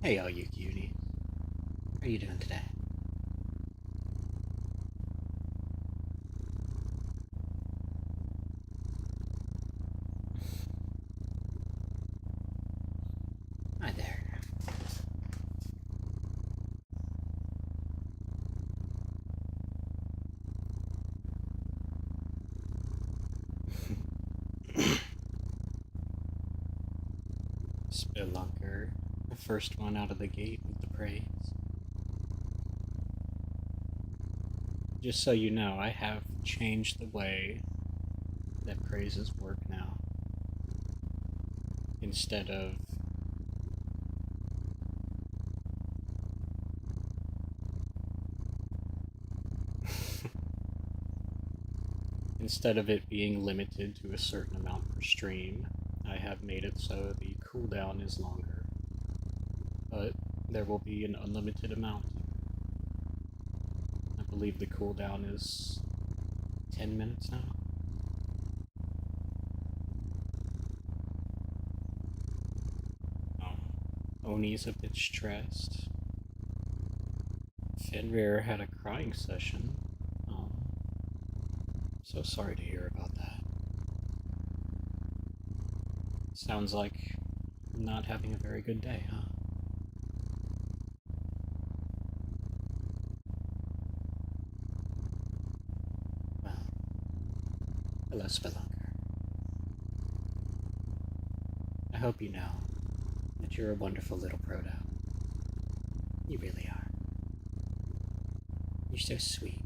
Hey, all you cuties. How are you doing today? Hi there. Spelunker, the first one out of the gate with the praise. Just so you know, I have changed the way that praises work now. Instead of instead of it being limited to a certain amount per stream, I have made it so the cooldown is longer. But there will be an unlimited amount. I believe the cooldown is 10 minutes now. Oni's a bit stressed. Fenrir had a crying session. So sorry to hear about that. Sounds like not having a very good day, huh? Well, hello, Spelunker. I hope you know that you're a wonderful little proto. You really are. You're so sweet,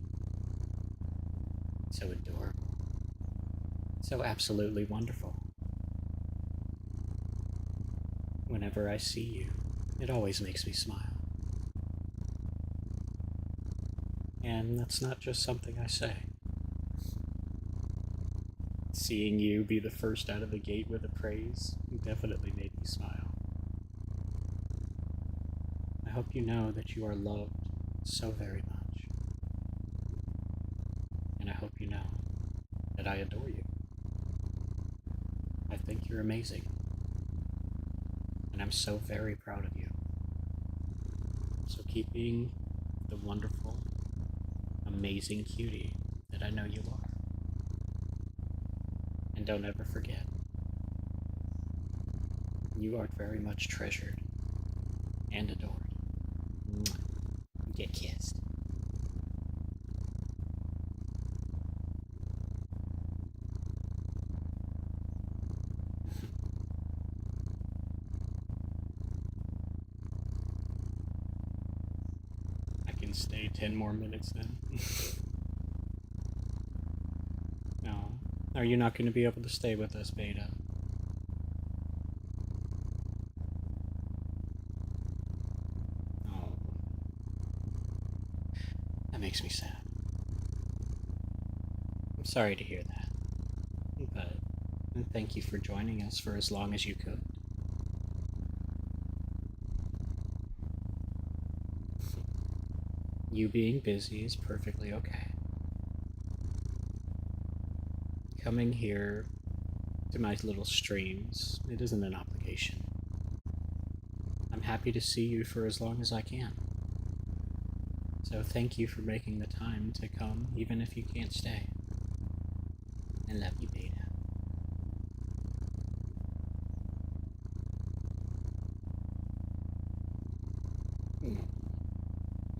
so adorable, so absolutely wonderful. Whenever I see you, it always makes me smile. And that's not just something I say. Seeing you be the first out of the gate with a praise definitely made me smile. I hope you know that you are loved so very much. And I hope you know that I adore you. I think you're amazing. And I'm so very proud of you. So keep being the wonderful, amazing cutie that I know you are. And don't ever forget, you are very much treasured and adored. Mwah. Get kissed. I can stay 10 more minutes then. No. Are you not going to be able to stay with us, Beta? Oh, that makes me sad. I'm sorry to hear that. But thank you for joining us for as long as you could. You being busy is perfectly okay. Coming here to my little streams, it isn't an obligation. I'm happy to see you for as long as I can. So thank you for making the time to come, even if you can't stay. I love you, Beta.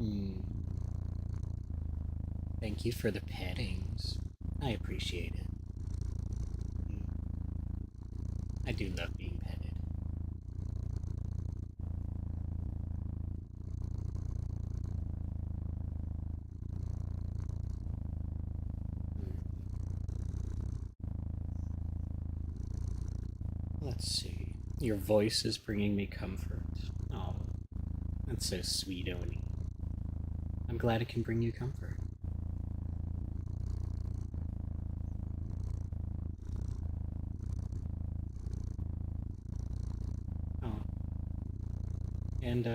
Mm. Thank you for the pettings. I appreciate it. I do love being petted. Let's see. Your voice is bringing me comfort. Oh, that's so sweet, Oni. I'm glad it can bring you comfort. Oh, and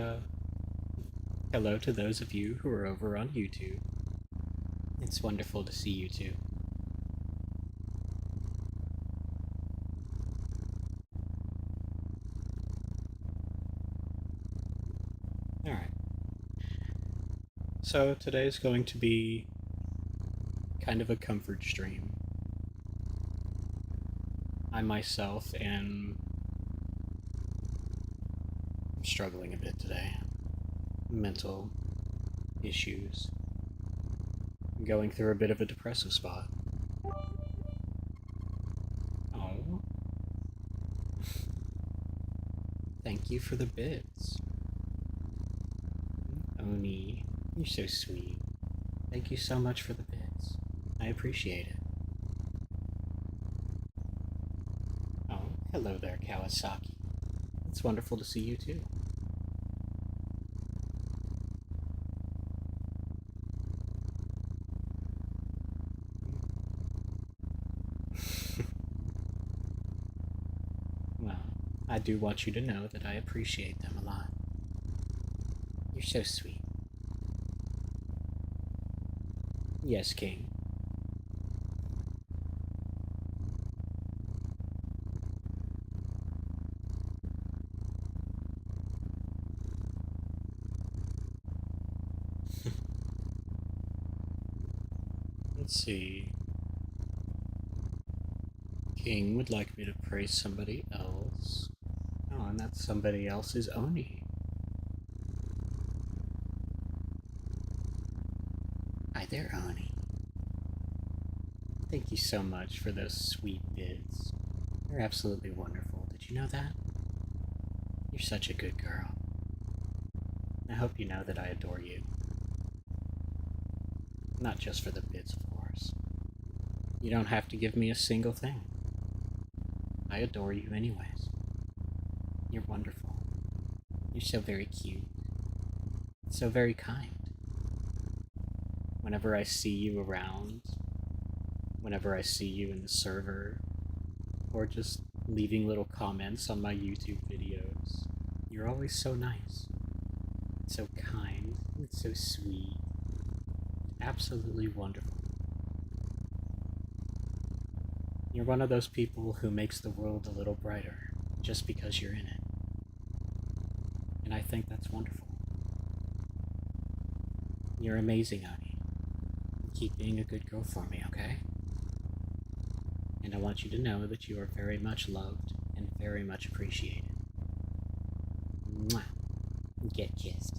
hello to those of you who are over on YouTube. It's wonderful to see you too. Alright. So today is going to be kind of a comfort stream. I myself am struggling a bit today. Mental issues. I'm going through a bit of a depressive spot. Oh. Thank you for the bits. Oni, you're so sweet. Thank you so much for the bits. I appreciate it. Oh, hello there, Kawasaki. It's wonderful to see you too. Well, I do want you to know that I appreciate them a lot. You're so sweet. Yes, King. Let's see. King would like me to praise somebody else. Oh, and that somebody else is Oni. Hi there, Oni. Thank you so much for those sweet bids. They're absolutely wonderful. Did you know that? You're such a good girl. I hope you know that I adore you. Not just for the bids, of course. You don't have to give me a single thing. I adore you anyways. You're wonderful. You're so very cute. So very kind. Whenever I see you around, whenever I see you in the server, or just leaving little comments on my YouTube videos, you're always so nice. So kind. It's so sweet. Absolutely wonderful. You're one of those people who makes the world a little brighter just because you're in it. And I think that's wonderful. You're amazing, Oni. Keep being a good girl for me, okay? And I want you to know that you are very much loved and very much appreciated. Mwah. Get kissed.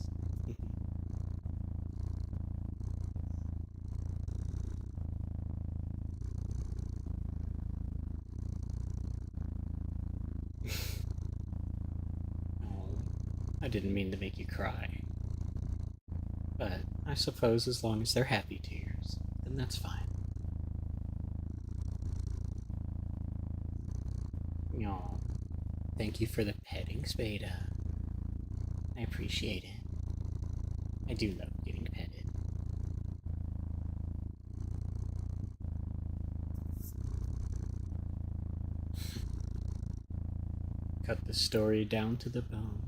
Oh, I didn't mean to make you cry. But I suppose as long as they're happy tears, then that's fine. Aw, thank you for the petting, Spada. I appreciate it. I do love getting petted. Cut the story down to the bone.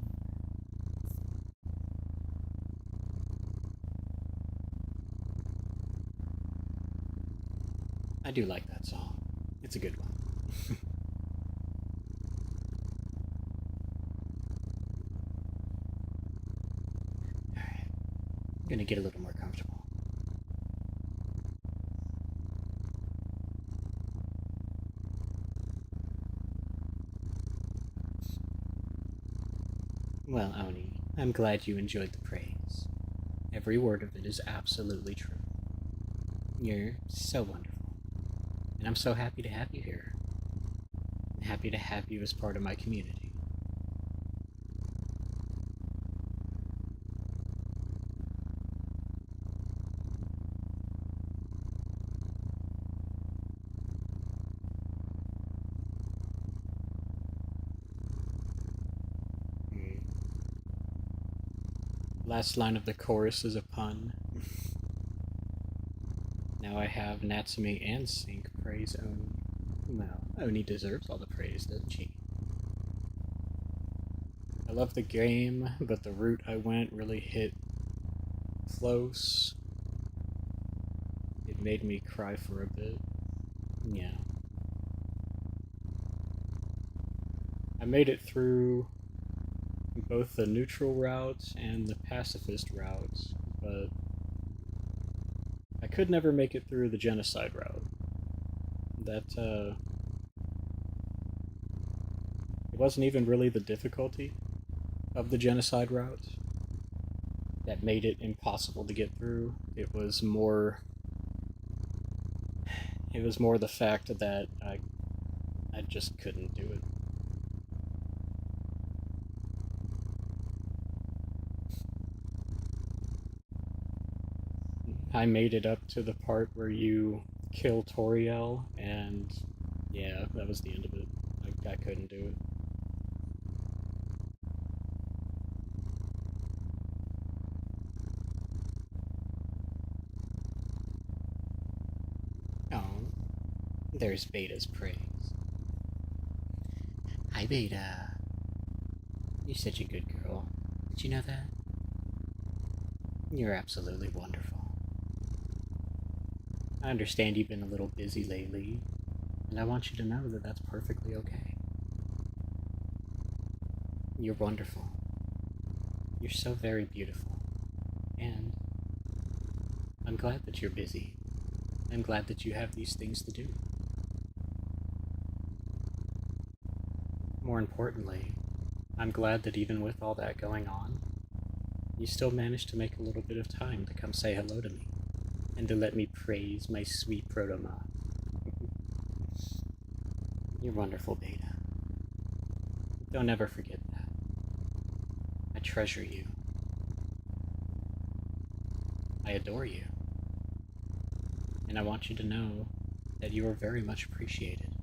I do like that song. It's a good one. Alright, I'm gonna get a little more comfortable. Well, Oni, I'm glad you enjoyed the praise. Every word of it is absolutely true. You're so wonderful. And I'm so happy to have you here. I'm happy to have you as part of my community. Mm. Last line of the chorus is a pun. Now I have Natsumi and Sync praise Oni. Well, Oni deserves all the praise, doesn't she? I love the game, but the route I went really hit close. It made me cry for a bit. Yeah. I made it through both the neutral route and the pacifist route, but I could never make it through the genocide route. That, it wasn't even really the difficulty of the genocide route that made it impossible to get through. It was more the fact that I just couldn't do it. I made it up to the part where you kill Toriel, and yeah, that was the end of it. I couldn't do it. Oh, there's Beta's praise. Hi, Beta. You're such a good girl. Did you know that? You're absolutely wonderful. I understand you've been a little busy lately, and I want you to know that that's perfectly okay. You're wonderful. You're so very beautiful. And I'm glad that you're busy. I'm glad that you have these things to do. More importantly, I'm glad that even with all that going on, you still managed to make a little bit of time to come say hello to me and to let me praise my sweet Protoma. You're wonderful, Beta. Don't ever forget that. I treasure you. I adore you. And I want you to know that you are very much appreciated.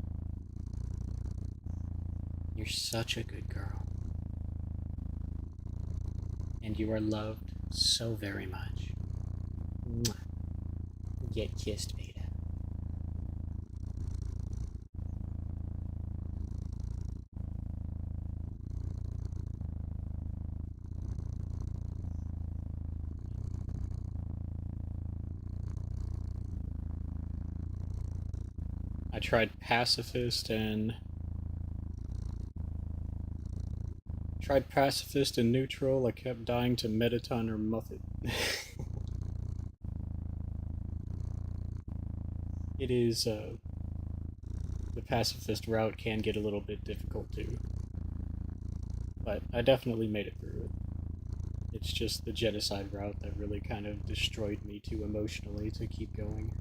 You're such a good girl. And you are loved so very much. Mwah. Get kissed, Beta. I tried pacifist and neutral. I kept dying to Metaton or Muffet. It is, the pacifist route can get a little bit difficult too. But I definitely made it through it. It's just the genocide route that really kind of destroyed me too emotionally to keep going.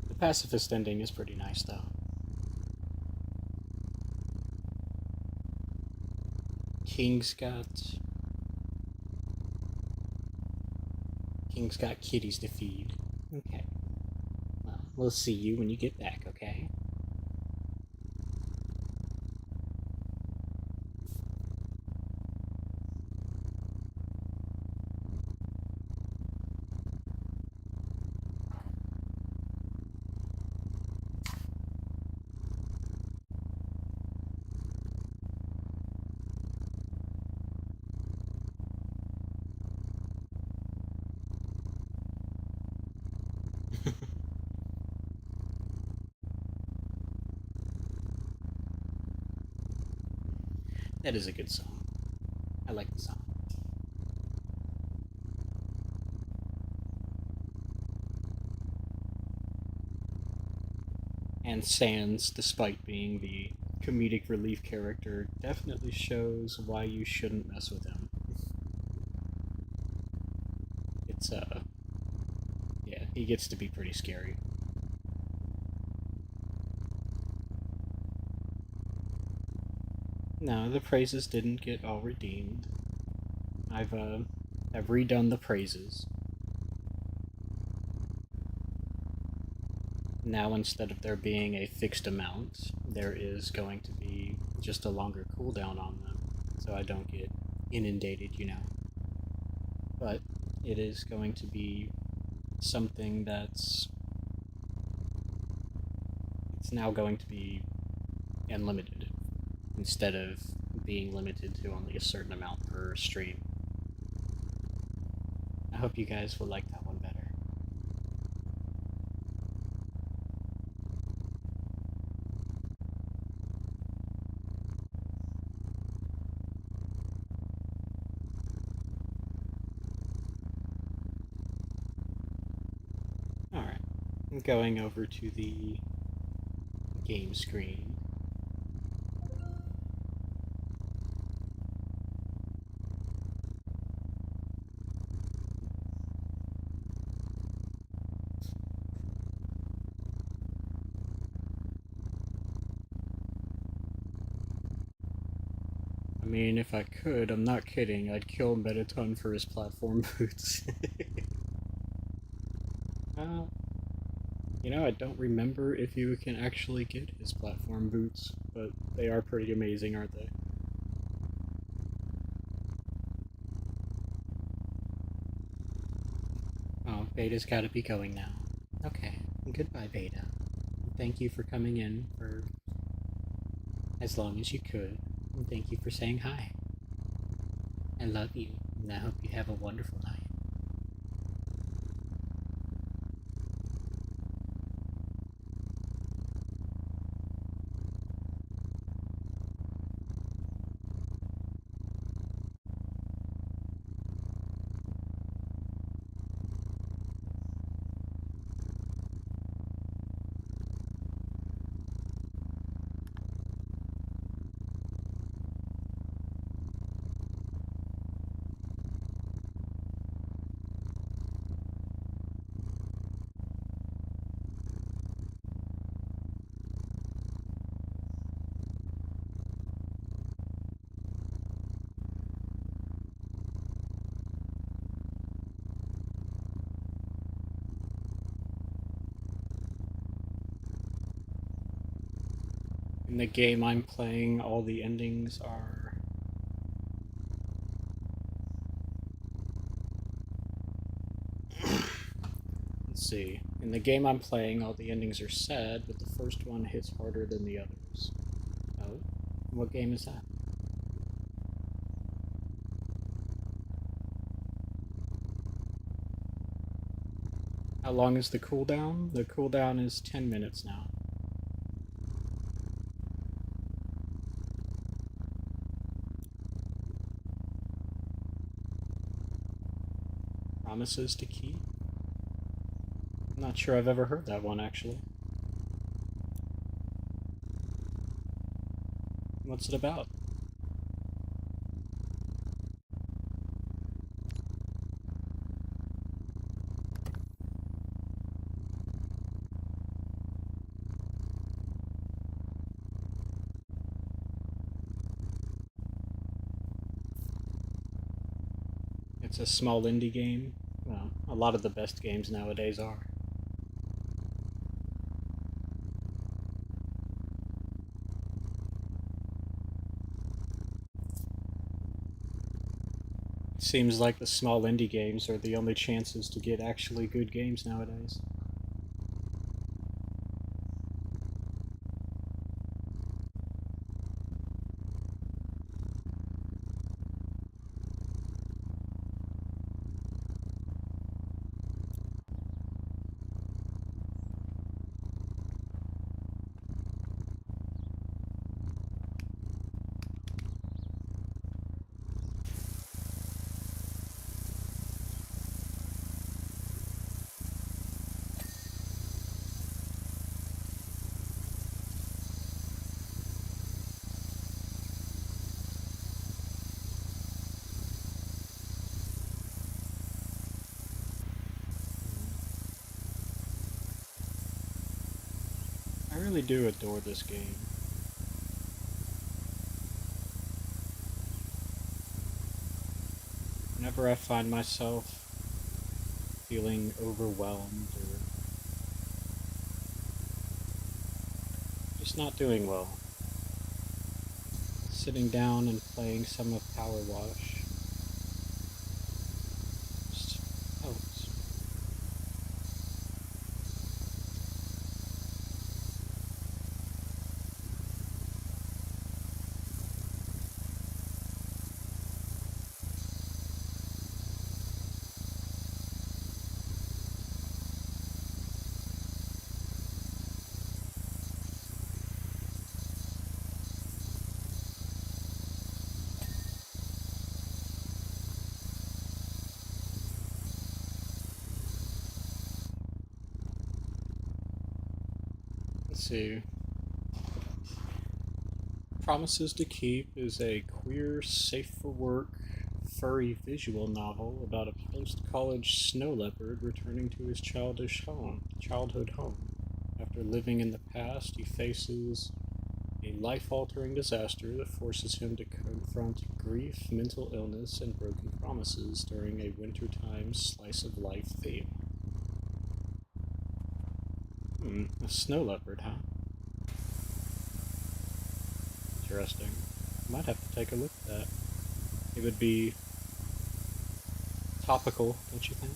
The pacifist ending is pretty nice though. King's got... King's got kitties to feed. Okay. Well, we'll see you when you get back, okay? That is a good song. I like the song. And Sans, despite being the comedic relief character, definitely shows why you shouldn't mess with him. It's, yeah, he gets to be pretty scary. No, the praises didn't get all redeemed. I've redone the praises. Now, instead of there being a fixed amount, there is going to be just a longer cooldown on them, so I don't get inundated, you know. But it is going to be something that's... It's now going to be unlimited, instead of being limited to only a certain amount per stream. I hope you guys will like that one better. going over to the game screen. I mean, if I could, I'm not kidding, I'd kill Mettaton for his platform boots. uh, I don't remember if you can actually get his platform boots, but they are pretty amazing, aren't they? Oh, Beta's gotta be going now. Okay, goodbye, Beta. Thank you for coming in for as long as you could, and thank you for saying hi. I love you, and I hope you have a wonderful night. In the game I'm playing, all the endings are... Let's see. In the game I'm playing, all the endings are sad, but the first one hits harder than the others. Oh? What game is that? How long is the cooldown? The cooldown is 10 minutes now. Promises to keep? I'm not sure I've ever heard that one, actually. What's it about? It's a small indie game. Well, a lot of the best games nowadays are. It seems like the small indie games are the only chances to get actually good games nowadays. I really do adore this game. Whenever I find myself feeling overwhelmed or just not doing well, sitting down and playing some of Power Wash just helps. Let's see. Promises to Keep is a queer, safe for work, furry visual novel about a post-college snow leopard returning to his childhood home. After living in the past, he faces a life-altering disaster that forces him to confront grief, mental illness, and broken promises during a wintertime slice-of-life theme. A snow leopard, huh? Interesting. Might have to take a look at that. It would be topical, don't you think?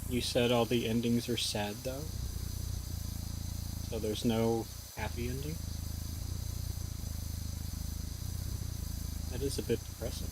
You said all the endings are sad, though? So there's no happy ending? That is a bit depressing.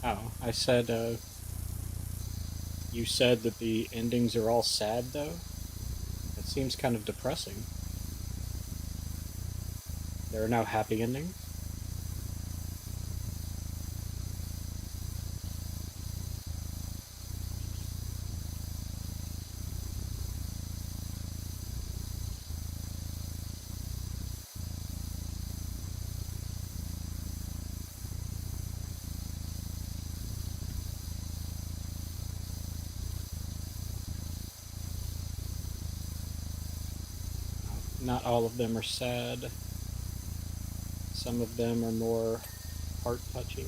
Oh, you said that the endings are all sad, though? That seems kind of depressing. There are no happy endings? Not all of them are sad. Some of them are more heart-touching.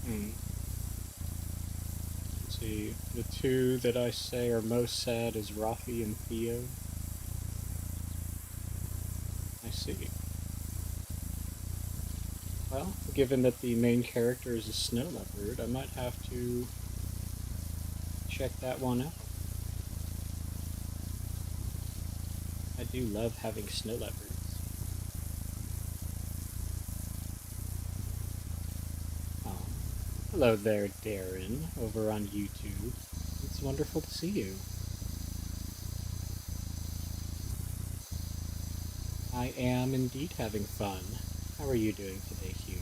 Hmm. Let's see. The two that I say are most sad is Rafi and Theo. I see. Well, given that the main character is a snow leopard, I might have to check that one out. I do love having snow leopards. Oh. Hello there, Darren, over on YouTube. It's wonderful to see you. I am indeed having fun. How are you doing today, Hugh?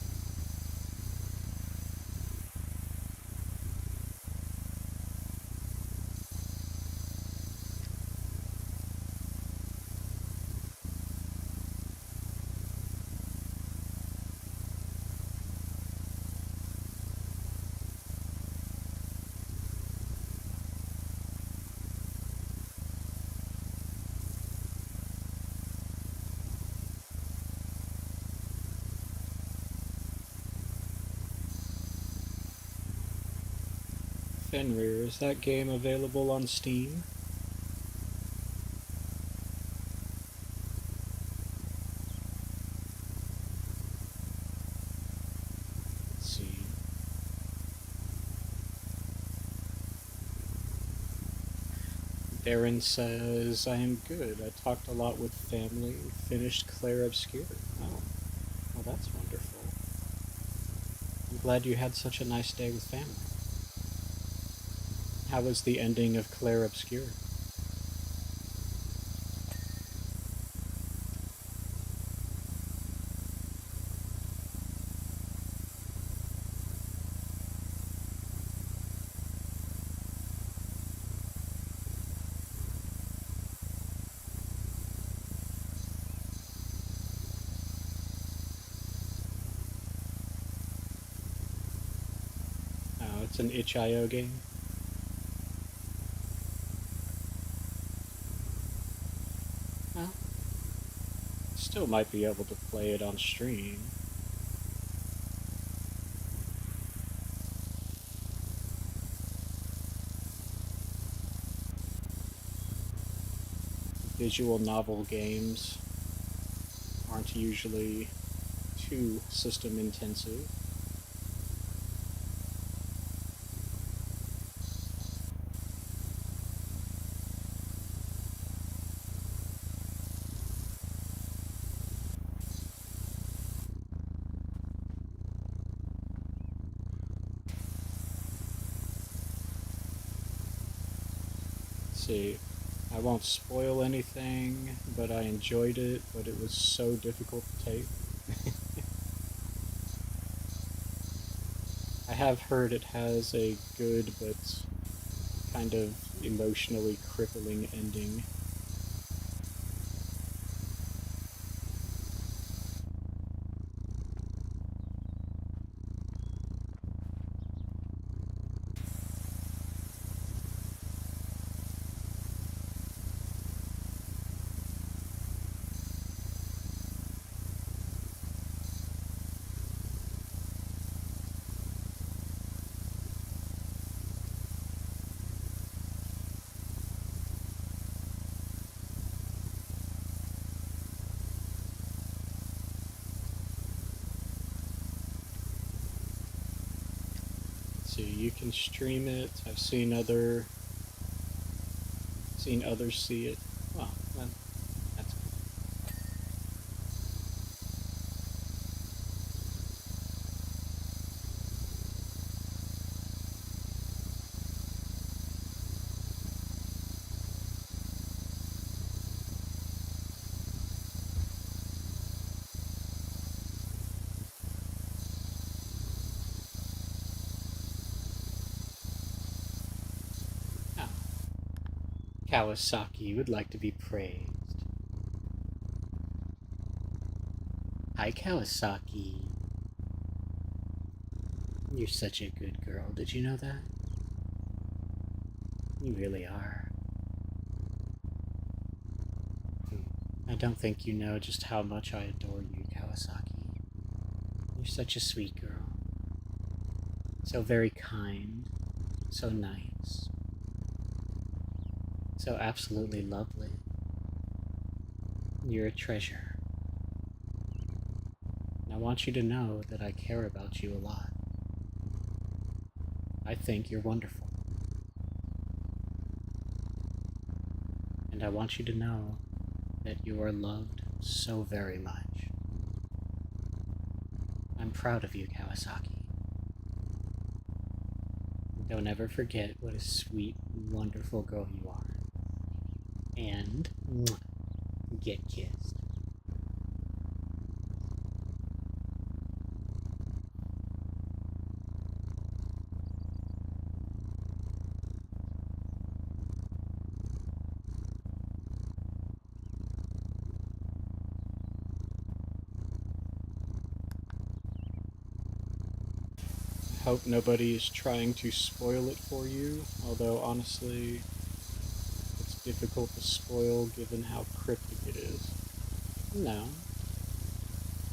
Fenrir, is that game available on Steam? Let's see. Darren says, I am good. I talked a lot with family. Finished Claire Obscure. Oh, well, that's wonderful. I'm glad you had such a nice day with family. How was the ending of Claire Obscure? It's an itch.io game. Well, still might be able to play it on stream. Visual novel games aren't usually too system intensive. See, I won't spoil anything, but I enjoyed it, but it was so difficult to take. I have heard it has a good but kind of emotionally crippling ending. So you can stream it. I've seen others see it. Well, that's cool. Ah, Kawasaki would like to be praised. Hi, Kawasaki. You're such a good girl. Did you know that? You really are. I don't think you know just how much I adore you, Kawasaki. You're such a sweet girl. So very kind. So nice. So absolutely lovely. You're a treasure. And I want you to know that I care about you a lot. I think you're wonderful. And I want you to know that you are loved so very much. I'm proud of you, Kawasaki. Don't ever forget what a sweet, wonderful girl you are. And get kissed. I hope nobody is trying to spoil it for you, although honestly, it's difficult to spoil given how cryptic it is. No,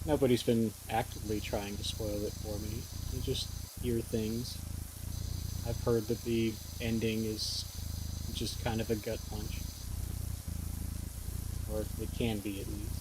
nobody's been actively trying to spoil it for me. You just hear things. I've heard that the ending is just kind of a gut punch. Or it can be at least.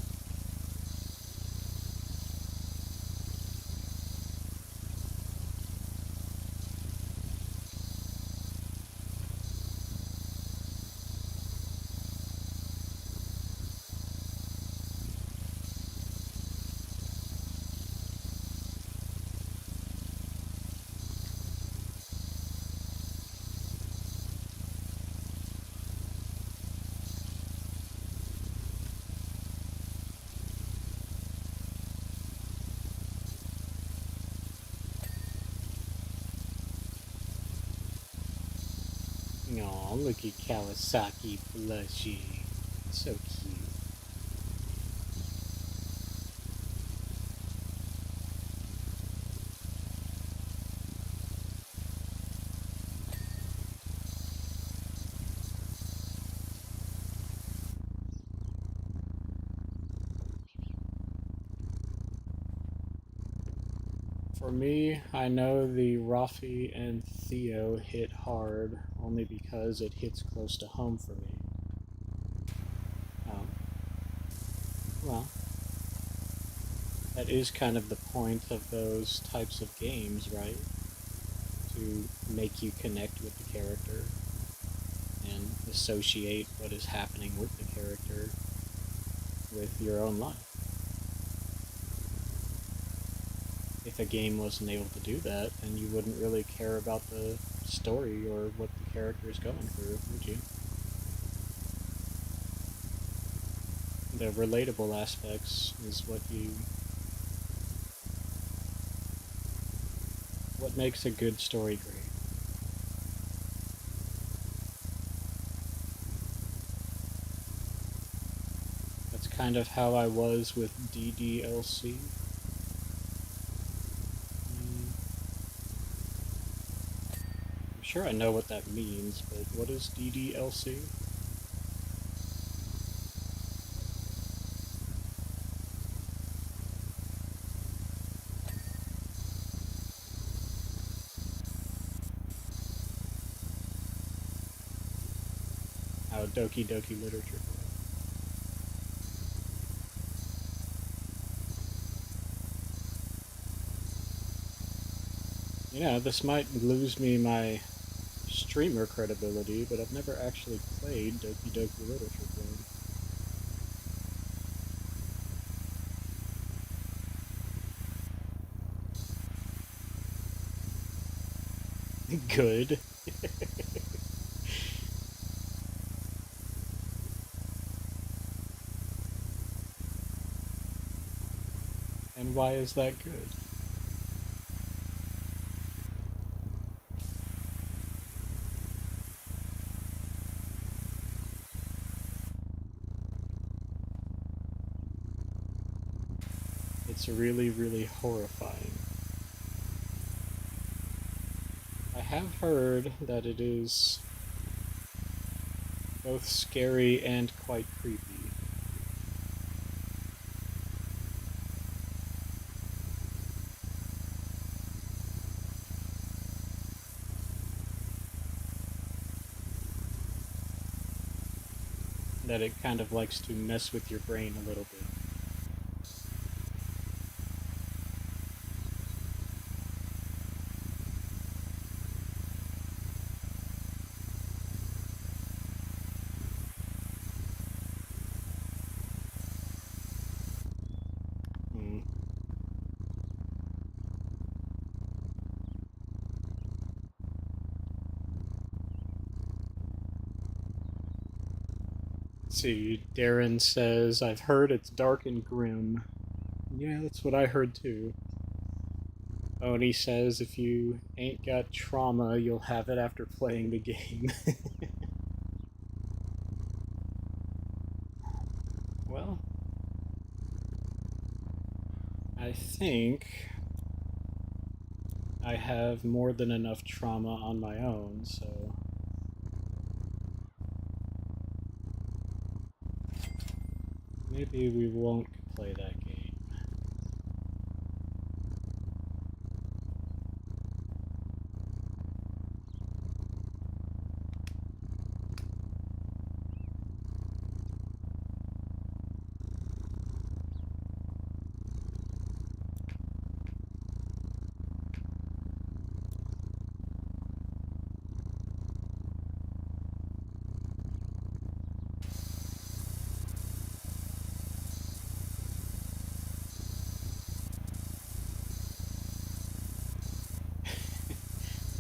Aw, look at Kawasaki blushing. So cute. For me, I know the Rafi and Theo hit hard only because it hits close to home for me. Um, well, that is kind of the point of those types of games, right? To make you connect with the character and associate what is happening with the character with your own life. If a game wasn't able to do that, then you wouldn't really care about the story or what the character is going through, would you? The relatable aspects is what makes a good story great. That's kind of how I was with DDLC. I'm sure I know what that means, but what is DDLC? Oh, Doki Doki Literature Club. This might lose me my streamer credibility, but I've never actually played Doki Doki Literature Club. Good. And why is that good? It's really, really horrifying. I have heard that it is both scary and quite creepy. That it kind of likes to mess with your brain a little bit. Mm. Let's see, Darren says, I've heard it's dark and grim. Yeah, that's what I heard too. Oni says, if you ain't got trauma, you'll have it after playing the game. Well, I think I have more than enough trauma on my own, so maybe we won't play that game.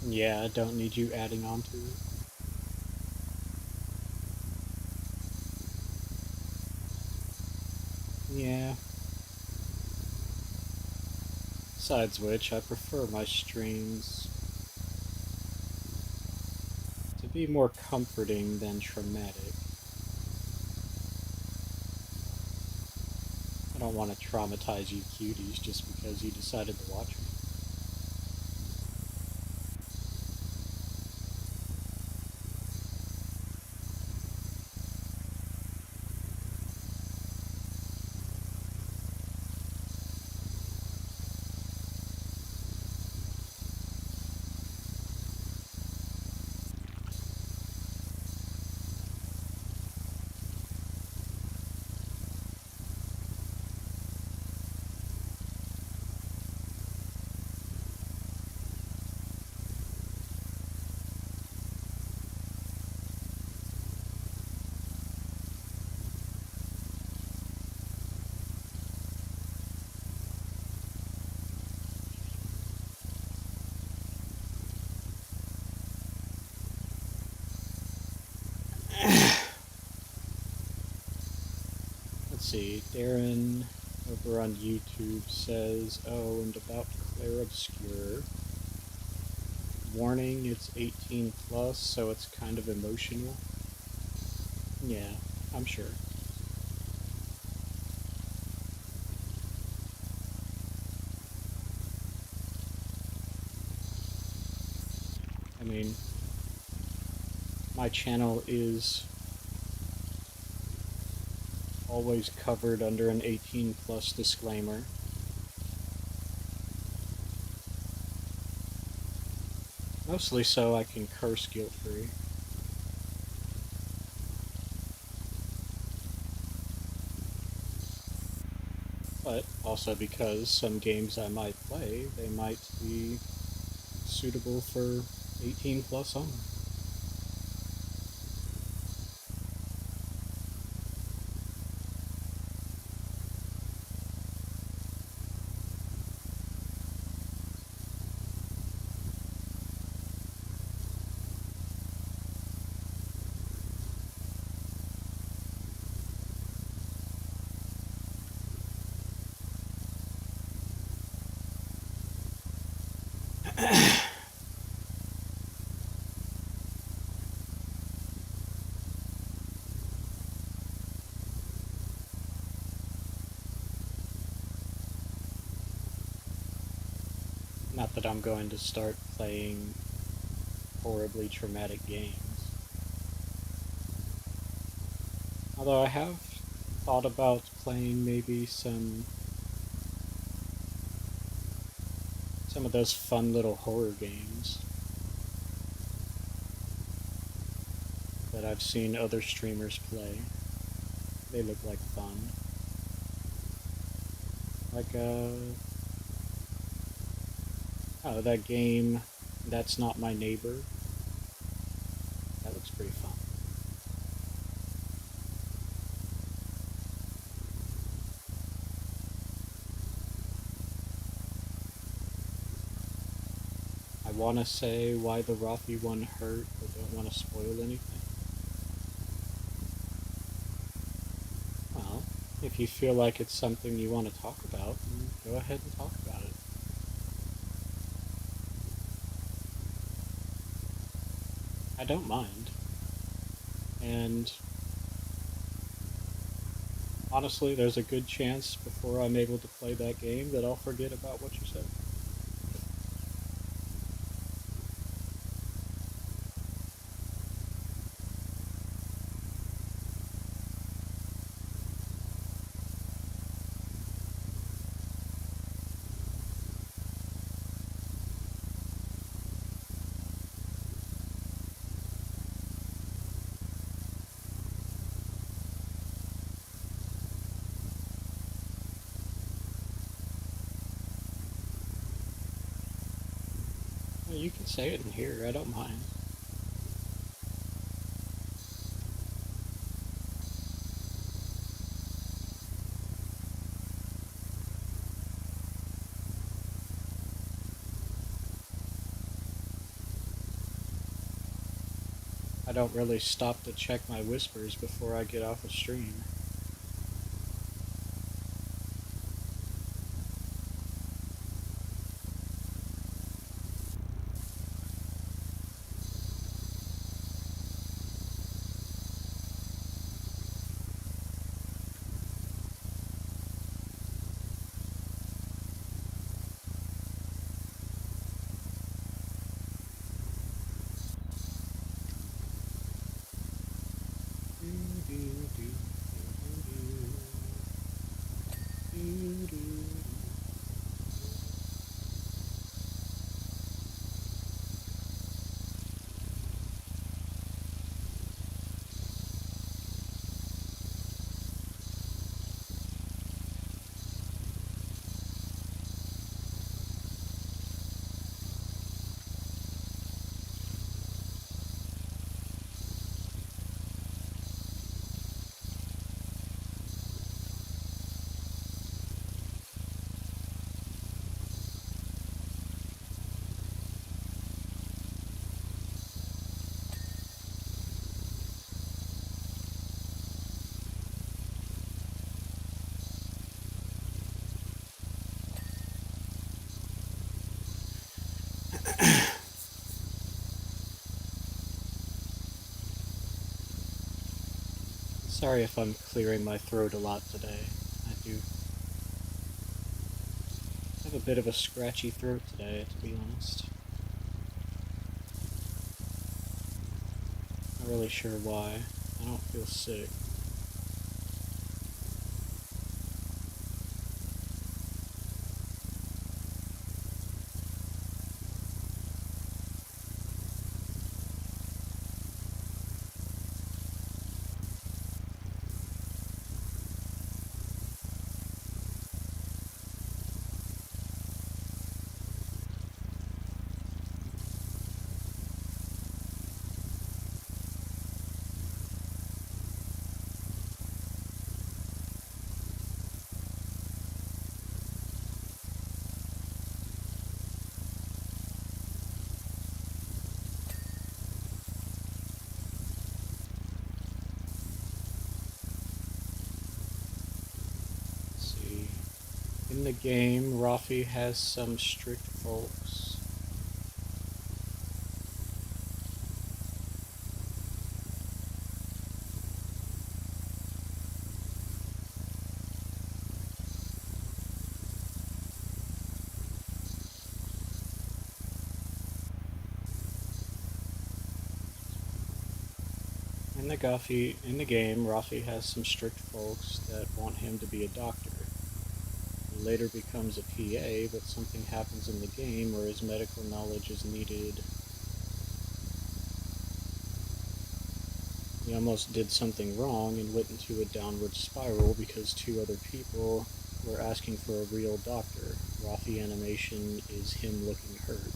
Yeah, I don't need you adding on to it. Yeah. Besides which, I prefer my streams to be more comforting than traumatic. I don't want to traumatize you cuties just because you decided to watch me. see. Darren over on YouTube says, oh, and about Claire Obscure. Warning, it's 18 plus, so it's kind of emotional. Yeah, I'm sure. I mean, my channel is always covered under an 18 plus disclaimer. Mostly so I can curse guilt-free. But also because some games I might play, they might be suitable for 18 plus only. Not that I'm going to start playing horribly traumatic games. Although I have thought about playing maybe some of those fun little horror games that I've seen other streamers play. They look like fun. Like, oh, that game, That's Not My Neighbor. That looks pretty fun. I want to say why the Rothy one hurt, but don't want to spoil anything. Well, if you feel like it's something you want to talk about, then go ahead and talk about it. I don't mind. And honestly, there's a good chance before I'm able to play that game that I'll forget about what you said. Well, you can say it in here, I don't mind. I don't really stop to check my whispers before I get off a stream. Sorry if I'm clearing my throat a lot today. I do have a bit of a scratchy throat today, to be honest. Not really sure why. I don't feel sick. Let's see. In the game, Rafi has some strict folks. In the game, Rafi has some strict folks that want him to be a doctor. He later becomes a PA, but something happens in the game where his medical knowledge is needed. He almost did something wrong and went into a downward spiral because two other people were asking for a real doctor. Rafi animation is him looking hurt.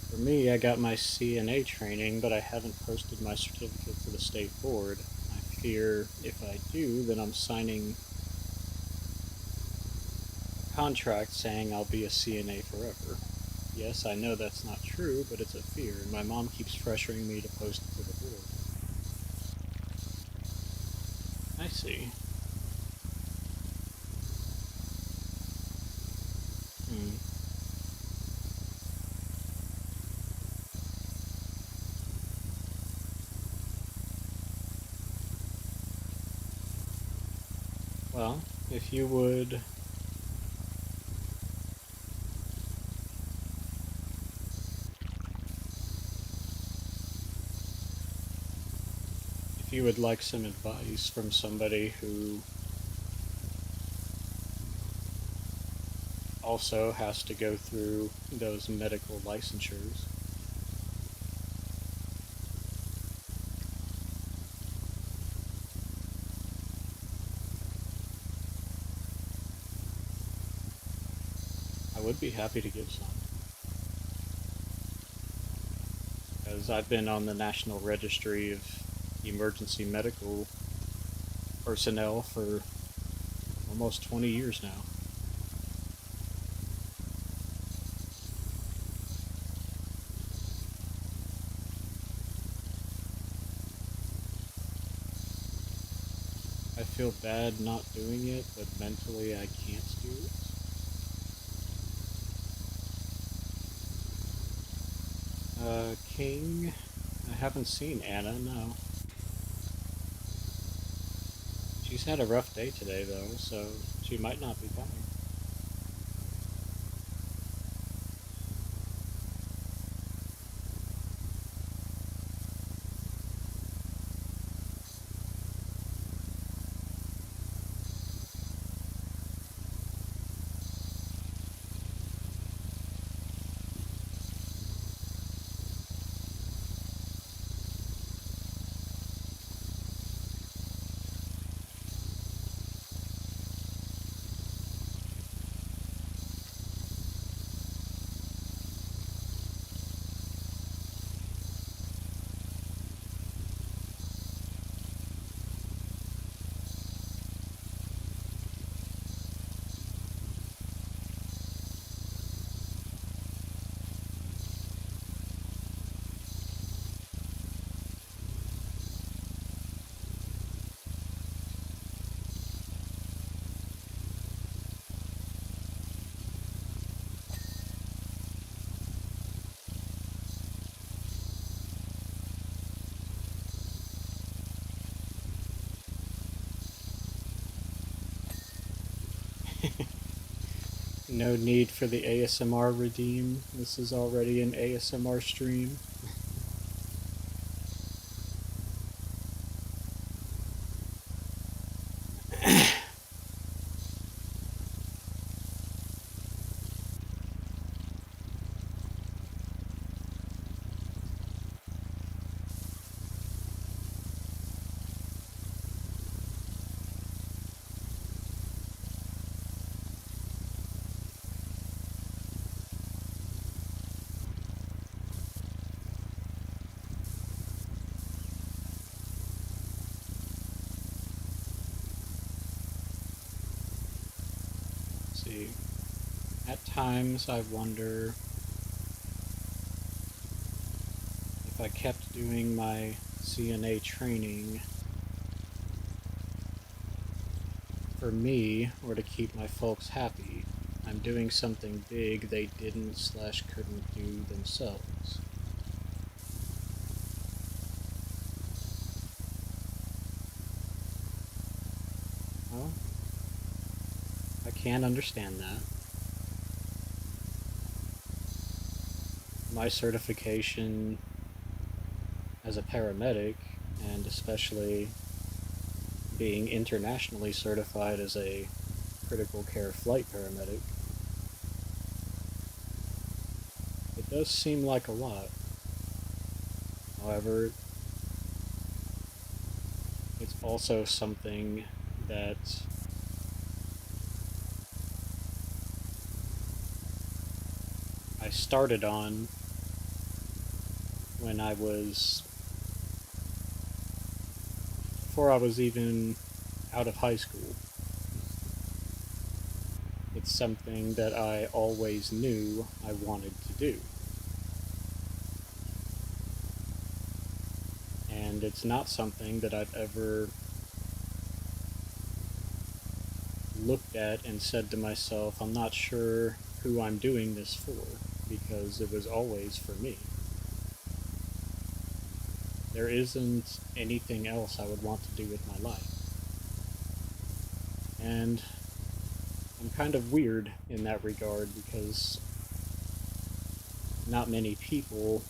For me, I got my CNA training, but I haven't posted my certificate to the state board. I fear if I do, then I'm signing a contract saying I'll be a CNA forever. Yes, I know that's not true, but it's a fear, and my mom keeps pressuring me to post it to the board. I see. Hmm. Well, if you would if you would like some advice from somebody who also has to go through those medical licensures, I would be happy to give some. Because I've been on the National Registry of Emergency Medical Personnel for almost 20 years now. I feel bad not doing it, but mentally I can't do it. King? I haven't seen Anna, no. She's had a rough day today, though, so she might not be coming. No need for the ASMR redeem. This is already an ASMR stream. See, at times I wonder if I kept doing my CNA training for me or to keep my folks happy. I'm doing something big they didn't/couldn't do themselves. Well, I can understand that. My certification as a paramedic, and especially being internationally certified as a critical care flight paramedic, it does seem like a lot. However, it's also something that I started on when I was, before I was even out of high school. It's something that I always knew I wanted to do. And it's not something that I've ever looked at and said to myself, I'm not sure who I'm doing this for, because it was always for me. There isn't anything else I would want to do with my life. And I'm kind of weird in that regard because not many people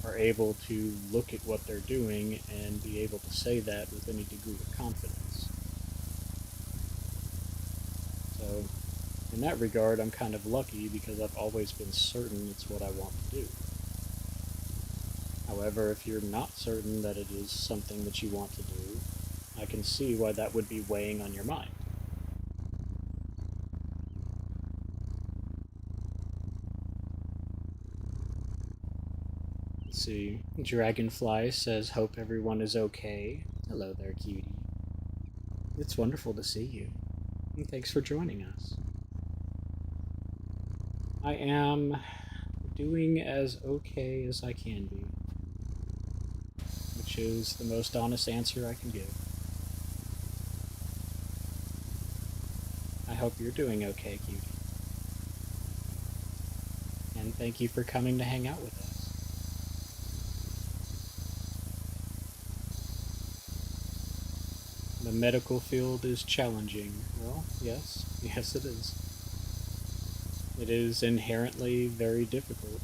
are able to look at what they're doing and be able to say that with any degree of confidence. So, in that regard, I'm kind of lucky because I've always been certain it's what I want to do. However, if you're not certain that it is something that you want to do, I can see why that would be weighing on your mind. Let's see. Dragonfly says, hope everyone is okay. Hello there, cutie. It's wonderful to see you. And thanks for joining us. I am doing as okay as I can be, which is the most honest answer I can give. I hope you're doing okay, cutie. And thank you for coming to hang out with us. The medical field is challenging. Well, yes. Yes, it is. It is inherently very difficult.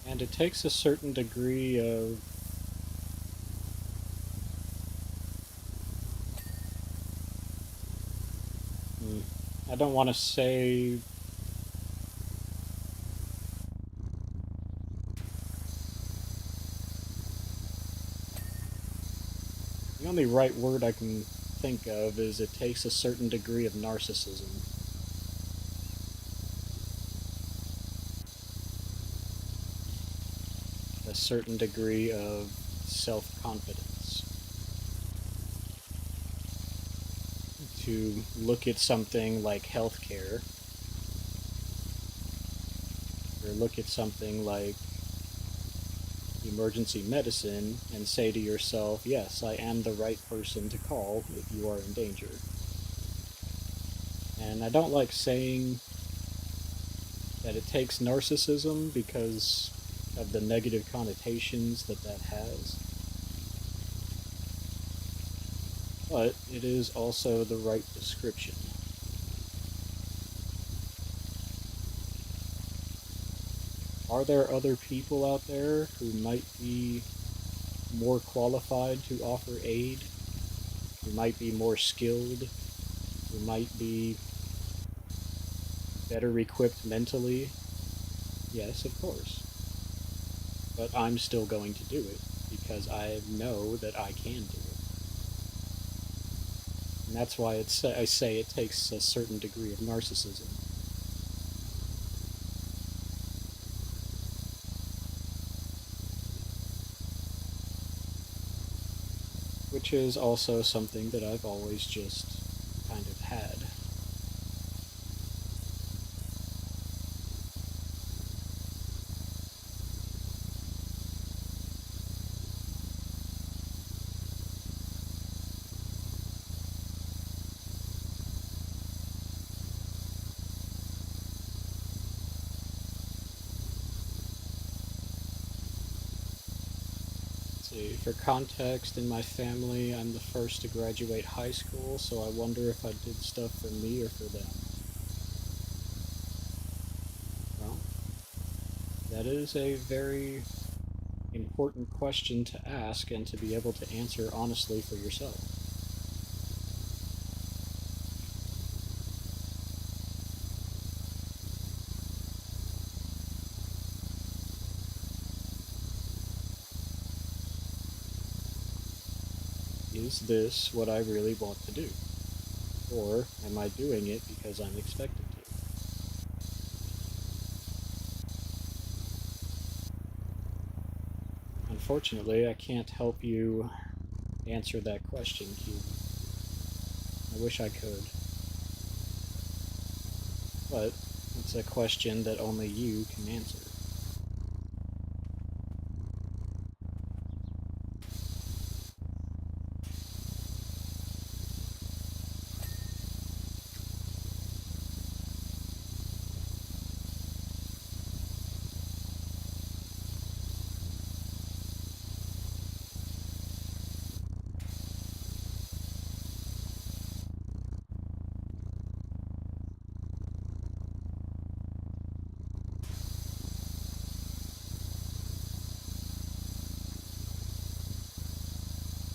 And it takes a certain degree of I don't want to say the only right word I can think of is it takes a certain degree of narcissism. A certain degree of self-confidence to look at something like healthcare or look at something like emergency medicine and say to yourself, yes, I am the right person to call if you are in danger. And I don't like saying that it takes narcissism because of the negative connotations that that has, but it is also the right description. Are there other people out there who might be more qualified to offer aid, who might be more skilled, who might be better equipped mentally? Yes, of course. But I'm still going to do it because I know that I can do it. And that's why I say it takes a certain degree of narcissism. Which is also something that I've always just kind of had. See, for context, in my family, I'm the first to graduate high school, so I wonder if I did stuff for me or for them. Well, that is a very important question to ask and to be able to answer honestly for yourself. Is this what I really want to do? Or am I doing it because I'm expected to? Unfortunately, I can't help you answer that question, Cube. I wish I could. But it's a question that only you can answer.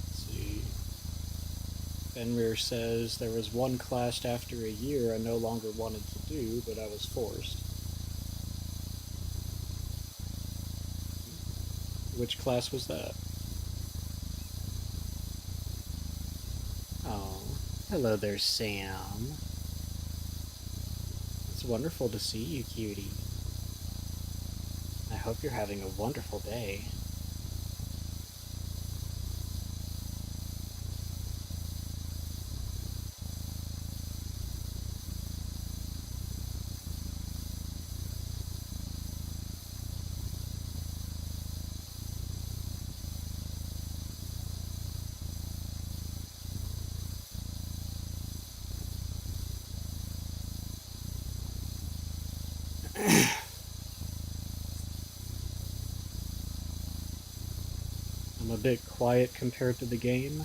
Let's see. Fenrir says there was one class after a year I no longer wanted to do, but I was forced. Which class was that? Oh, hello there, Sam. It's wonderful to see you, cutie. I hope you're having a wonderful day. I'm a bit quiet compared to the game.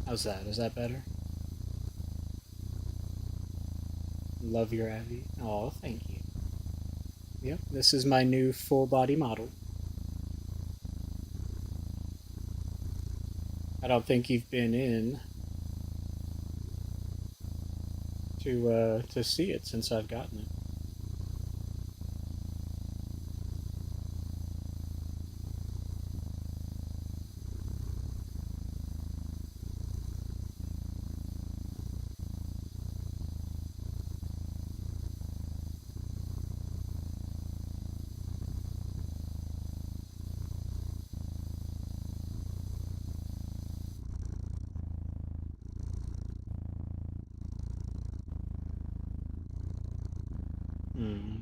How's that? Is that better? Love your Abby. Oh, thank you. Yep, this is my new full body model. I don't think you've been in to see it since I've gotten it. Hmm.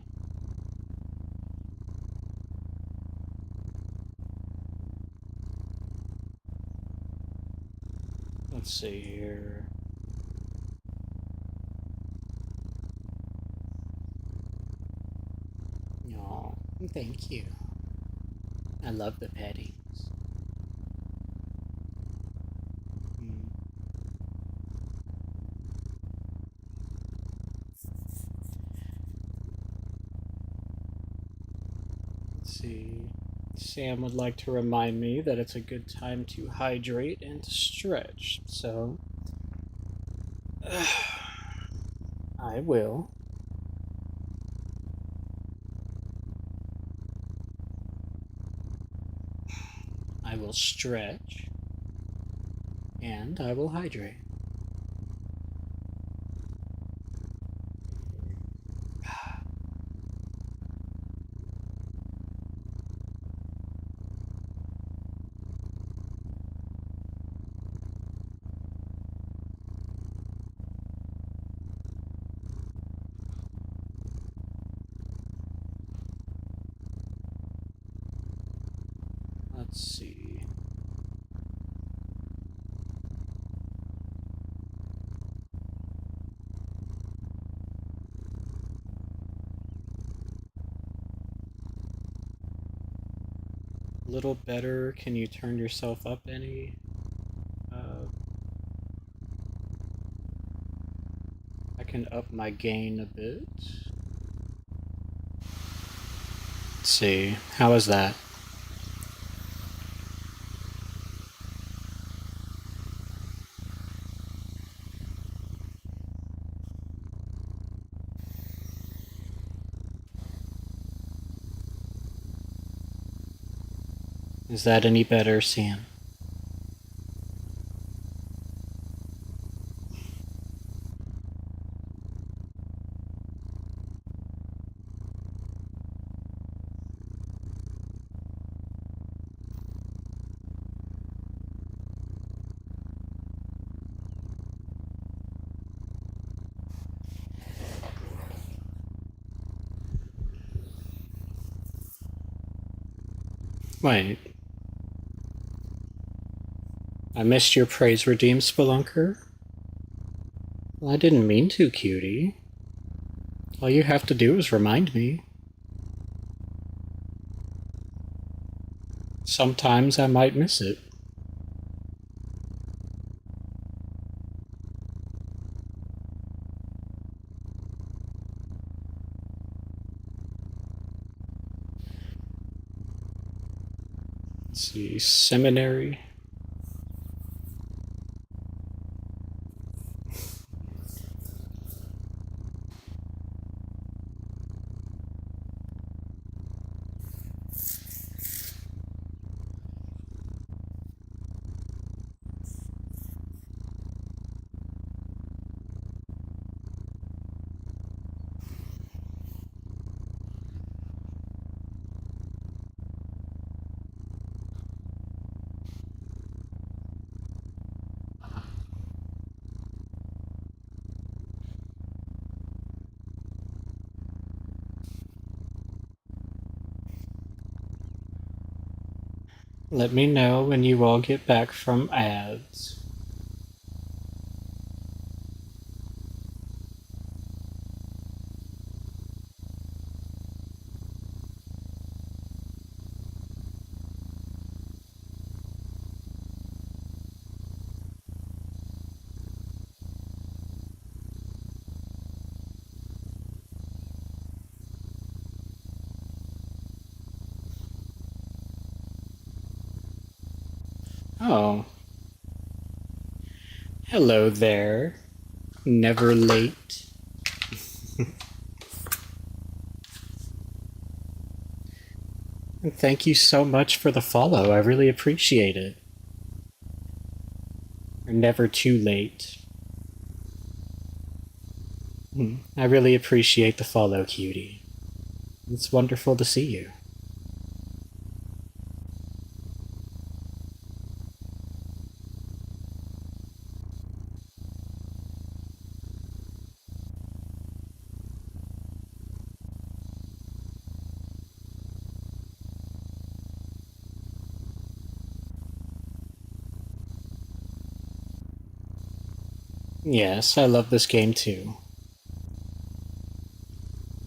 Let's see here. Oh, thank you. I love the pettings. Mm. Let's see. Sam would like to remind me that it's a good time to hydrate and to stretch, so I will. I will stretch and I will hydrate. Let's see. A little better. Can you turn yourself up any? I can up my gain a bit. Let's see. How is that? Is that any better, Sam? Wait. I missed your praise redeem, Spelunker? Well, I didn't mean to, cutie. All you have to do is remind me. Sometimes I might miss it. Let's see, seminary. Let me know when you all get back from ads. Oh. Hello there. Never late. And thank you so much for the follow. I really appreciate it. You're never too late. I really appreciate the follow, cutie. It's wonderful to see you. Yes, I love this game too.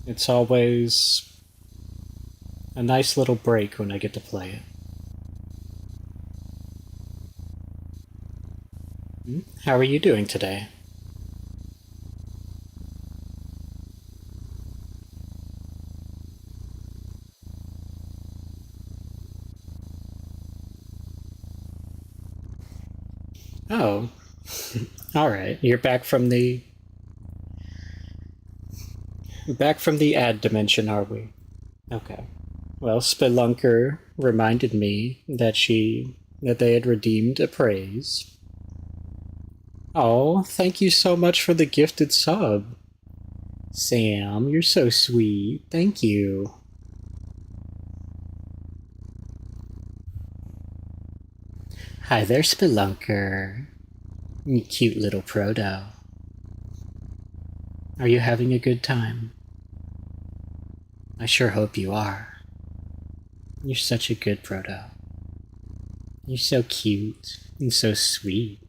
It's always a nice little break when I get to play it. How are you doing today? Oh, alright. You're back from the ad dimension, are we? Okay. Well, Spelunker reminded me that they had redeemed a praise. Oh, thank you so much for the gifted sub. Sam, you're so sweet. Thank you. Hi there, Spelunker. You cute little proto. Are you having a good time? I sure hope you are. You're such a good proto. You're so cute and so sweet.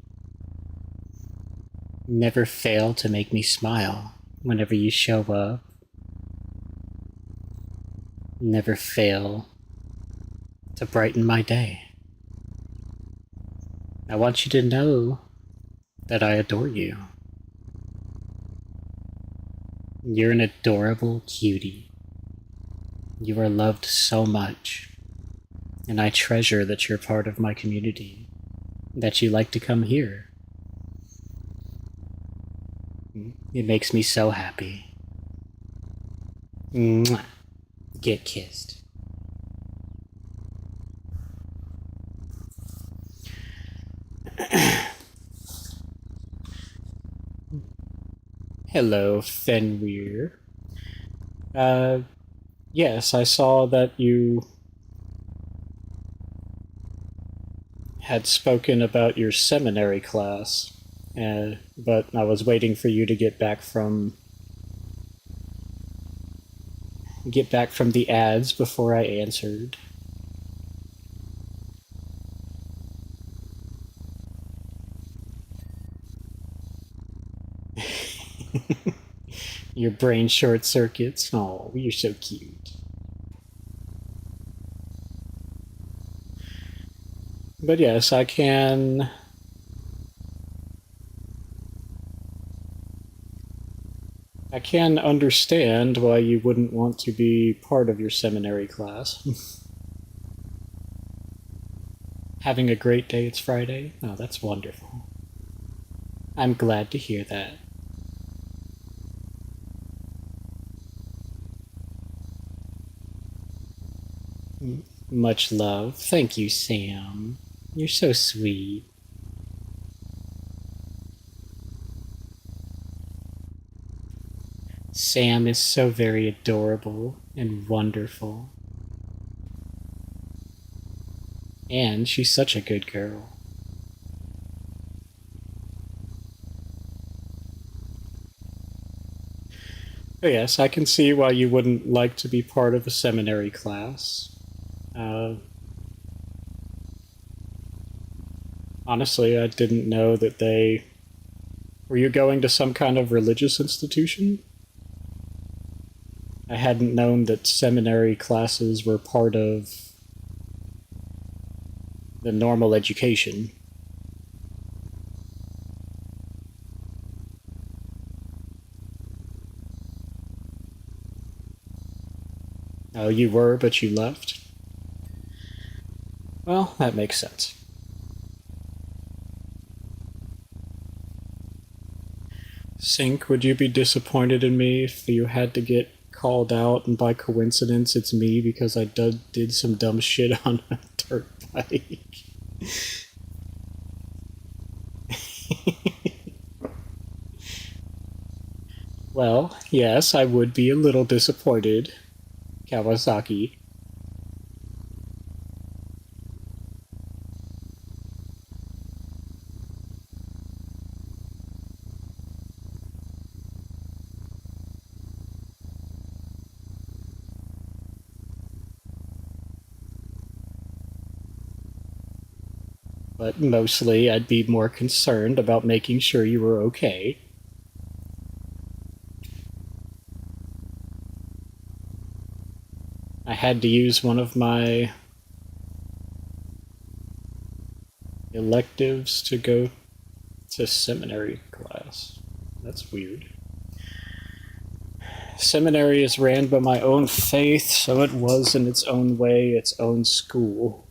You never fail to make me smile whenever you show up. You never fail to brighten my day. I want you to know that I adore you. You're an adorable cutie. You are loved so much, and I treasure that you're part of my community, that you like to come here. It makes me so happy. Mwah. Get kissed. Hello, Fenrir. Uh, yes, I saw that you had spoken about your seminary class, but I was waiting for you to get back from the ads before I answered. Your brain short circuits. Oh, you're so cute. But yes, I can understand why you wouldn't want to be part of your seminary class. Having a great day, it's Friday? Oh, that's wonderful. I'm glad to hear that. Much love. Thank you, Sam. You're so sweet. Sam is so very adorable and wonderful. And she's such a good girl. But yes, I can see why you wouldn't like to be part of a seminary class. Uh, Honestly, I didn't know that they. Were you going to some kind of religious institution? I hadn't known that seminary classes were part of the normal education. Oh, you were, but you left? Well, that makes sense. Sink, would you be disappointed in me if you had to get called out and by coincidence it's me because I did some dumb shit on a dirt bike? Well, yes, I would be a little disappointed, Kawasaki. but mostly I'd be more concerned about making sure you were okay. I had to use one of my electives to go to seminary class. That's weird. Seminary is ran by my own faith, so it was in its own way its own school.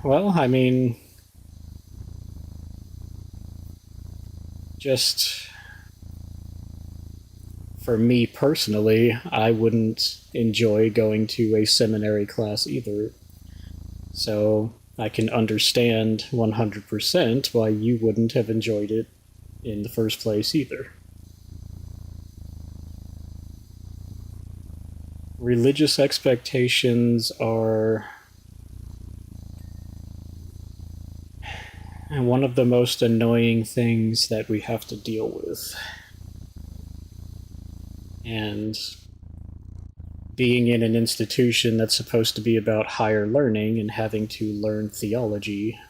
Well, I mean, just for me personally, I wouldn't enjoy going to a seminary class either. So I can understand 100% why you wouldn't have enjoyed it in the first place either. Religious expectations are one of the most annoying things that we have to deal with. And being in an institution that's supposed to be about higher learning and having to learn theology,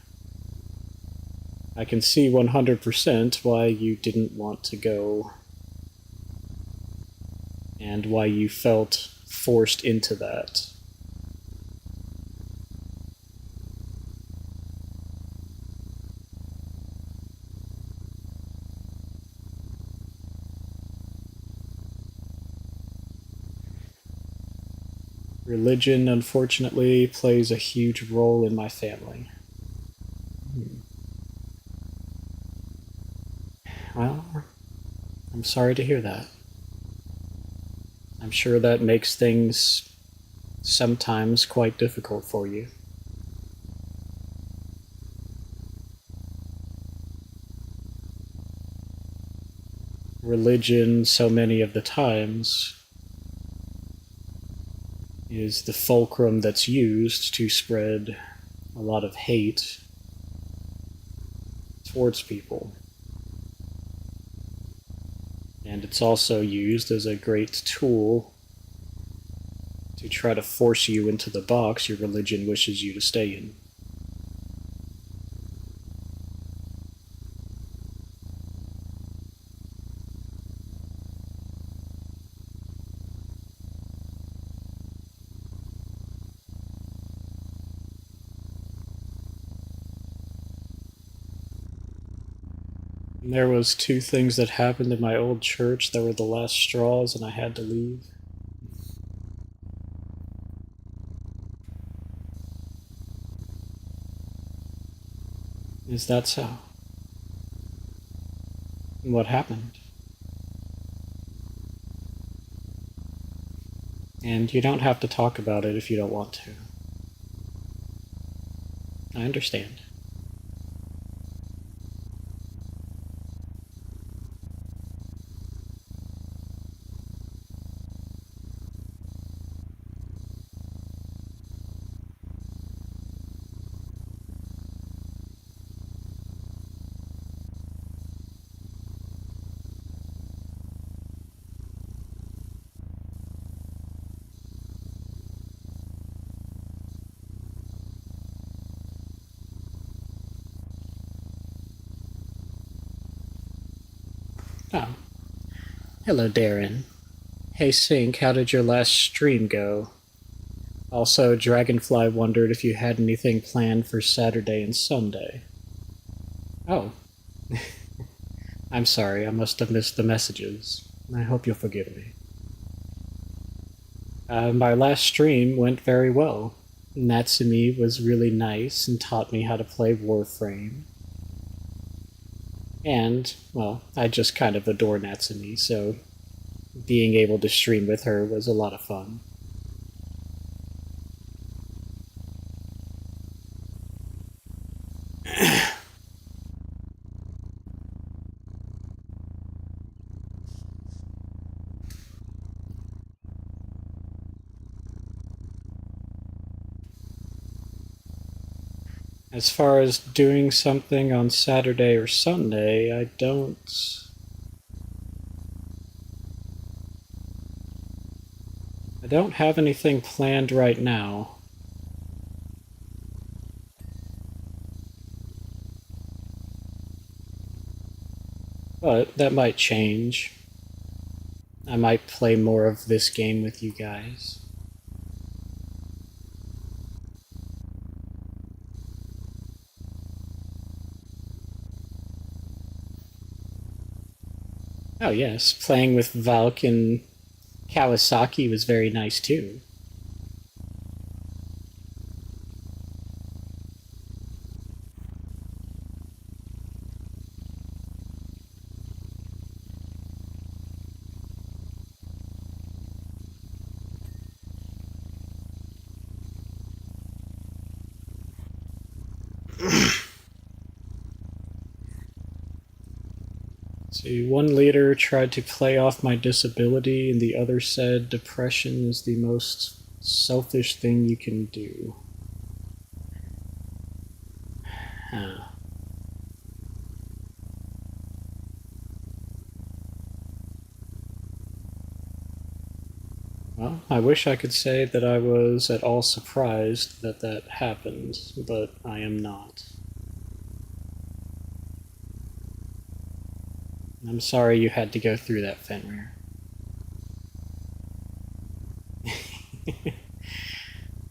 I can see 100% why you didn't want to go and why you felt forced into that. Religion, unfortunately, plays a huge role in my family. Well, I'm sorry to hear that. I'm sure that makes things sometimes quite difficult for you. Religion, so many of the times, is the fulcrum that's used to spread a lot of hate towards people. And it's also used as a great tool to try to force you into the box your religion wishes you to stay in. And there was two things that happened in my old church that were the last straws and I had to leave. Is that so? What happened? And you don't have to talk about it if you don't want to. I understand. Oh. Hello, Darren. Hey, Sync, how did your last stream go? Also, Dragonfly wondered if you had anything planned for Saturday and Sunday. Oh. I'm sorry, I must have missed the messages. I hope you'll forgive me. My last stream went very well. Natsumi was really nice and taught me how to play Warframe. And, well, I just kind of adore Natsumi, so being able to stream with her was a lot of fun. As far as doing something on Saturday or Sunday, I don't have anything planned right now. But that might change. I might play more of this game with you guys. Oh yes, playing with Valk and Kawasaki was very nice too. See, one leader tried to play off my disability, and the other said depression is the most selfish thing you can do. Huh. Well, I wish I could say that I was at all surprised that that happened, but I am not. I'm sorry you had to go through that, Fenrir.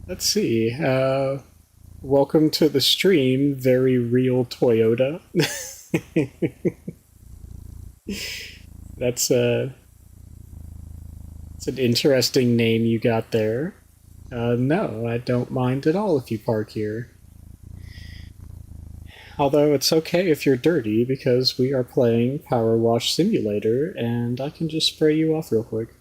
Let's see. Welcome to the stream, very real Toyota. That's it's an interesting name you got there. No, I don't mind at all if you park here. Although it's okay if you're dirty because we are playing Power Wash Simulator and I can just spray you off real quick.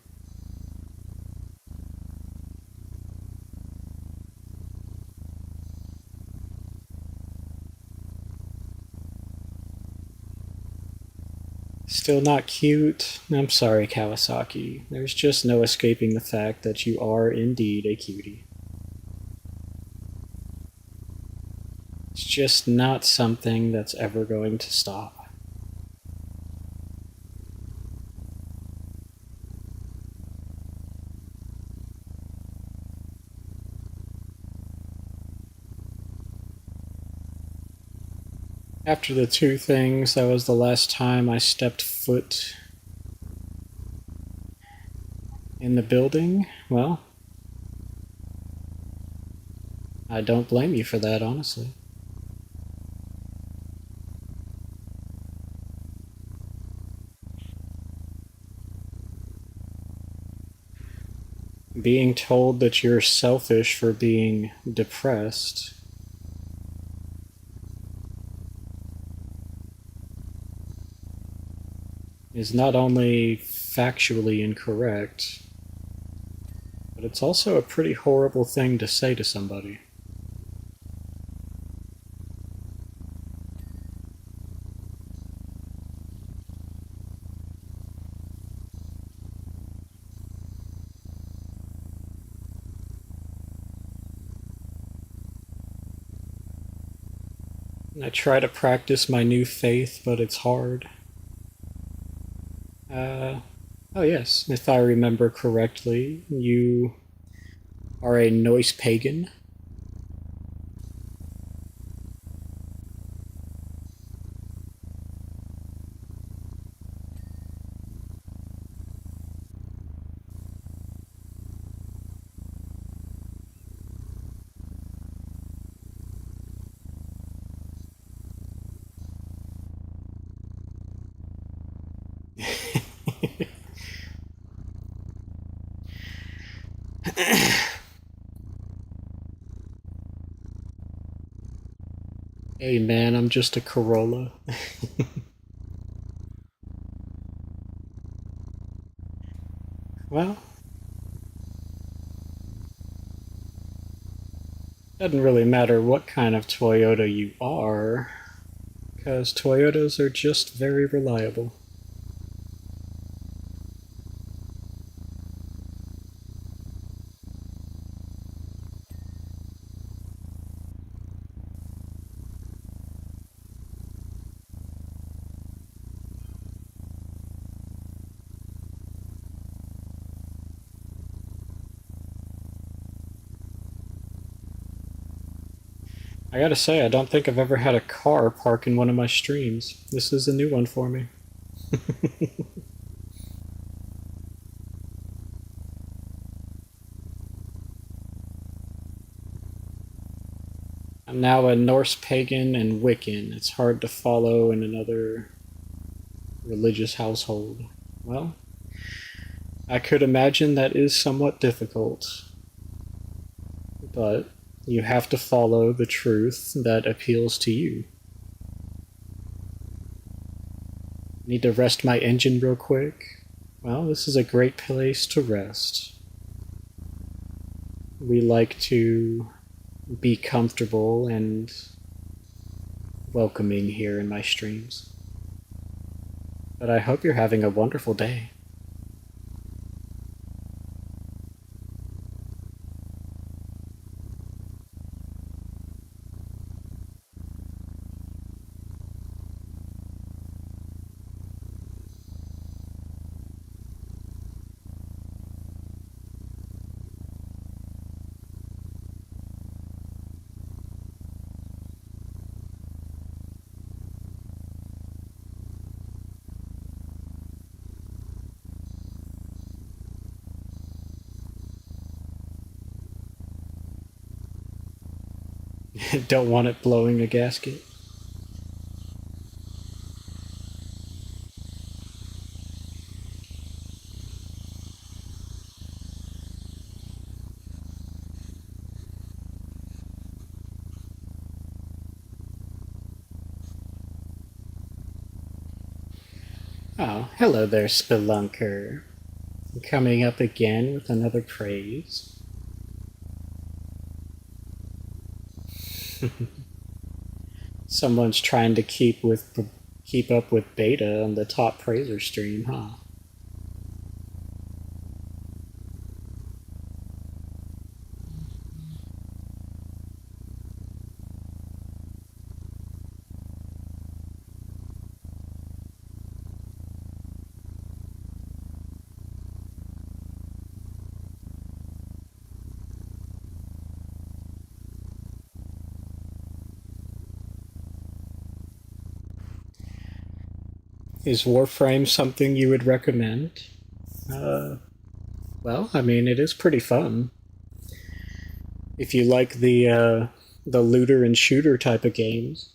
Still not cute? I'm sorry, Kawasaki. There's just no escaping the fact that you are indeed a cutie. It's just not something that's ever going to stop. After the two things, that was the last time I stepped foot in the building. Well, I don't blame you for that, honestly. Being told that you're selfish for being depressed is not only factually incorrect, but it's also a pretty horrible thing to say to somebody. I try to practice my new faith, but it's hard. Uh, oh, yes, if I remember correctly, you are a Noise pagan. Hey man, I'm just a Corolla. Well, doesn't really matter what kind of Toyota you are, because Toyotas are just very reliable. I gotta say, I don't think I've ever had a car park in one of my streams. This is a new one for me. I'm now a Norse pagan and Wiccan. It's hard to follow in another religious household. Well, I could imagine that is somewhat difficult, but you have to follow the truth that appeals to you. Need to rest my engine real quick? Well, this is a great place to rest. We like to be comfortable and welcoming here in my streams. But I hope you're having a wonderful day. Don't want it blowing a gasket. Oh, hello there, Spelunker. Coming up again with another praise. Someone's trying to keep up with beta on the top praiser stream, huh? Is Warframe something you would recommend? Uh, well, I mean, it is pretty fun. If you like the looter and shooter type of games,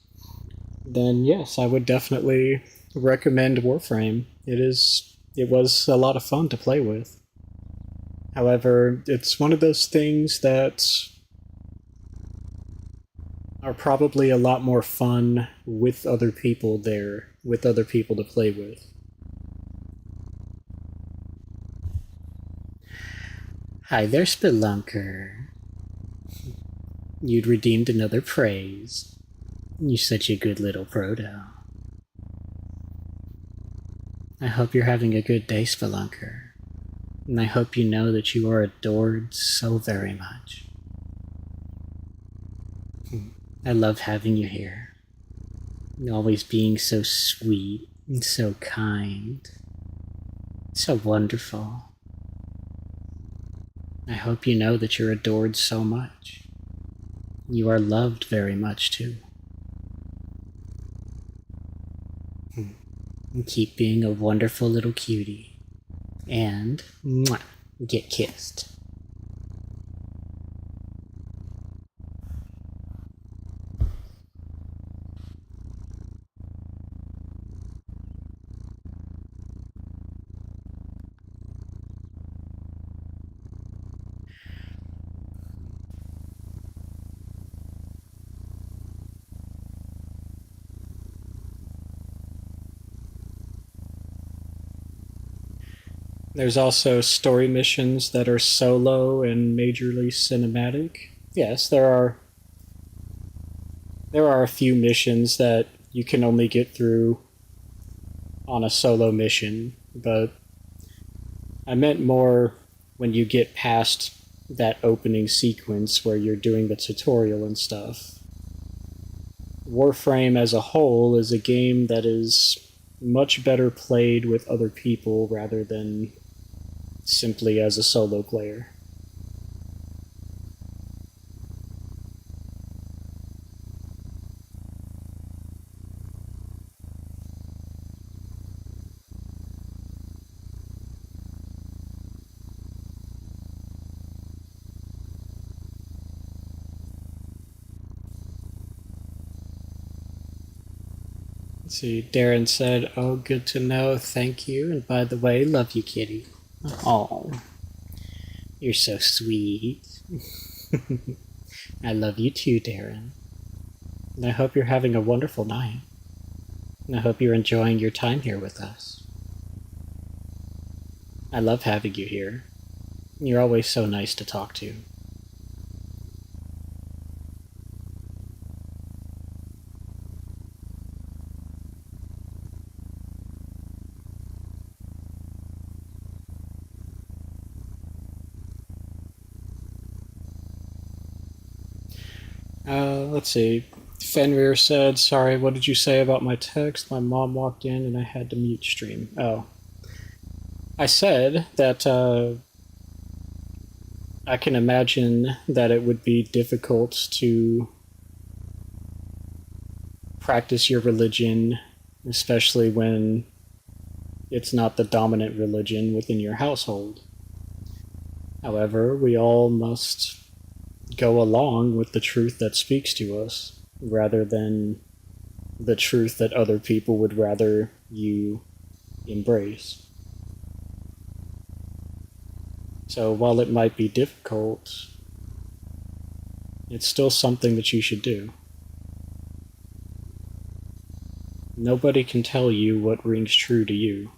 then yes, I would definitely recommend Warframe. It was a lot of fun to play with. However, it's one of those things that are probably a lot more fun with other people there, with other people to play with. Hi there, Spelunker. You'd redeemed another praise. You're such a good little proto. I hope you're having a good day, Spelunker. And I hope you know that you are adored so very much. I love having you here. Always being so sweet and so kind. So wonderful. I hope you know that you're adored so much. You are loved very much too. And keep being a wonderful little cutie. And mwah, get kissed. There's also story missions that are solo and majorly cinematic. Yes, there are a few missions that you can only get through on a solo mission, but I meant more when you get past that opening sequence where you're doing the tutorial and stuff. Warframe as a whole is a game that is much better played with other people rather than simply as a solo player. Let's see, Darren said, "Oh, good to know. Thank you. And by the way, love you, kitty." Oh, you're so sweet. I love you too, Darren. And I hope you're having a wonderful night. And I hope you're enjoying your time here with us. I love having you here. You're always so nice to talk to. Let's see. Fenrir said, "Sorry, what did you say about my text? My mom walked in and I had to mute stream." Oh. I said that I can imagine that it would be difficult to practice your religion, especially when it's not the dominant religion within your household. However, we all must go along with the truth that speaks to us rather than the truth that other people would rather you embrace. So while it might be difficult, it's still something that you should do. Nobody can tell you what rings true to you.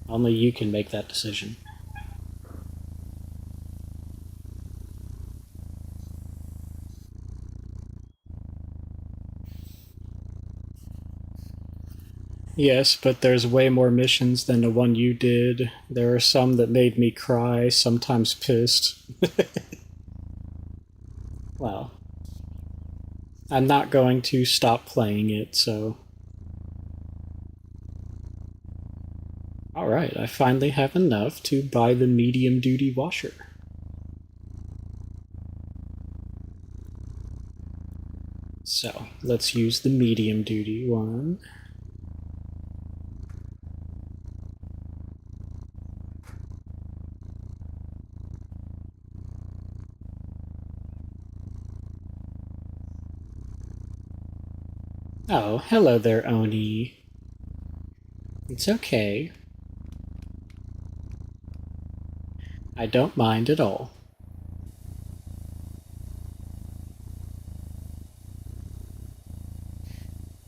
Only you can make that decision. Yes, but there's way more missions than the one you did. There are some that made me cry, sometimes pissed. Well, I'm not going to stop playing it, so. Alright, I finally have enough to buy the medium duty washer. So, let's use the medium duty one. Oh, hello there, Oni. It's okay. I don't mind at all.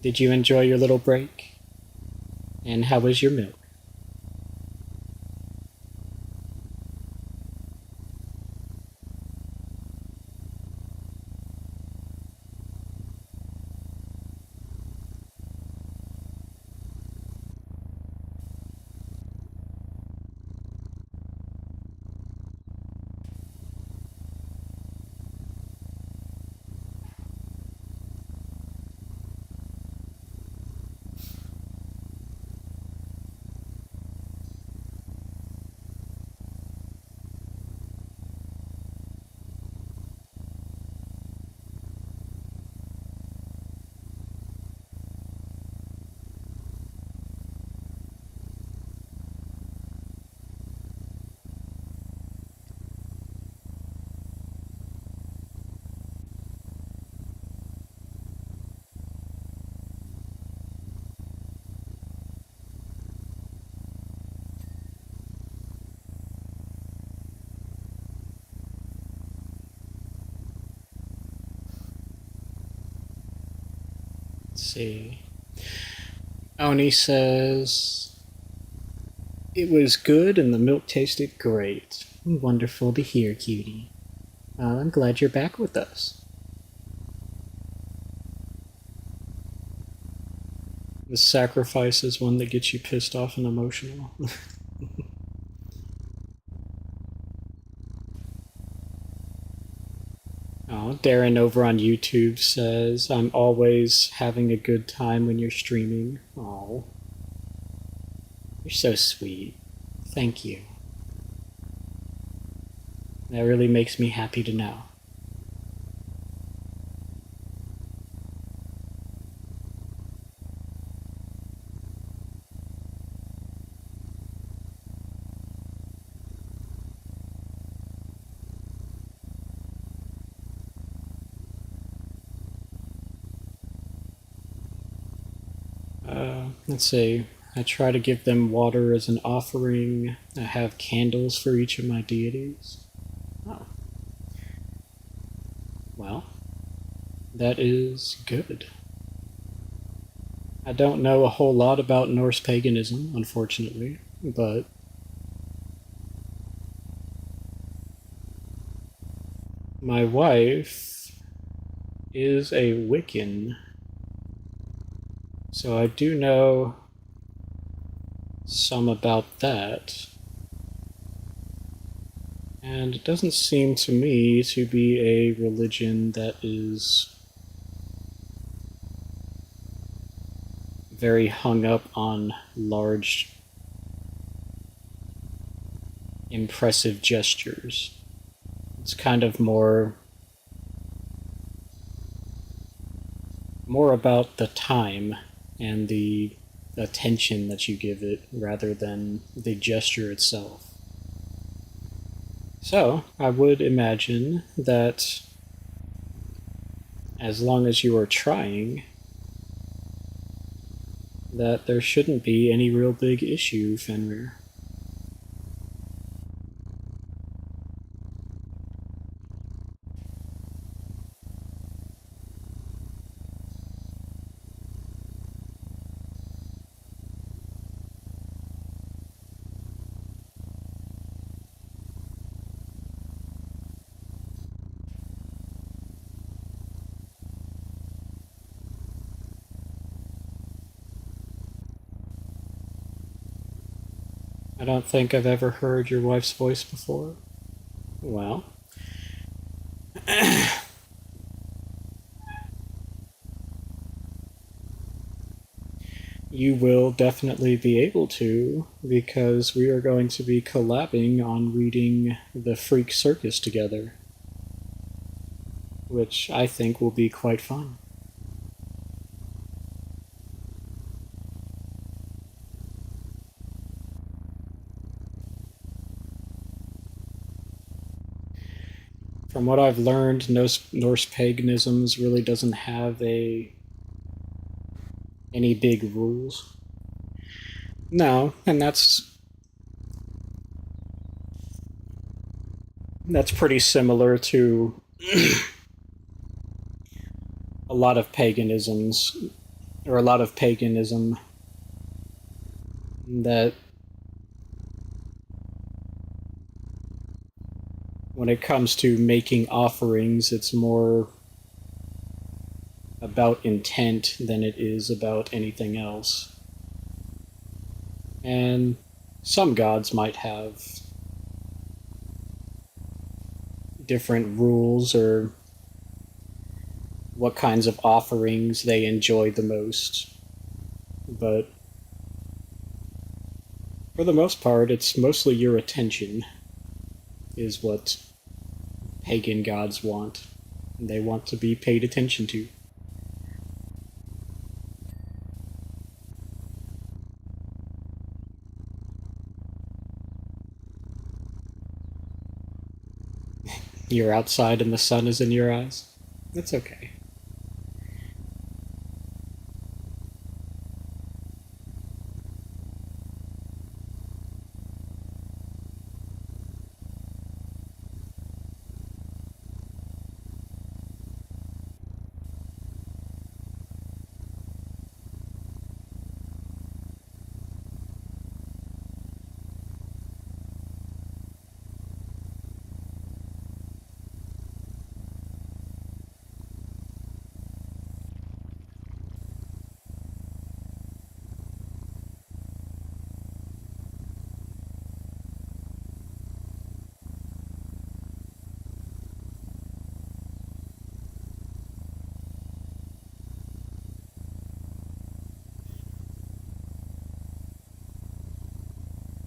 Did you enjoy your little break? And how was your milk? Let's see. Oni says, "It was good and the milk tasted great. Wonderful to hear, cutie. I'm glad you're back with us." The sacrifice is one that gets you pissed off and emotional. Oh, Darren over on YouTube says, "I'm always having a good time when you're streaming." Oh, you're so sweet. Thank you. That really makes me happy to know. Let's see. I try to give them water as an offering. I have candles for each of my deities. Oh, well, that is good. I don't know a whole lot about Norse paganism, unfortunately, but my wife is a Wiccan, so I do know some about that. And it doesn't seem to me to be a religion that is very hung up on large, impressive gestures. It's kind of more about the time and the attention that you give it rather than the gesture itself. So, I would imagine that as long as you are trying, that there shouldn't be any real big issue, Fenrir. I don't think I've ever heard your wife's voice before. Well, you will definitely be able to because we are going to be collabing on reading The Freak Circus together, which I think will be quite fun. From what I've learned, Norse paganisms really doesn't have a any big rules. No, and that's pretty similar to a lot of paganisms or a lot of paganism that when it comes to making offerings, it's more about intent than it is about anything else. And some gods might have different rules or what kinds of offerings they enjoy the most. But for the most part, it's mostly your attention, is what pagan gods want. They want to be paid attention to. You're outside and the sun is in your eyes. That's okay.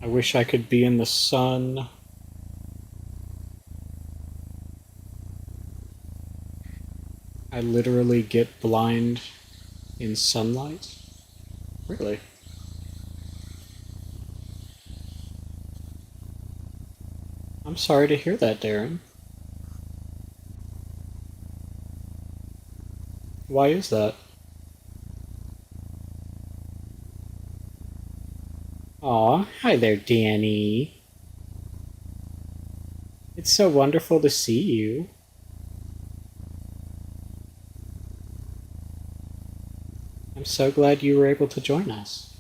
I wish I could be in the sun. I literally get blind in sunlight. Really? I'm sorry to hear that, Darren. Why is that? Aw, hi there, Danny. It's so wonderful to see you. I'm so glad you were able to join us.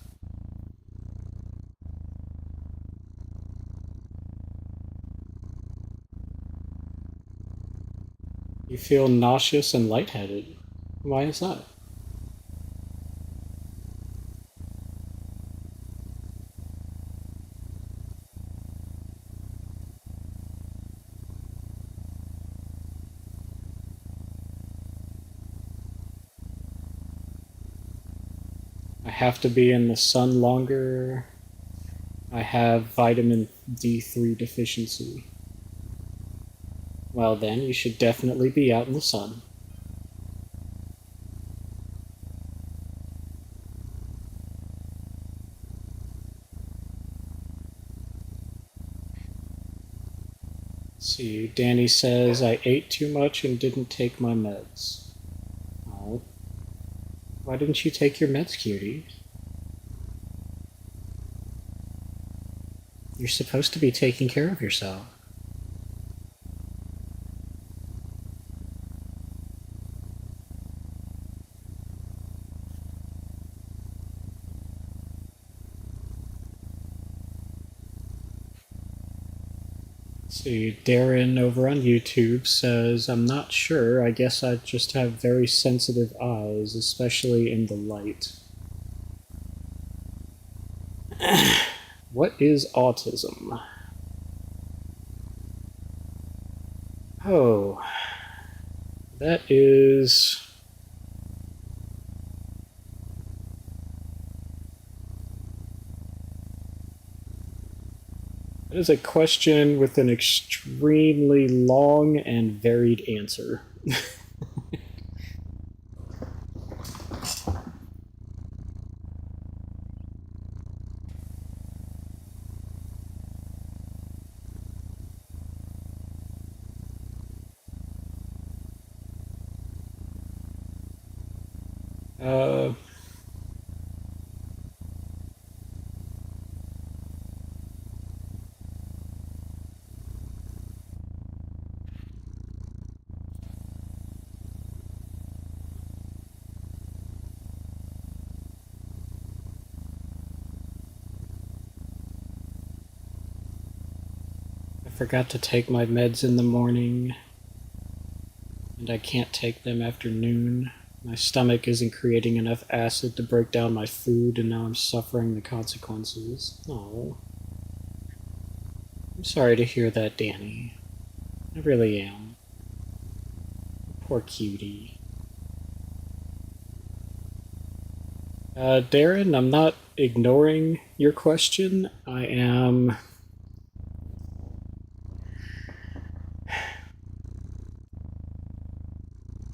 You feel nauseous and lightheaded. Why is that? I have to be in the sun longer. I have vitamin D3 deficiency. Well, then, you should definitely be out in the sun. See, Danny says I ate too much and didn't take my meds. Oh, why didn't you take your meds, cutie? You're supposed to be taking care of yourself. See, Darren over on YouTube says, I'm not sure. I guess I just have very sensitive eyes, especially in the light. What is autism? Oh, that is. That is a question with an extremely long and varied answer. Uh, I forgot to take my meds in the morning, and I can't take them after noon. My stomach isn't creating enough acid to break down my food, and now I'm suffering the consequences. Oh, I'm sorry to hear that, Danny. I really am. Poor cutie. Darren, I'm not ignoring your question.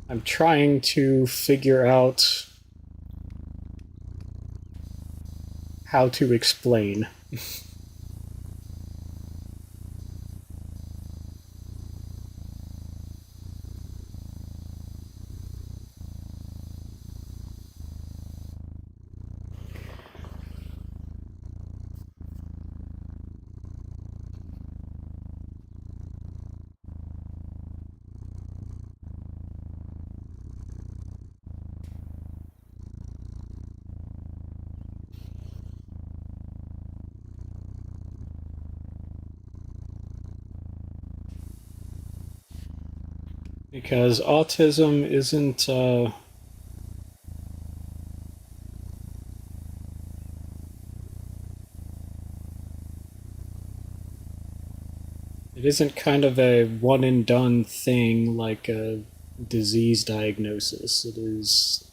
I'm trying to figure out how to explain. Because autism isn't kind of a one and done thing like a disease diagnosis. It is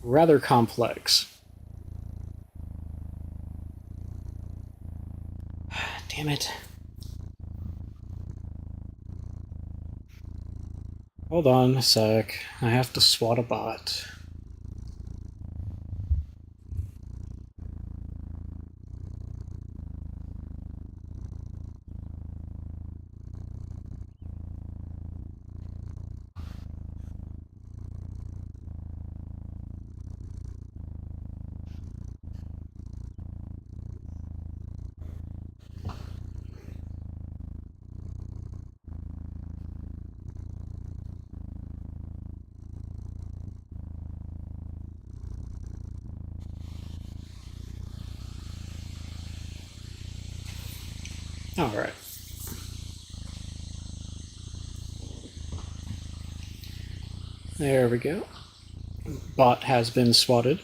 rather complex. Damn it. Hold on a sec. I have to swat a bot. Alright. There we go. Bot has been swatted.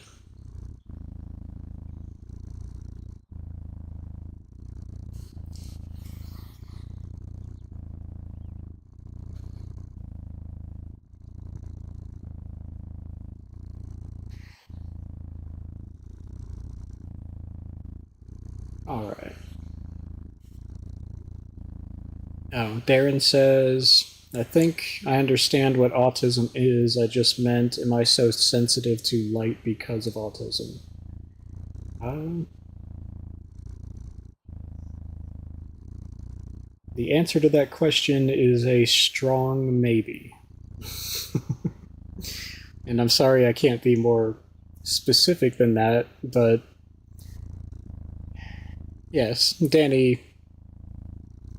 Alright. Oh, Darren says, I think I understand what autism is. I just meant, am I so sensitive to light because of autism? Um, the answer to that question is a strong maybe. And I'm sorry I can't be more specific than that, but yes, Danny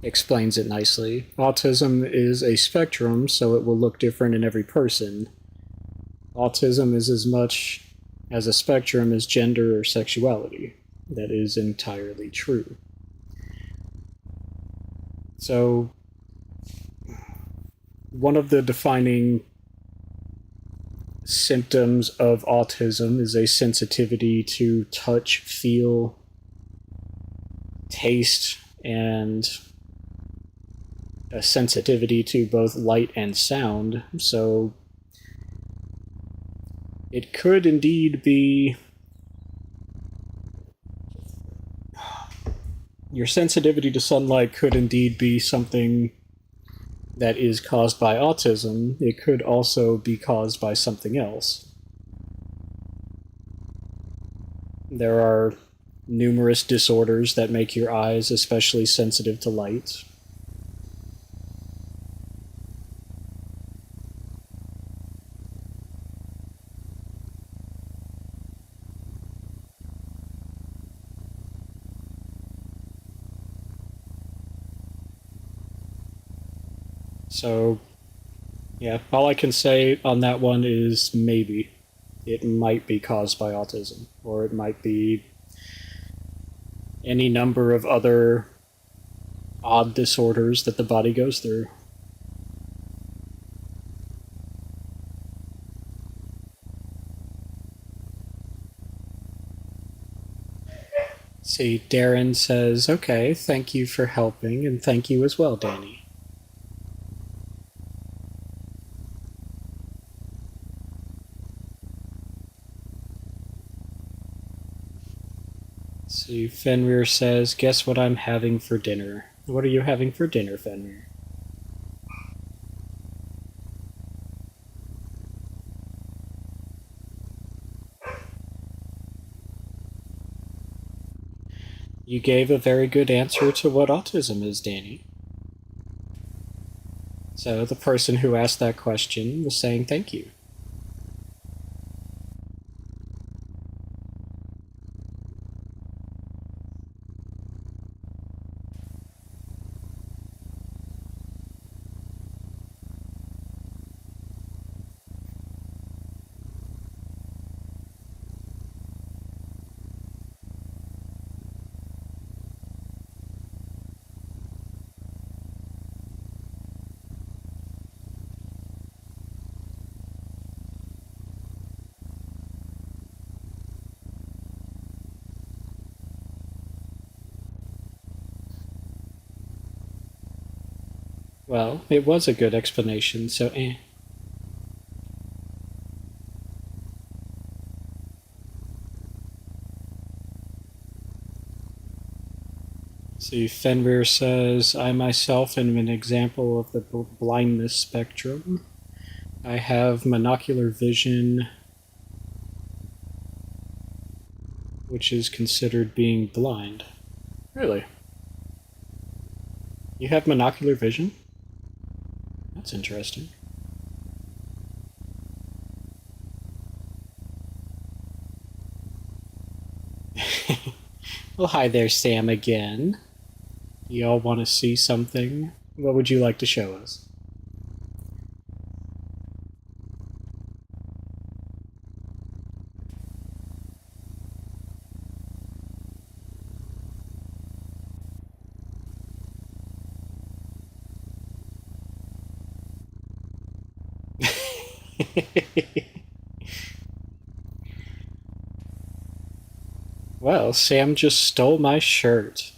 explains it nicely. Autism is a spectrum, so it will look different in every person. Autism is as much as a spectrum as gender or sexuality. That is entirely true. So, one of the defining symptoms of autism is a sensitivity to touch, feel, taste, and a sensitivity to both light and sound. So, it could indeed be your sensitivity to sunlight could indeed be something that is caused by autism. It could also be caused by something else. There are numerous disorders that make your eyes especially sensitive to light. So, yeah, all I can say on that one is maybe. It might be caused by autism, or it might be any number of other odd disorders that the body goes through. See, Darren says, okay, thank you for helping, and thank you as well, Danny. See, Fenrir says, guess what I'm having for dinner? What are you having for dinner, Fenrir? You gave a very good answer to what autism is, Danny. So the person who asked that question was saying thank you. Well, it was a good explanation, so eh. See, Fenrir says, I myself am an example of the blindness spectrum. I have monocular vision, which is considered being blind. Really? You have monocular vision? That's interesting. Well, hi there, Sam, again. Y'all want to see something? What would you like to show us? Well, Sam just stole my shirt.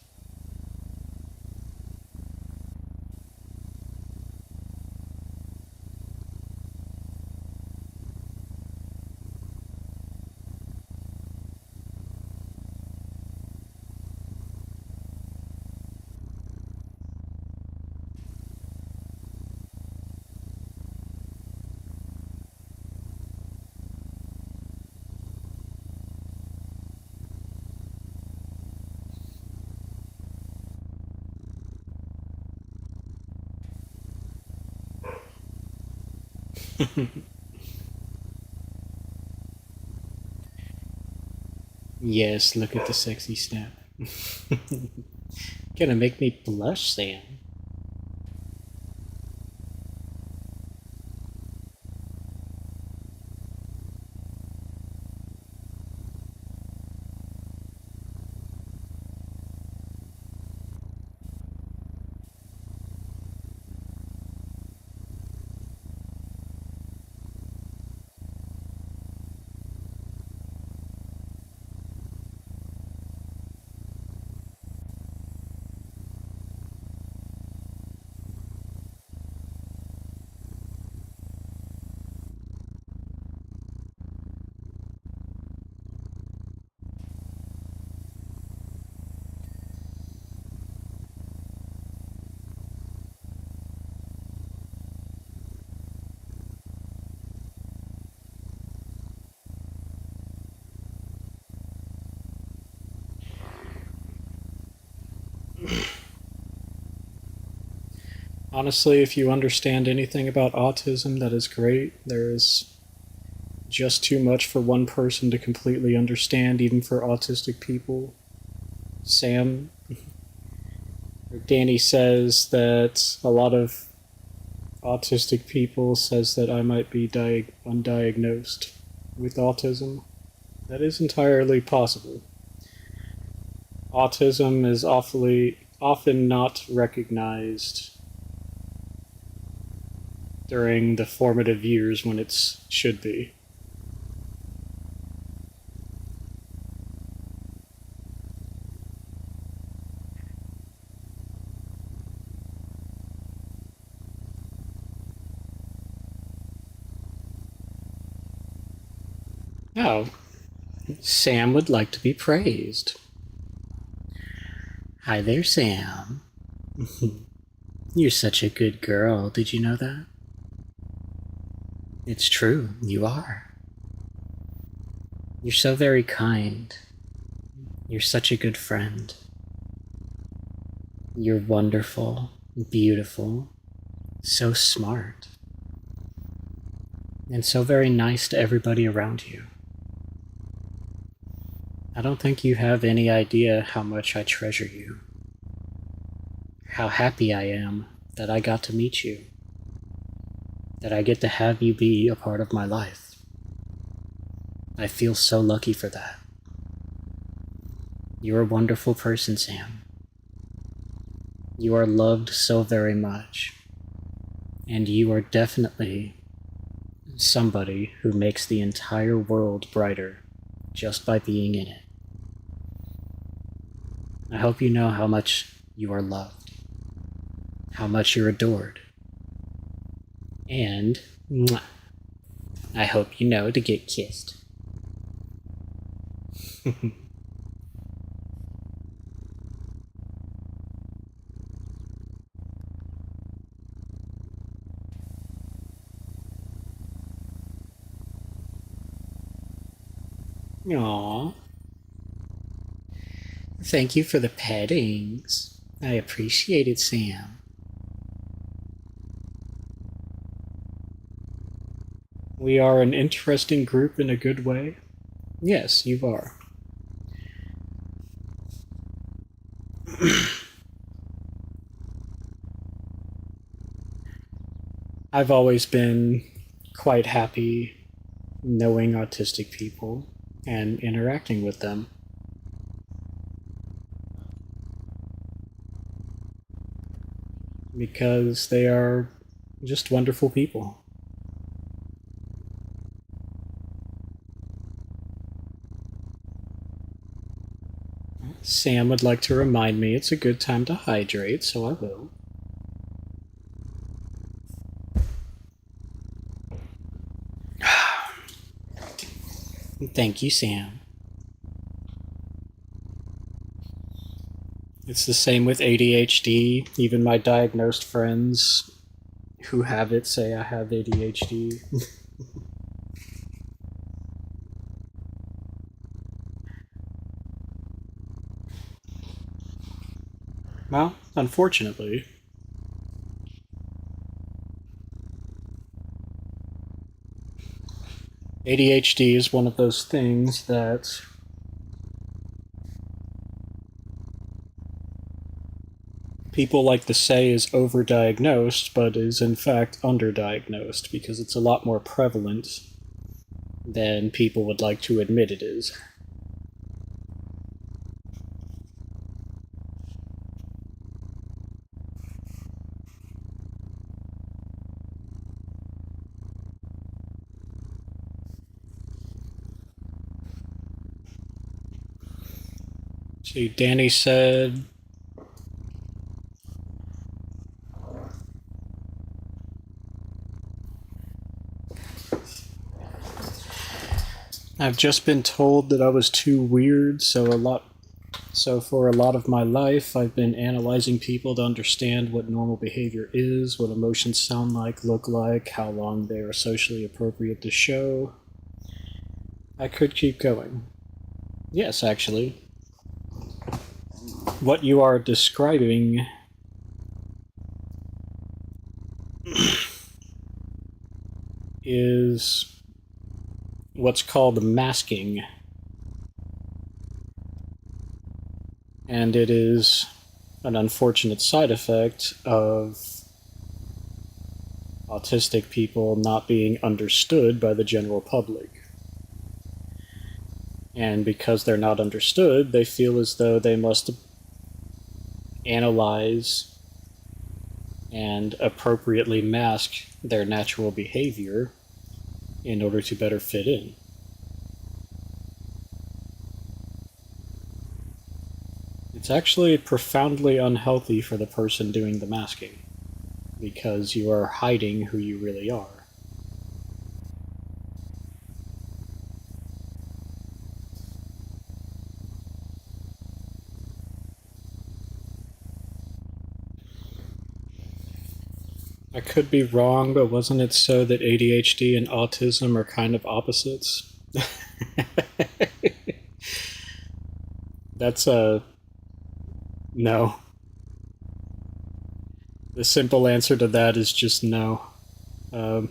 Yes, look at the sexy snap. Gonna make me blush, Sam. Honestly, if you understand anything about autism, that is great. There is just too much for one person to completely understand, even for autistic people. Sam, or Danny says that a lot of autistic people says that I might be undiagnosed with autism. That is entirely possible. Autism is often not recognized during the formative years when it should be. Oh, Sam would like to be praised. Hi there, Sam. You're such a good girl. Did you know that? It's true, you are. You're so very kind. You're such a good friend. You're wonderful, beautiful, so smart, and so very nice to everybody around you. I don't think you have any idea how much I treasure you. How happy I am that I got to meet you. That I get to have you be a part of my life. I feel so lucky for that. You're a wonderful person, Sam. You are loved so very much. And you are definitely somebody who makes the entire world brighter just by being in it. I hope you know how much you are loved, how much you're adored, and mwah, I hope you know to get kissed. Aww. Thank you for the pettings. I appreciate it, Sam. We are an interesting group in a good way. Yes, you are. I've always been quite happy knowing autistic people and interacting with them because they are just wonderful people. Sam would like to remind me it's a good time to hydrate, so I will. Thank you, Sam. It's the same with ADHD. Even my diagnosed friends who have it say I have ADHD. Well, unfortunately, ADHD is one of those things that people like to say is overdiagnosed, but is in fact underdiagnosed because it's a lot more prevalent than people would like to admit it is. See, Danny said, I've just been told that I was too weird, so for a lot of my life I've been analyzing people to understand what normal behavior is, what emotions sound like, look like, how long they are socially appropriate to show. I could keep going. Yes, actually. What you are describing is what's called masking. And it is an unfortunate side effect of autistic people not being understood by the general public. And because they're not understood, they feel as though they must analyze and appropriately mask their natural behavior in order to better fit in. It's actually profoundly unhealthy for the person doing the masking because you are hiding who you really are. I could be wrong, but wasn't it so that ADHD and autism are kind of opposites? That's a no. The simple answer to that is just no. Um,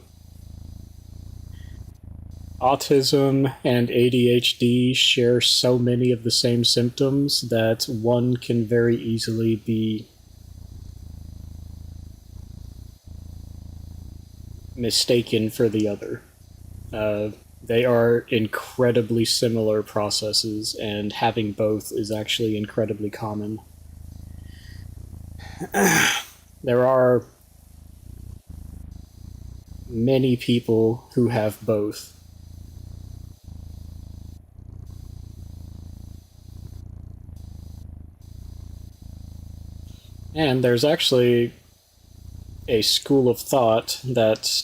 Autism and ADHD share so many of the same symptoms that one can very easily be mistaken for the other. Uh, they are incredibly similar processes, and having both is actually incredibly common. There are many people who have both. And there's actually a school of thought that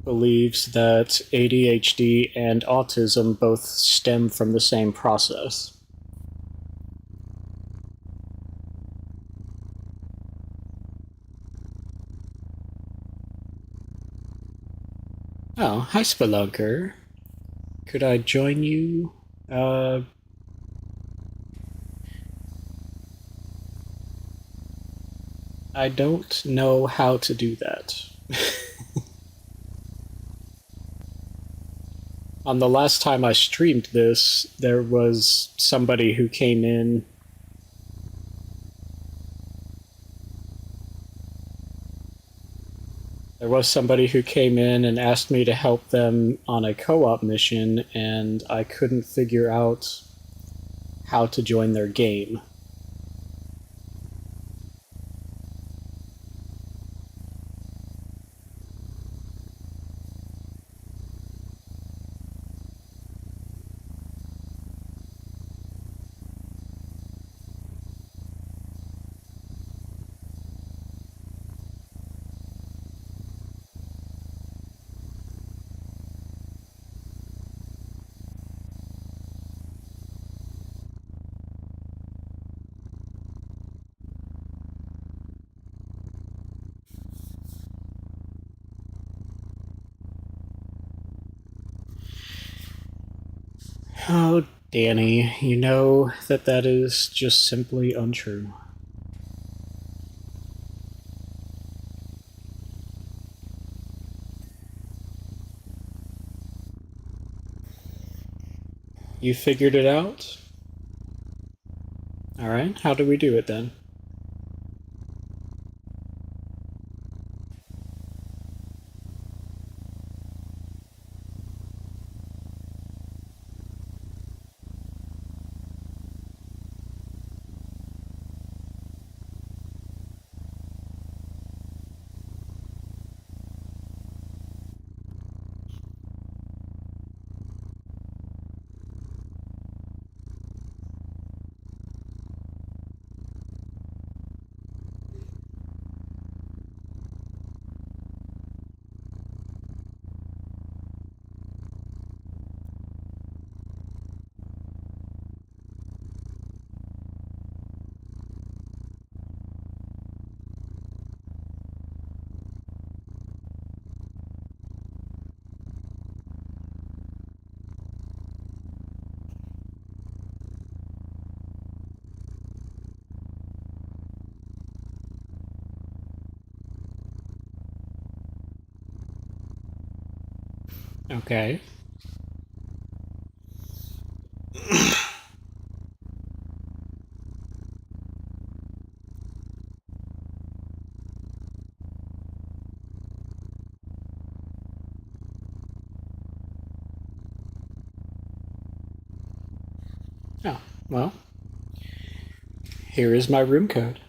believes that ADHD and autism both stem from the same process. Oh, hi, Spelunker. Could I join you? Uh, I don't know how to do that. On the last time I streamed this, there was somebody who came in. There was somebody who came in and asked me to help them on a co op mission, and I couldn't figure out how to join their game. Oh, Danny, you know that that is just simply untrue. You figured it out? Alright, how do we do it then? Okay. Oh, well, here is my room code.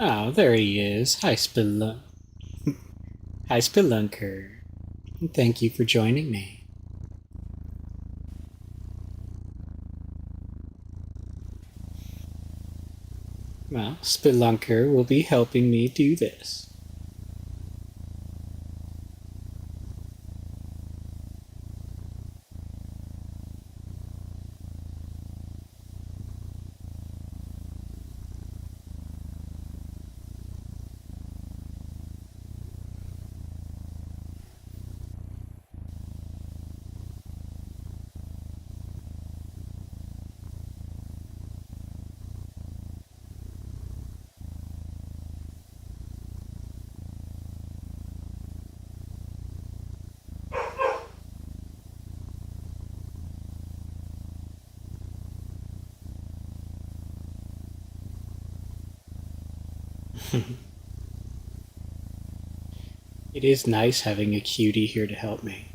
Oh, there he is. Hi, Spelunker. Thank you for joining me. Well, Spelunker will be helping me do this. It is nice having a cutie here to help me.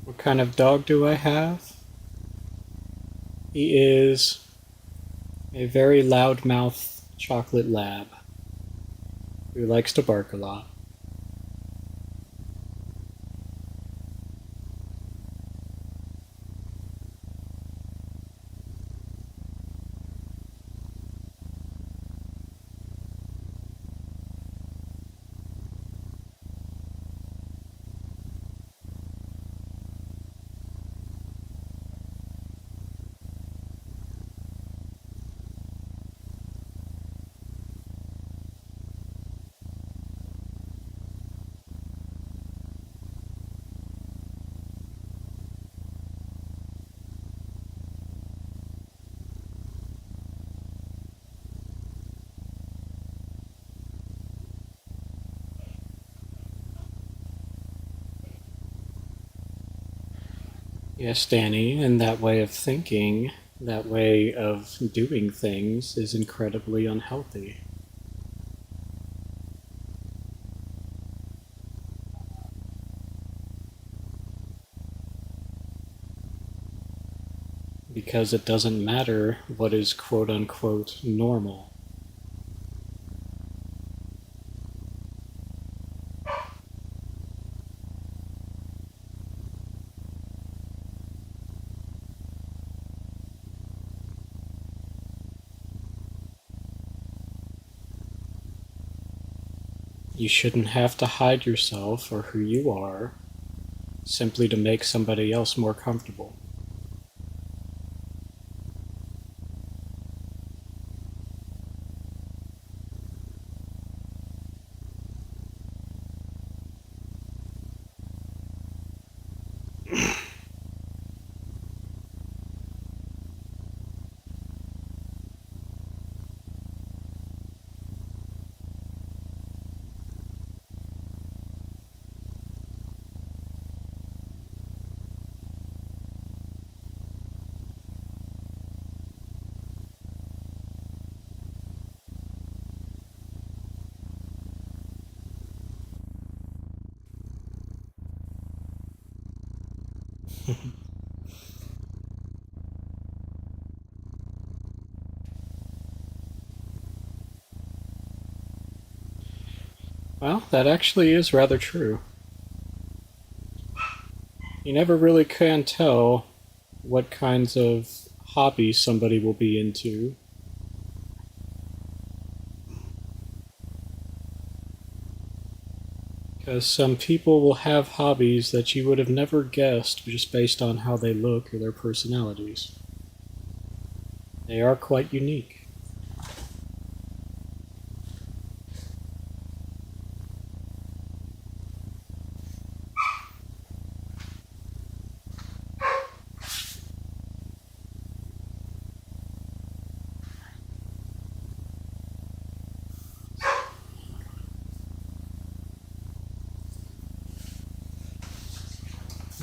What kind of dog do I have? He is a very loudmouth chocolate lab who likes to bark a lot. Yes, Danny, in that way of thinking, That way of doing things is incredibly unhealthy. Because it doesn't matter what is quote unquote normal. You shouldn't have to hide yourself or who you are simply to make somebody else more comfortable. Well, that actually is rather true. You never really can tell what kinds of hobbies somebody will be into. Because some people will have hobbies that you would have never guessed just based on how they look or their personalities. They are quite unique.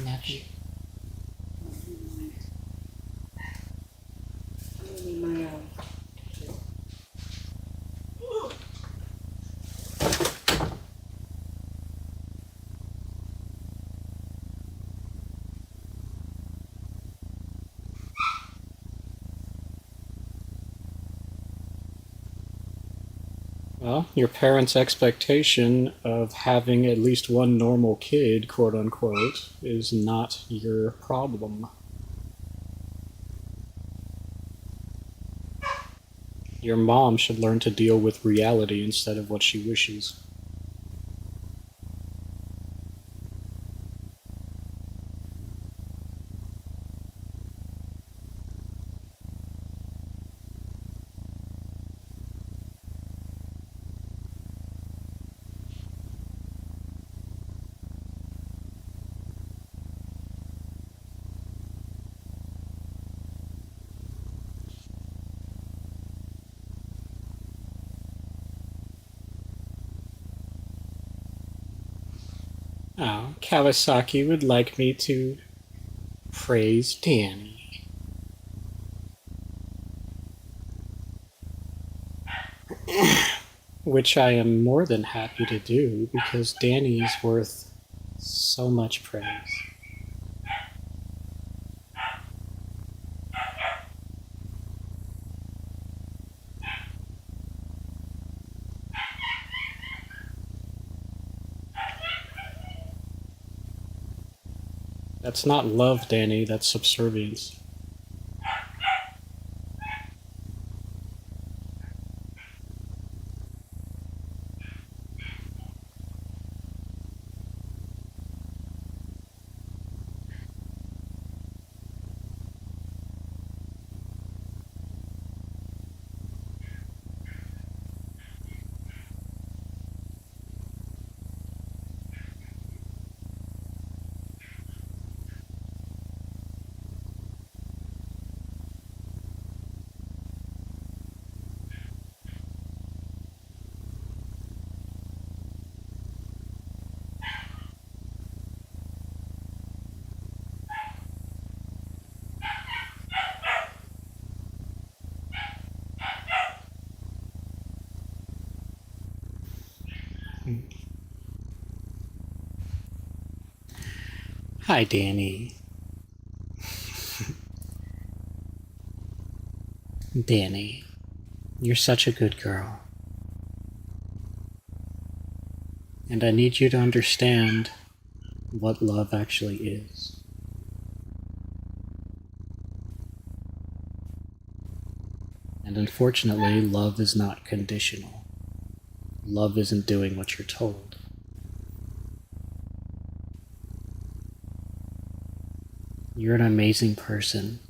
Nephew. Well, your parents' expectation of having at least one normal kid, quote unquote, is not your problem. Your mom should learn to deal with reality instead of what she wishes. Oh, Kawasaki would like me to praise Danny. Which I am more than happy to do because Danny is worth so much praise. That's not love, Danny, that's subservience. Hi, Danny. Danny, you're such a good girl. And I need you to understand what love actually is. And unfortunately, love is not conditional. Love isn't doing what you're told. You're an amazing person.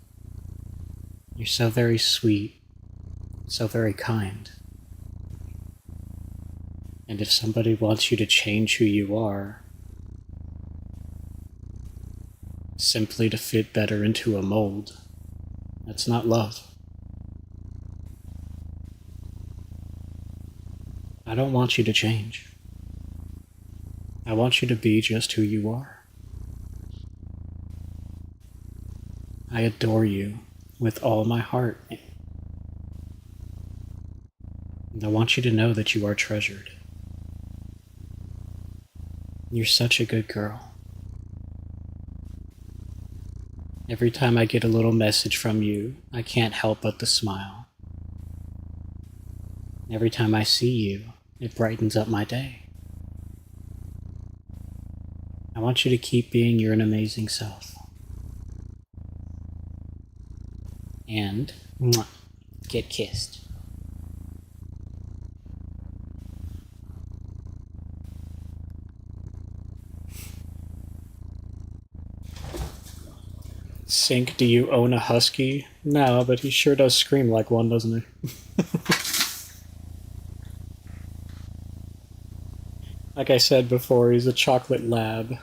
You're so very sweet, so very kind. And if somebody wants you to change who you are, simply to fit better into a mold, that's not love. I don't want you to change. I want you to be just who you are. I adore you with all my heart. And I want you to know that you are treasured. You're such a good girl. Every time I get a little message from you, I can't help but to smile. Every time I see you, it brightens up my day. I want you to keep being your amazing self. And mwah, get kissed. Sink, do you own a husky? No, but he sure does scream like one, doesn't he? Like I said before, he's a chocolate lab.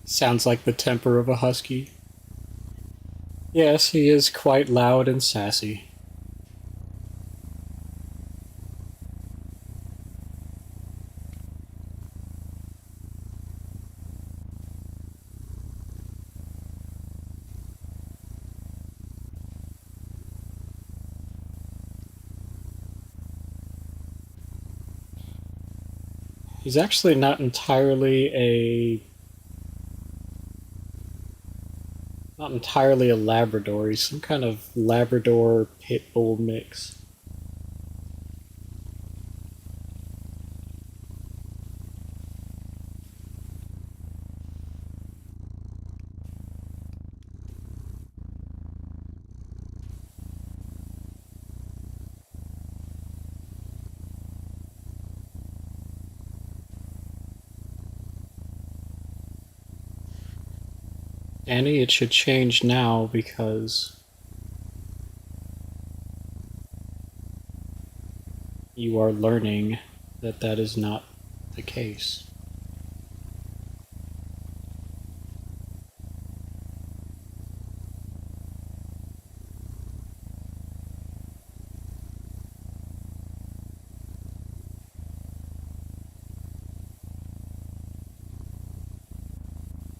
Sounds like the temper of a husky. Yes, he is quite loud and sassy. He's actually not entirely a Labrador. He's some kind of Labrador pit bull mix. Annie, it should change now because you are learning that that is not the case.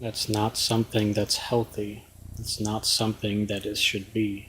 That's not something that's healthy. It's not something that it should be.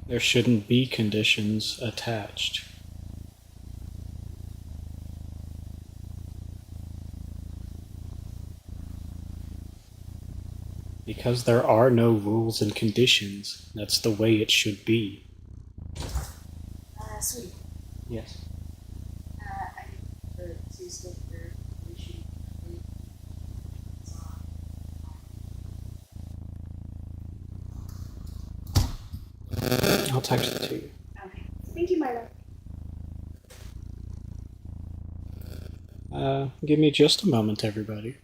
There shouldn't be conditions attached. Because there are no rules and conditions, that's the way it should be. Sweet. Yes. I need the Tuesday for issue. I'll text it to you. Okay. Thank you, Milo. Give me just a moment, everybody.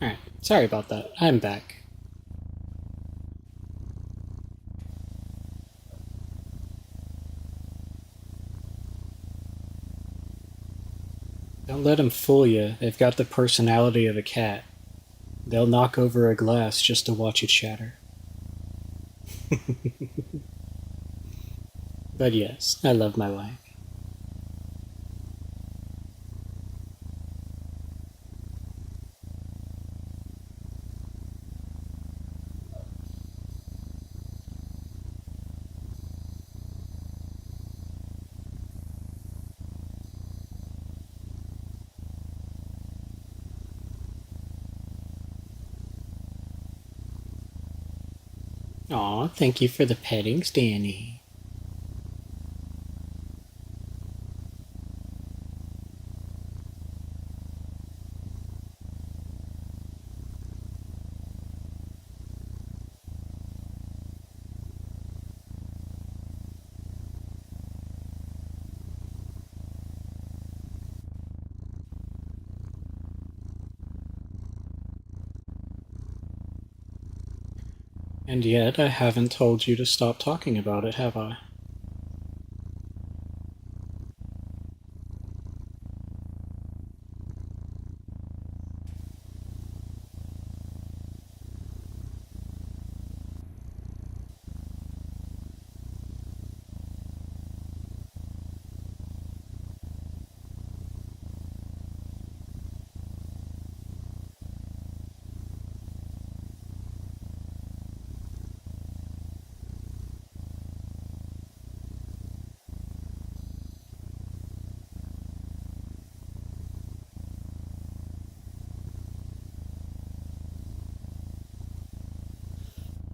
Alright, sorry about that. I'm back. Don't let them fool you. They've got the personality of a cat. They'll knock over a glass just to watch it shatter. But yes, I love my wife. Aw, thank you for the pettings, Danny. And yet, I haven't told you to stop talking about it, have I?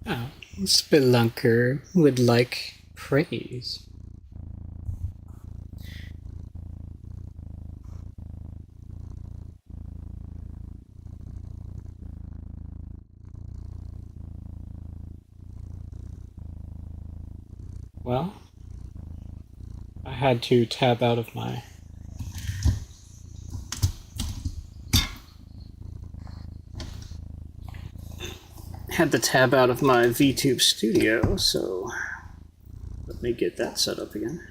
Oh, Spelunker would like praise. Well, I had to tab out of my VTube studio, so let me get that set up again.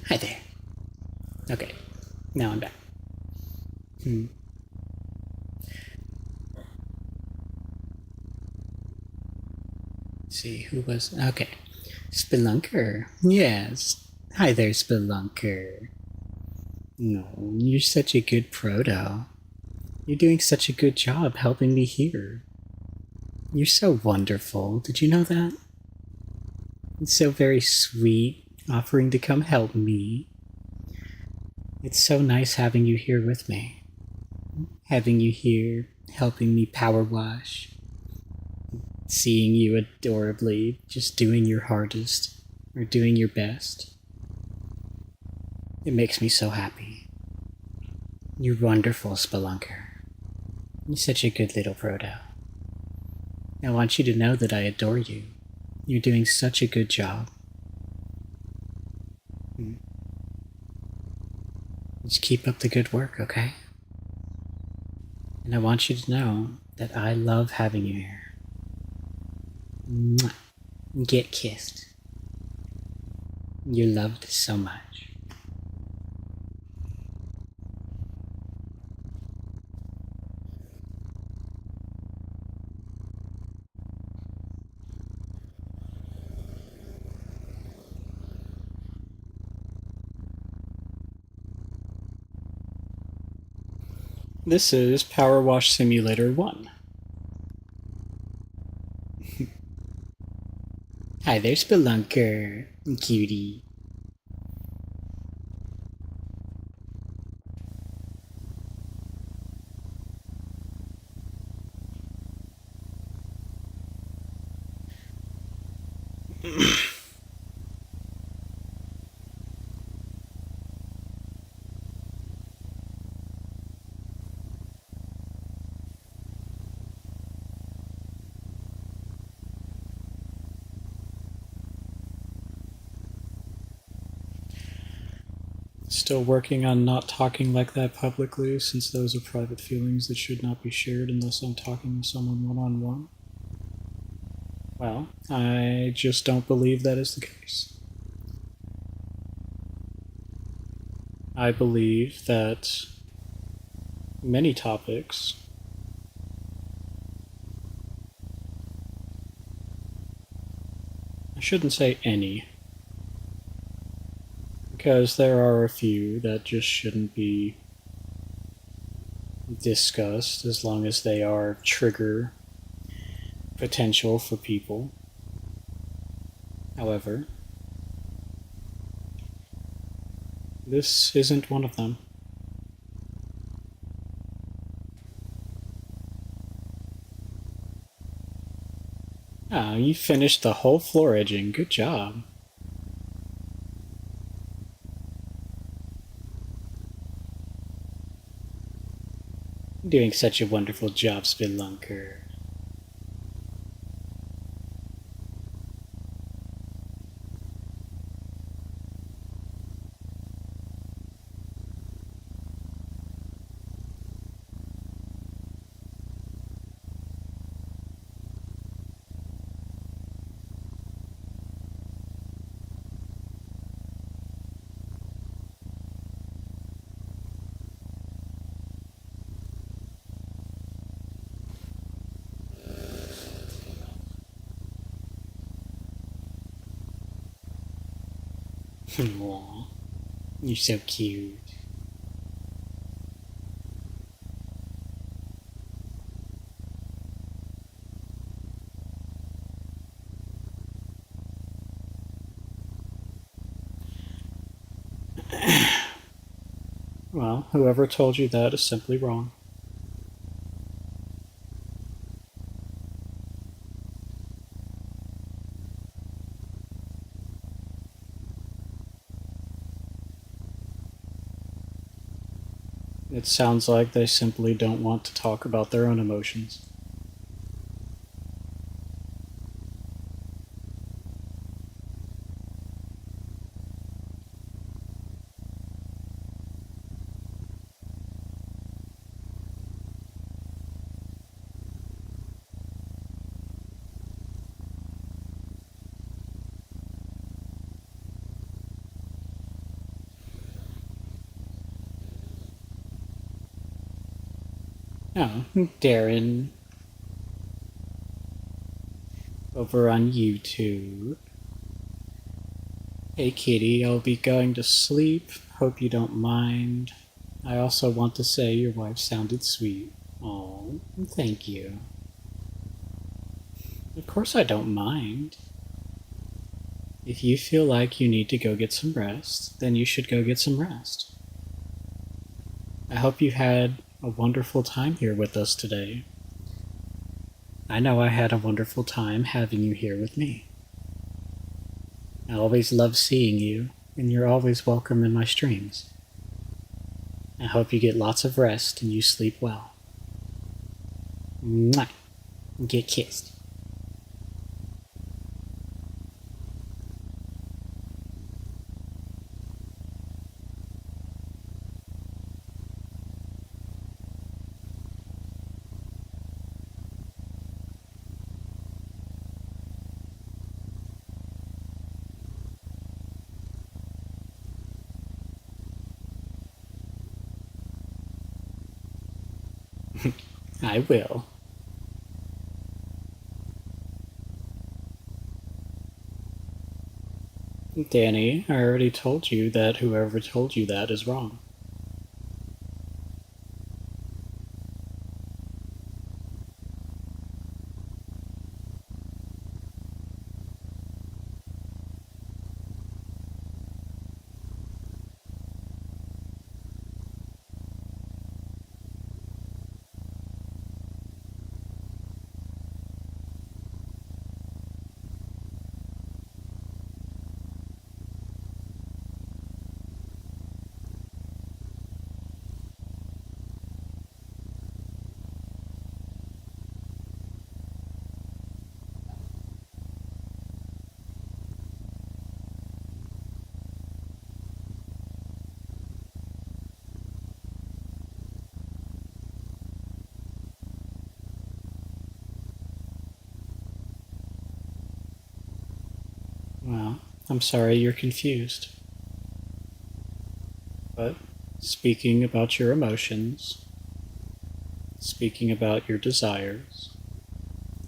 Hi there. Okay, now I'm back. See, who was... Okay. Spelunker. Yes. Hi there, Spelunker. No, you're such a good proto. You're doing such a good job helping me here. You're so wonderful. Did you know that? It's so very sweet, offering to come help me. It's so nice having you here with me. Having you here, helping me power wash. Seeing you adorably, just doing your hardest, or doing your best. It makes me so happy. You're wonderful, Spelunker. You're such a good little proto. I want you to know that I adore you. You're doing such a good job. Just keep up the good work, okay? And I want you to know that I love having you here. Mwah. Get kissed. You're loved so much. This is Power Wash Simulator 1. Hi there, Spelunker. Cutie. Still working on not talking like that publicly, since those are private feelings that should not be shared unless I'm talking with someone one-on-one. Well, I just don't believe that is the case. I believe that many topics I shouldn't say any, because there are a few that just shouldn't be discussed as long as they are trigger potential for people. However, this isn't one of them. Ah, you finished the whole floor edging. Good job. You're doing such a wonderful job, Spelunker. Aww, you're so cute. Well, whoever told you that is simply wrong. It sounds like they simply don't want to talk about their own emotions. Oh, Darren, over on YouTube. Hey kitty, I'll be going to sleep. Hope you don't mind. I also want to say your wife sounded sweet. Oh, thank you. Of course I don't mind. If you feel like you need to go get some rest, then you should go get some rest. I hope you had a wonderful time here with us today. I know I had a wonderful time having you here with me. I always love seeing you, and you're always welcome in my streams. I hope you get lots of rest and you sleep well. Mwah! Get kissed. I will. Danny, I already told you that whoever told you that is wrong. Well, I'm sorry you're confused. But speaking about your emotions, speaking about your desires,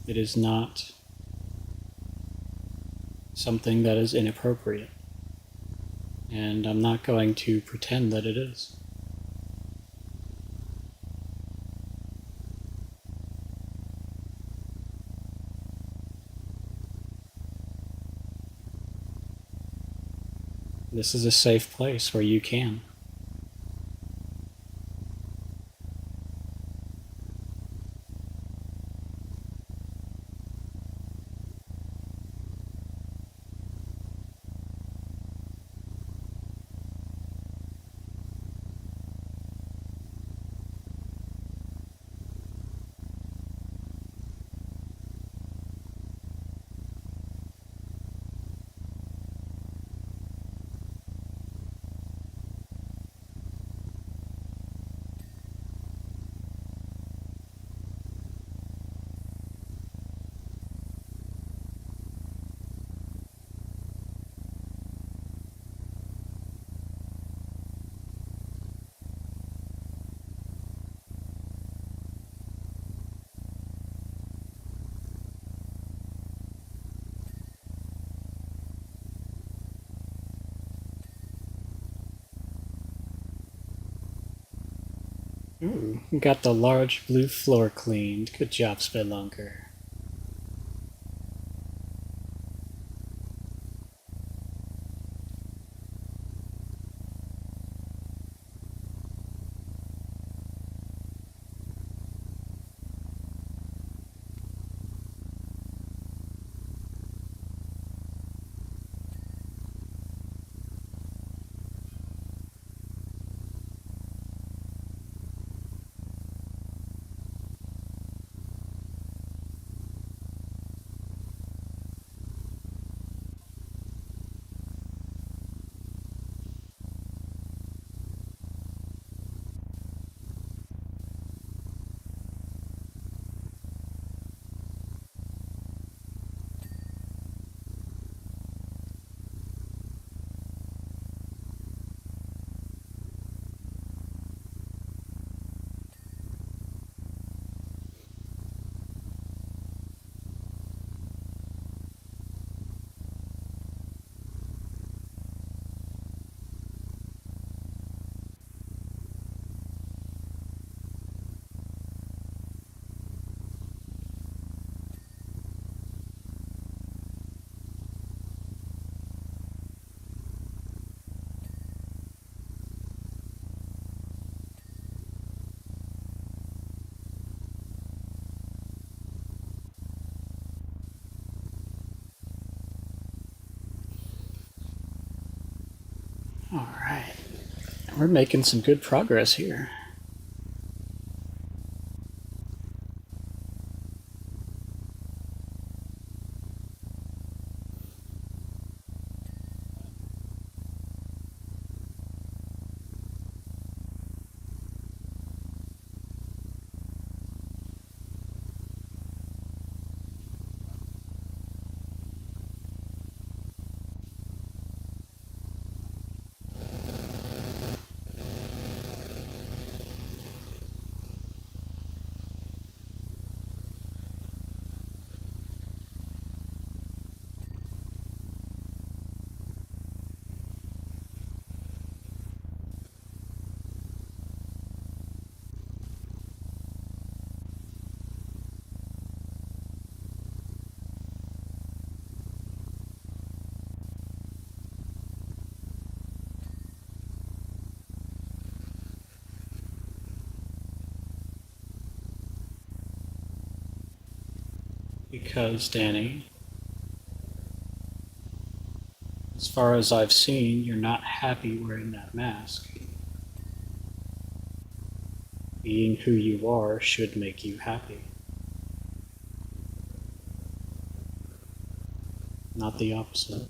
it is not something that is inappropriate. And I'm not going to pretend that it is. This is a safe place where you can. Ooh, got the large blue floor cleaned. Good job, Spelunker. All right. We're making some good progress here. Because, Danny, as far as I've seen, you're not happy wearing that mask. Being who you are should make you happy, not the opposite.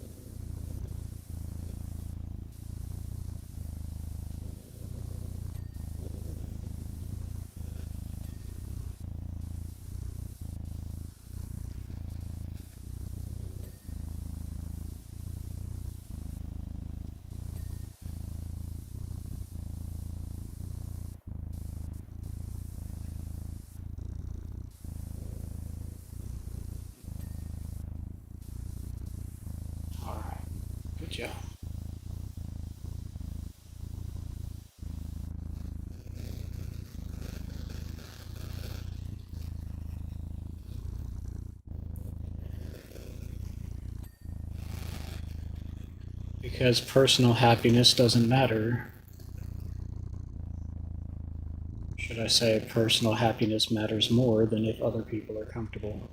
All right, good job. Because personal happiness doesn't matter. Should I say personal happiness matters more than if other people are comfortable?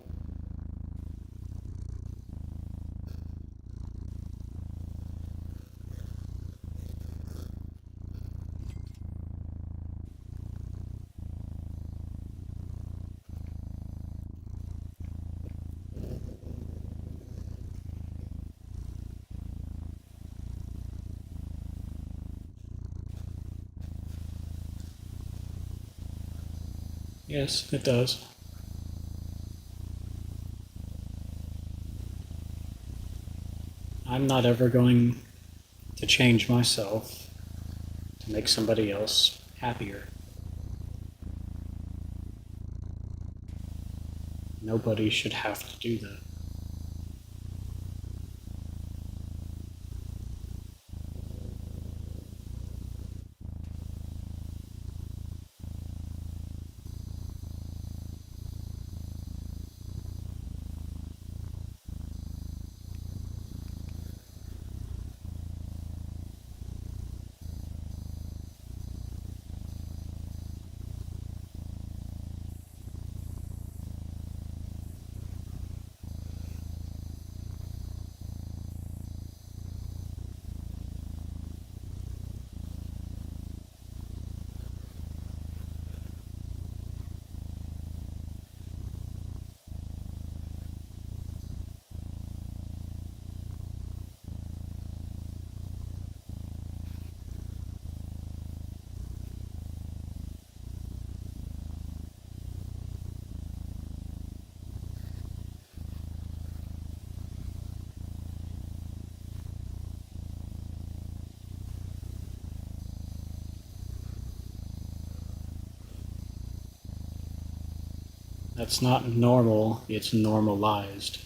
Yes, it does. I'm not ever going to change myself to make somebody else happier. Nobody should have to do that. That's not normal, it's normalized.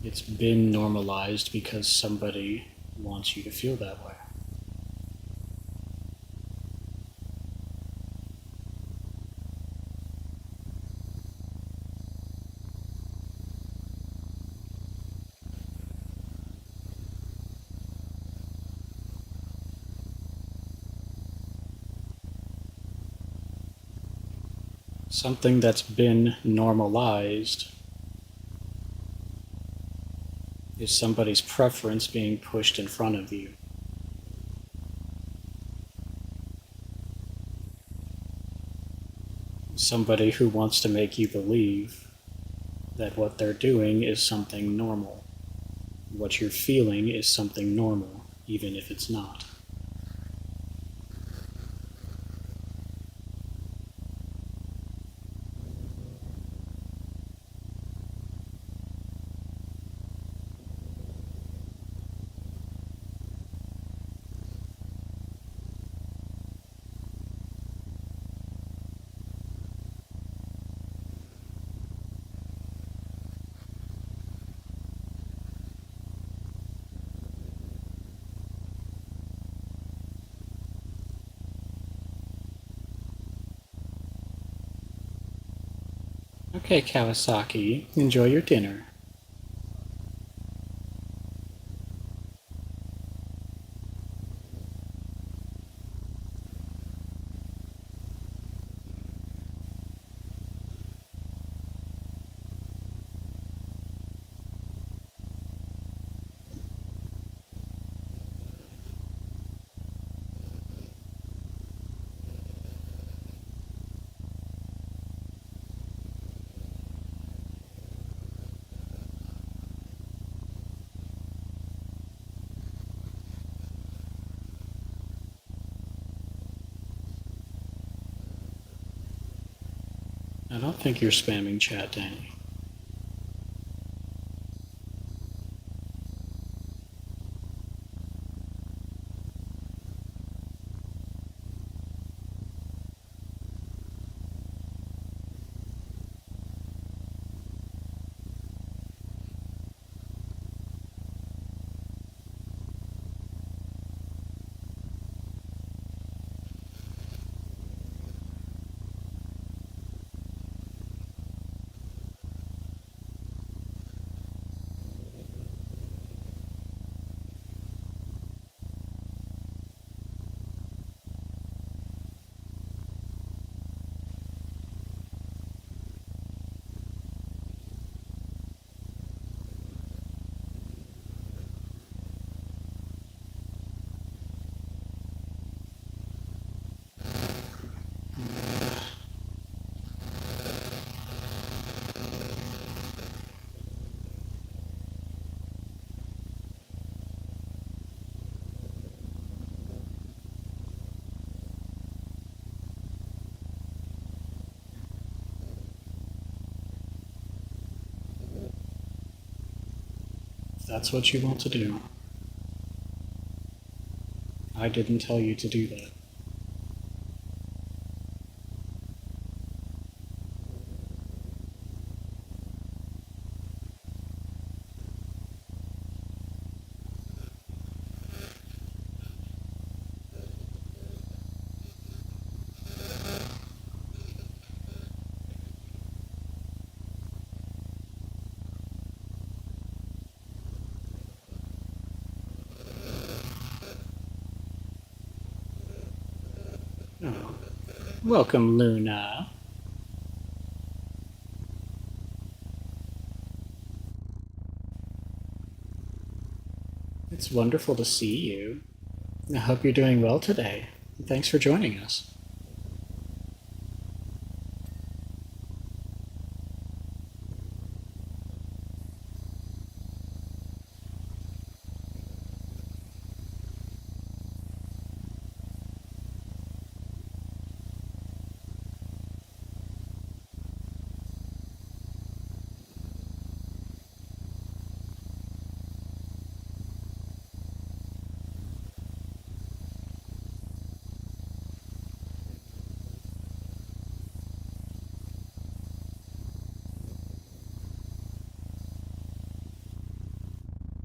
It's been normalized because somebody wants you to feel that way. Something that's been normalized Is somebody's preference being pushed in front of you? Somebody who wants to make you believe that what they're doing is something normal. What you're feeling is something normal, even if it's not. Okay, Kawasaki, enjoy your dinner. I don't think you're spamming chat, Danny. If that's what you want to do, I didn't tell you to do that. Oh. Welcome, Luna. It's wonderful to see you. I hope you're doing well today. Thanks for joining us.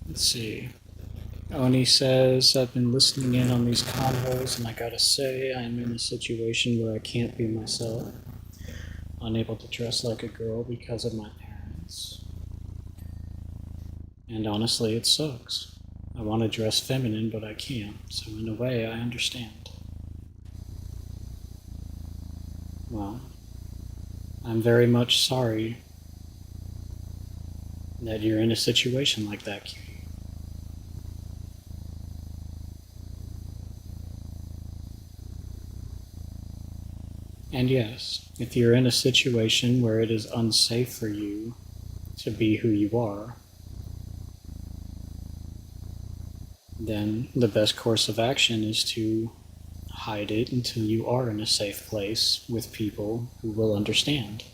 Let's see. Oni says, I've been listening in on these convos, and I gotta say, I'm in a situation where I can't be myself. Unable to dress like a girl because of my parents. And honestly, it sucks. I want to dress feminine, but I can't, so in a way, I understand. Well, I'm very much sorry that you're in a situation like that, Cutie. And yes, if you're in a situation where it is unsafe for you to be who you are, then the best course of action is to hide it until you are in a safe place with people who will understand.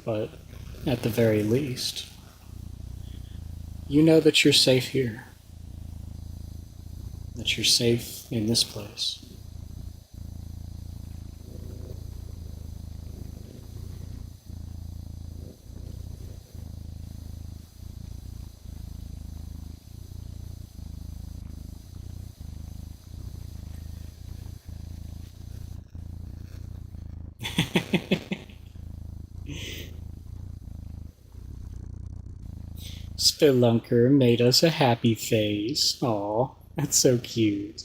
But at the very least, you know that you're safe here, that you're safe in this place. Spelunker made us a happy face. Aw, that's so cute.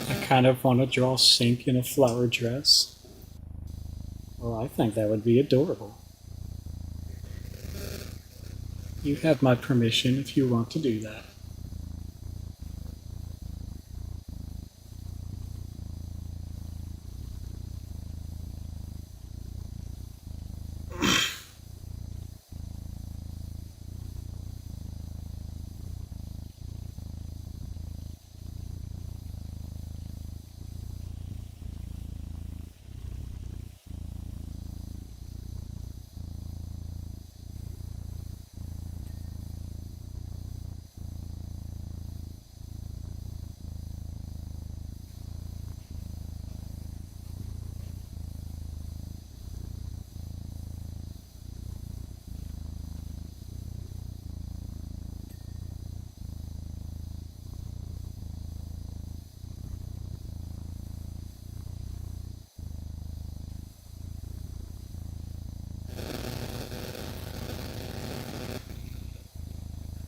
I kind of want to draw Sink in a flower dress. Well, I think that would be adorable. You have my permission if you want to do that.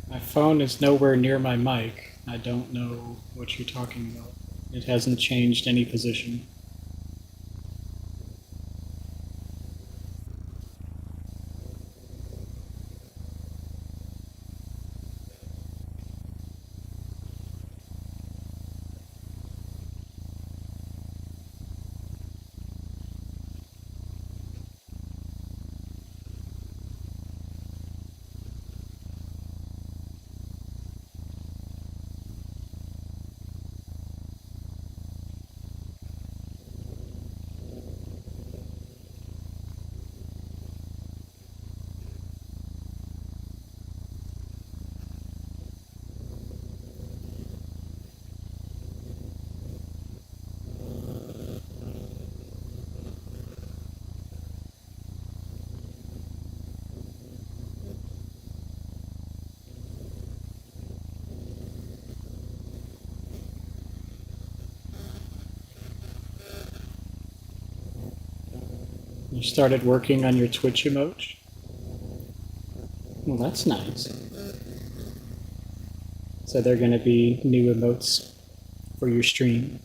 My phone is nowhere near my mic. I don't know what you're talking about. It hasn't changed any position. You started working on your Twitch emote? Well, that's nice. So they're going to be new emotes for your stream.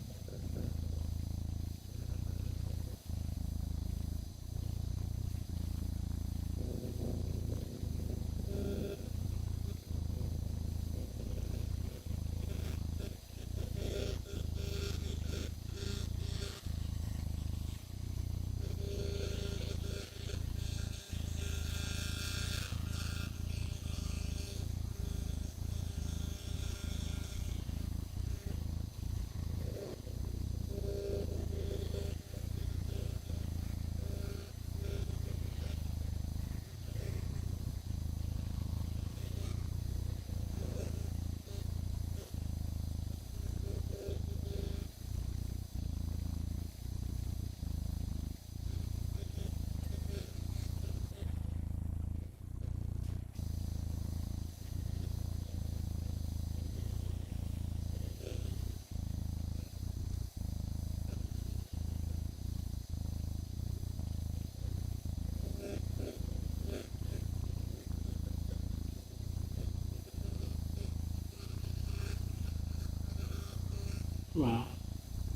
Well,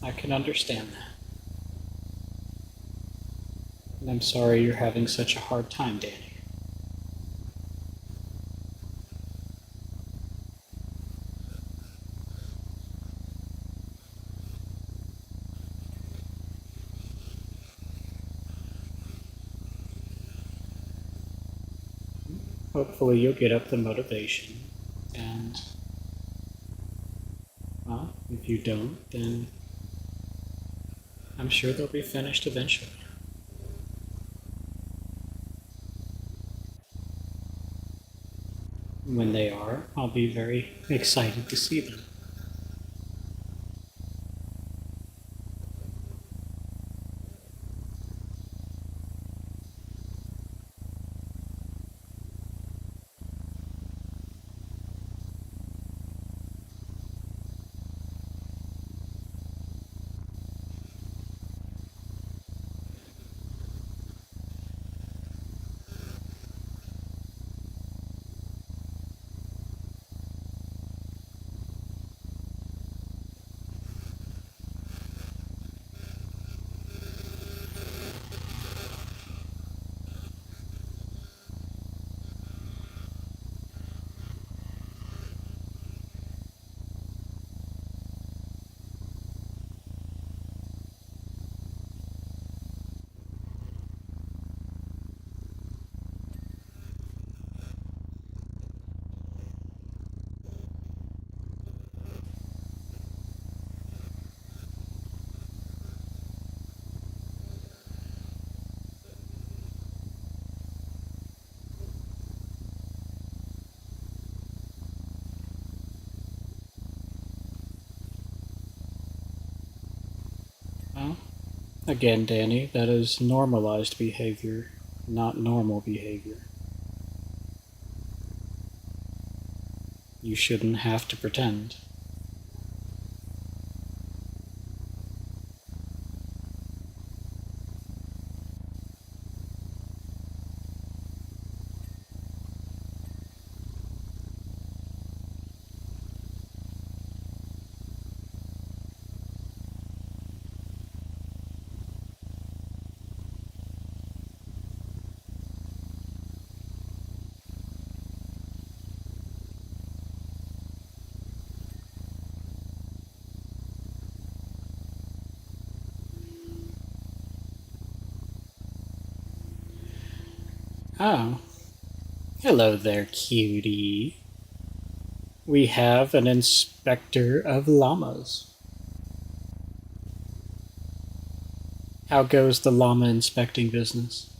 I can understand that. And I'm sorry you're having such a hard time, Danny. Hopefully you'll get up the motivation. And, well, if you don't, then I'm sure they'll be finished eventually. When they are, I'll be very excited to see them. Well, again, Danny, that is normalized behavior, not normal behavior. You shouldn't have to pretend. Oh, hello there, cutie. We have an inspector of llamas. How goes the llama inspecting business?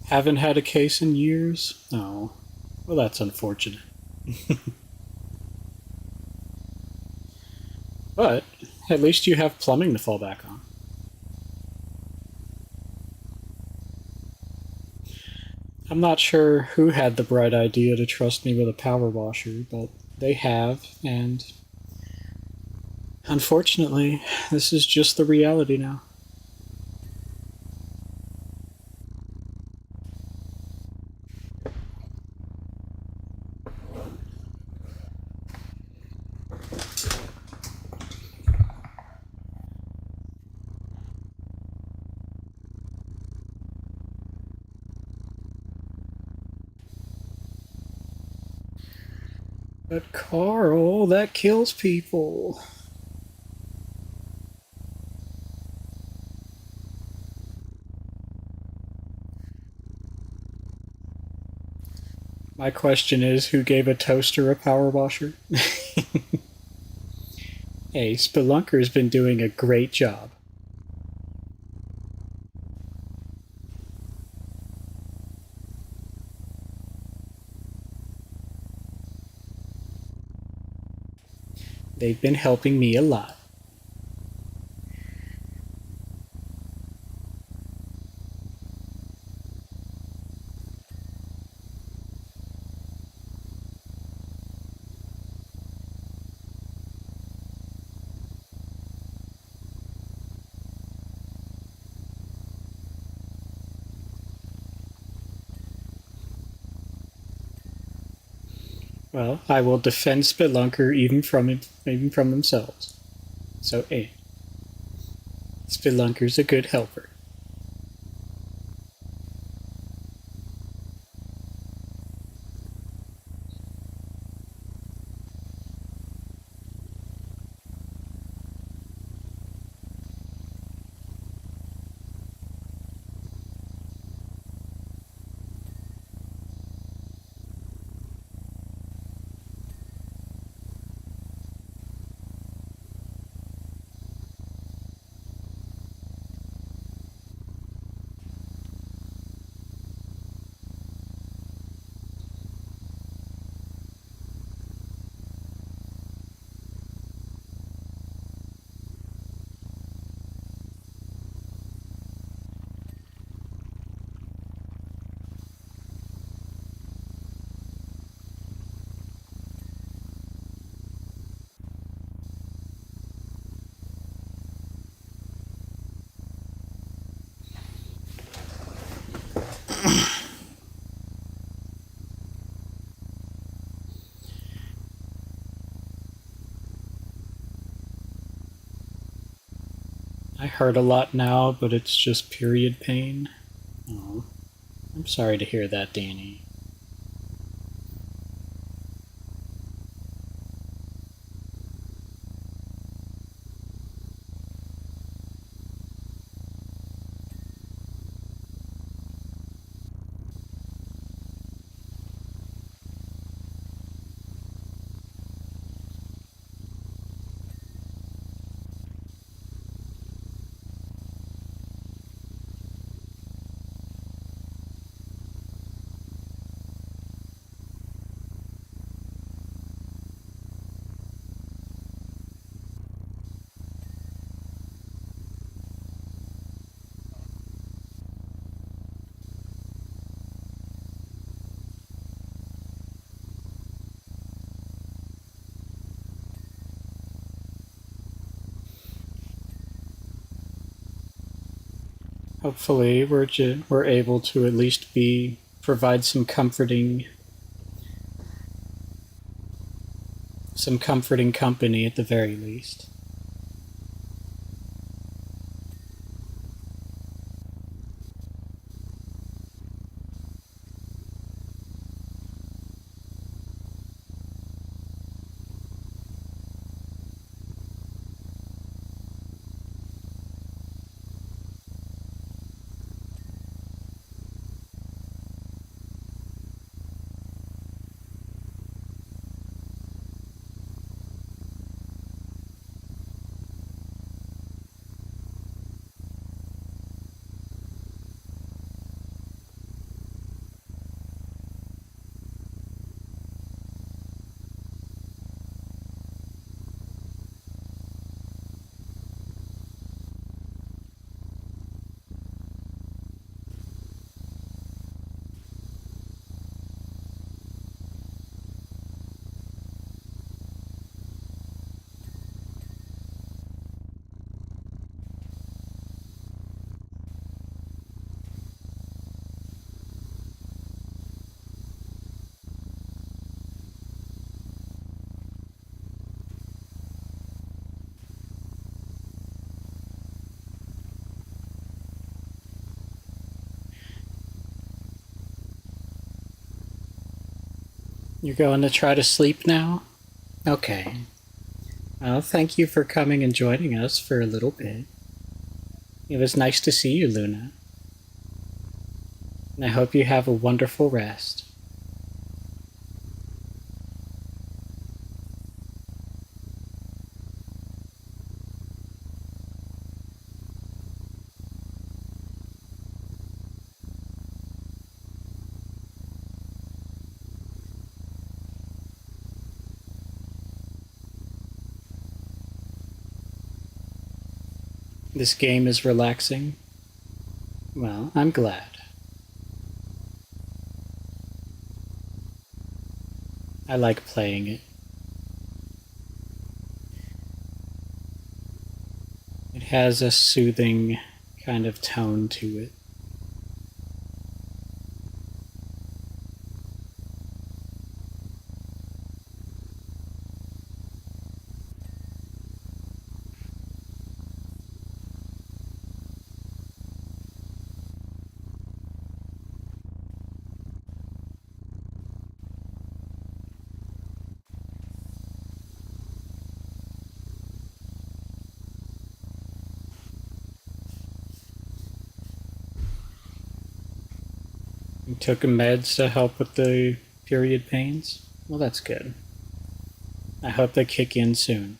Haven't had a case in years? Oh, well, that's unfortunate. But at least you have plumbing to fall back on. I'm not sure who had the bright idea to trust me with a power washer, but they have, and unfortunately, this is just the reality now. But Carl, that kills people. My question is, who gave a toaster a power washer? Hey, Spelunker's been doing a great job. They've been helping me a lot. Well, I will defend Spelunker even from themselves. So, hey, Spelunker's a good helper. I hurt a lot now, but it's just period pain. Oh, I'm sorry to hear that, Danny. Hopefully, we're able to at least provide some comforting company at the very least. You're going to try to sleep now? Okay. Well, thank you for coming and joining us for a little bit. It was nice to see you, Luna. And I hope you have a wonderful rest. This game is relaxing. Well, I'm glad. I like playing it. It has a soothing kind of tone to it. You took meds to help with the period pains? Well, that's good. I hope they kick in soon.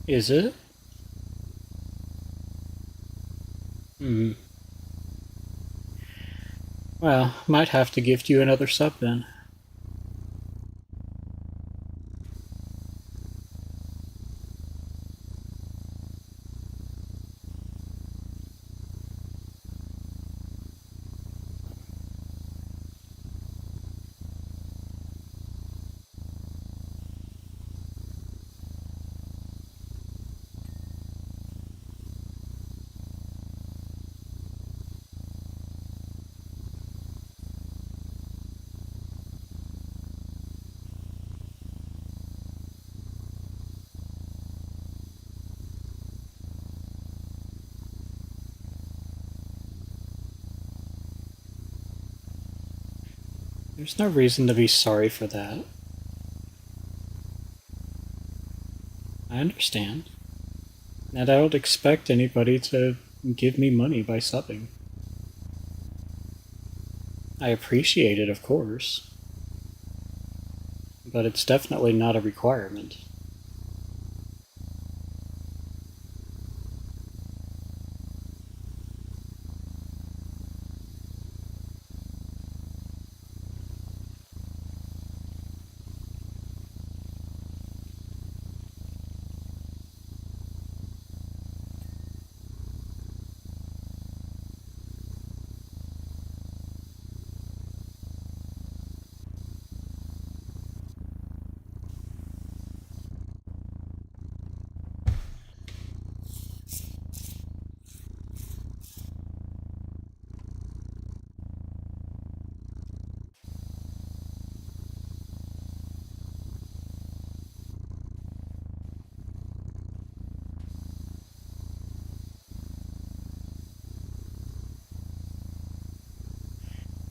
Is it? Hmm. Well, might have to gift you another sub then. There's no reason to be sorry for that. I understand. And I don't expect anybody to give me money by subbing. I appreciate it, of course, but it's definitely not a requirement.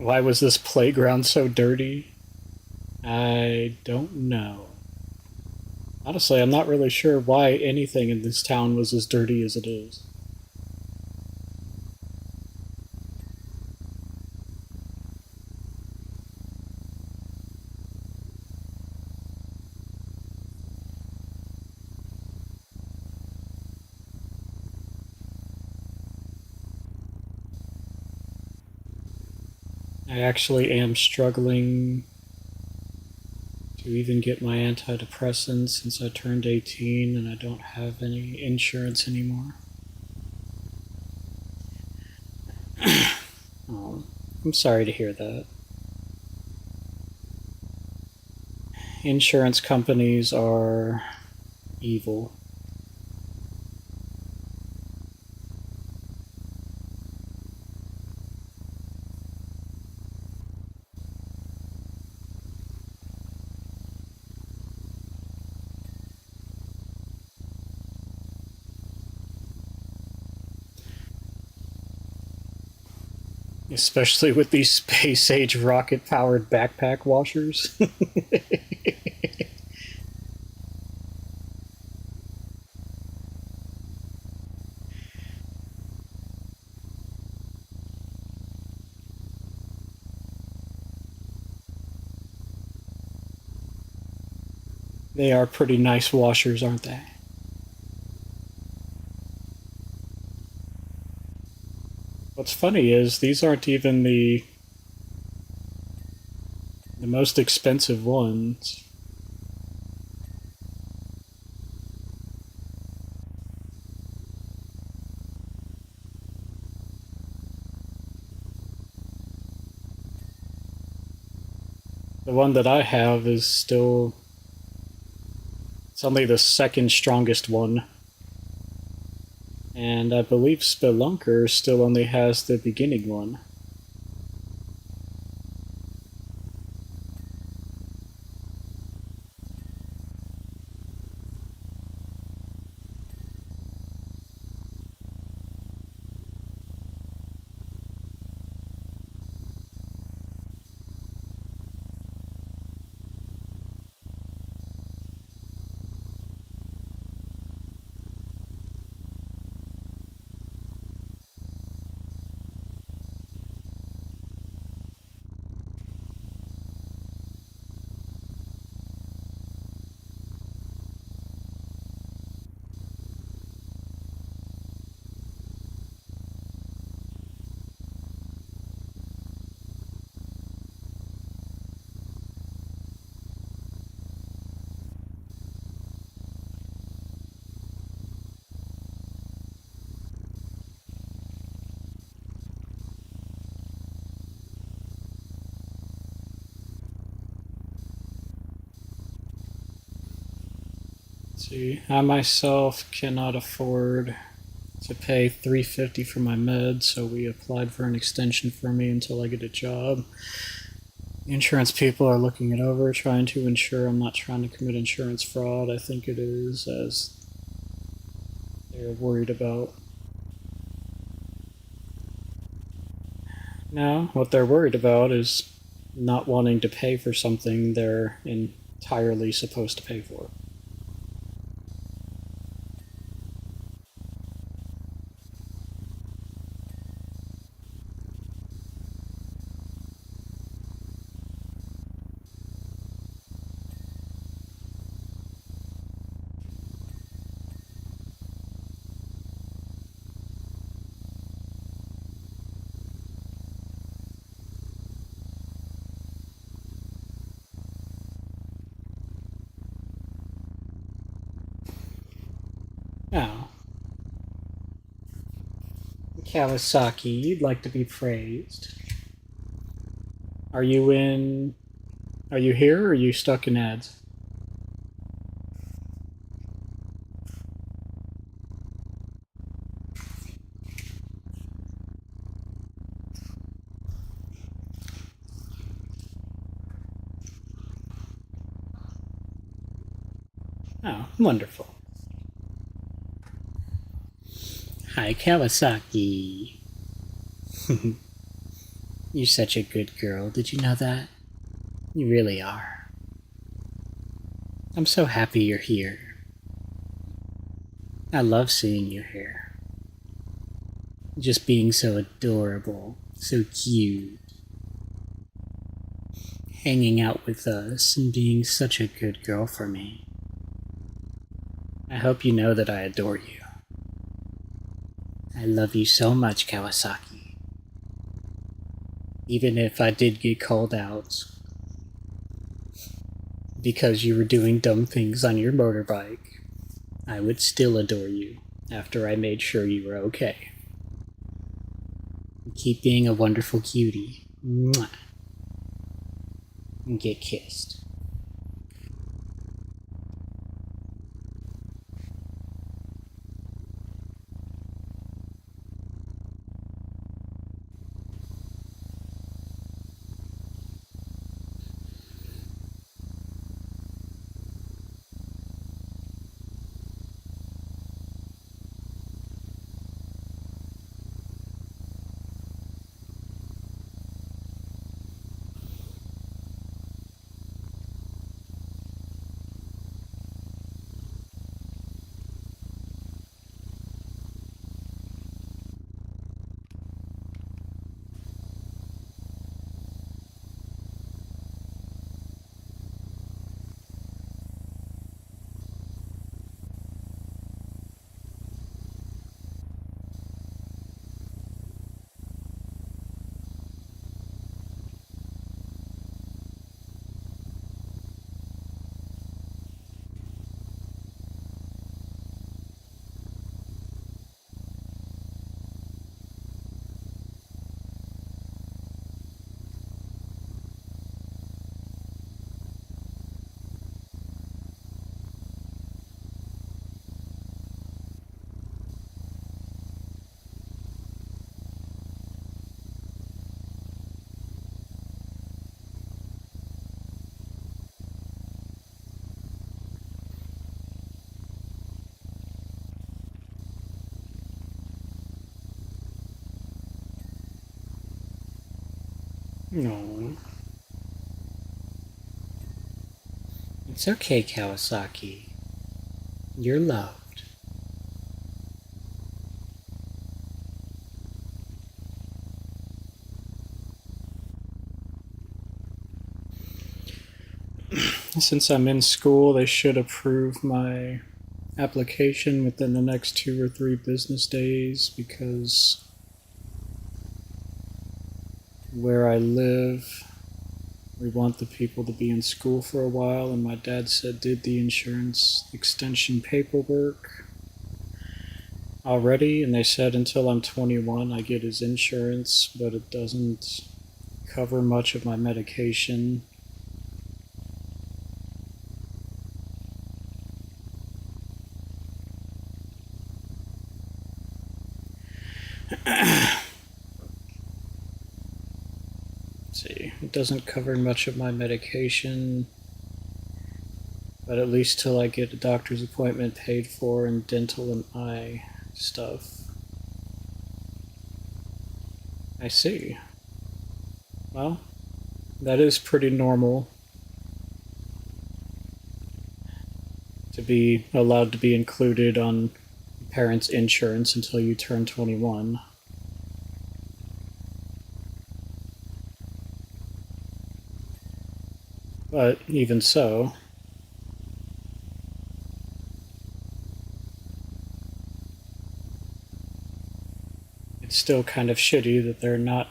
Why was this playground so dirty? I don't know. Honestly, I'm not really sure why anything in this town was as dirty as it is. I actually am struggling to even get my antidepressants since I turned 18 and I don't have any insurance anymore. I'm sorry to hear that. Insurance companies are evil. Especially with these space age rocket powered backpack washers. They are pretty nice washers, aren't they? What's funny is these aren't even the most expensive ones. The one that I have is still, it's only the second strongest one. And I believe Spelunker still only has the beginning one. Let's see, I myself cannot afford to pay $350 for my meds, so we applied for an extension for me until I get a job. Insurance people are looking it over, trying to ensure I'm not trying to commit insurance fraud. I think it is, as they're worried about. No, what they're worried about is not wanting to pay for something they're entirely supposed to pay for. Now, Kawasaki, you'd like to be praised. Are you in? Are you here or are you stuck in ads? Oh, wonderful. Hi, Kawasaki. You're such a good girl. Did you know that? You really are. I'm so happy you're here. I love seeing you here. Just being so adorable, so cute. Hanging out with us and being such a good girl for me. I hope you know that I adore you. I love you so much, Kawasaki. Even if I did get called out because you were doing dumb things on your motorbike, I would still adore you after I made sure you were okay. Keep being a wonderful cutie. Mwah. And get kissed. No. It's okay, Kawasaki. You're loved. Since I'm in school, they should approve my application within the next 2 or 3 business days because where I live, we want the people to be in school for a while, and my dad said did the insurance extension paperwork already, and they said until I'm 21 I get his insurance, but it doesn't cover much of my medication. See, it doesn't cover much of my medication, but at least till I get a doctor's appointment paid for and dental and eye stuff. I see. Well, that is pretty normal to be allowed to be included on parents' insurance until you turn 21. But even so, it's still kind of shitty that they're not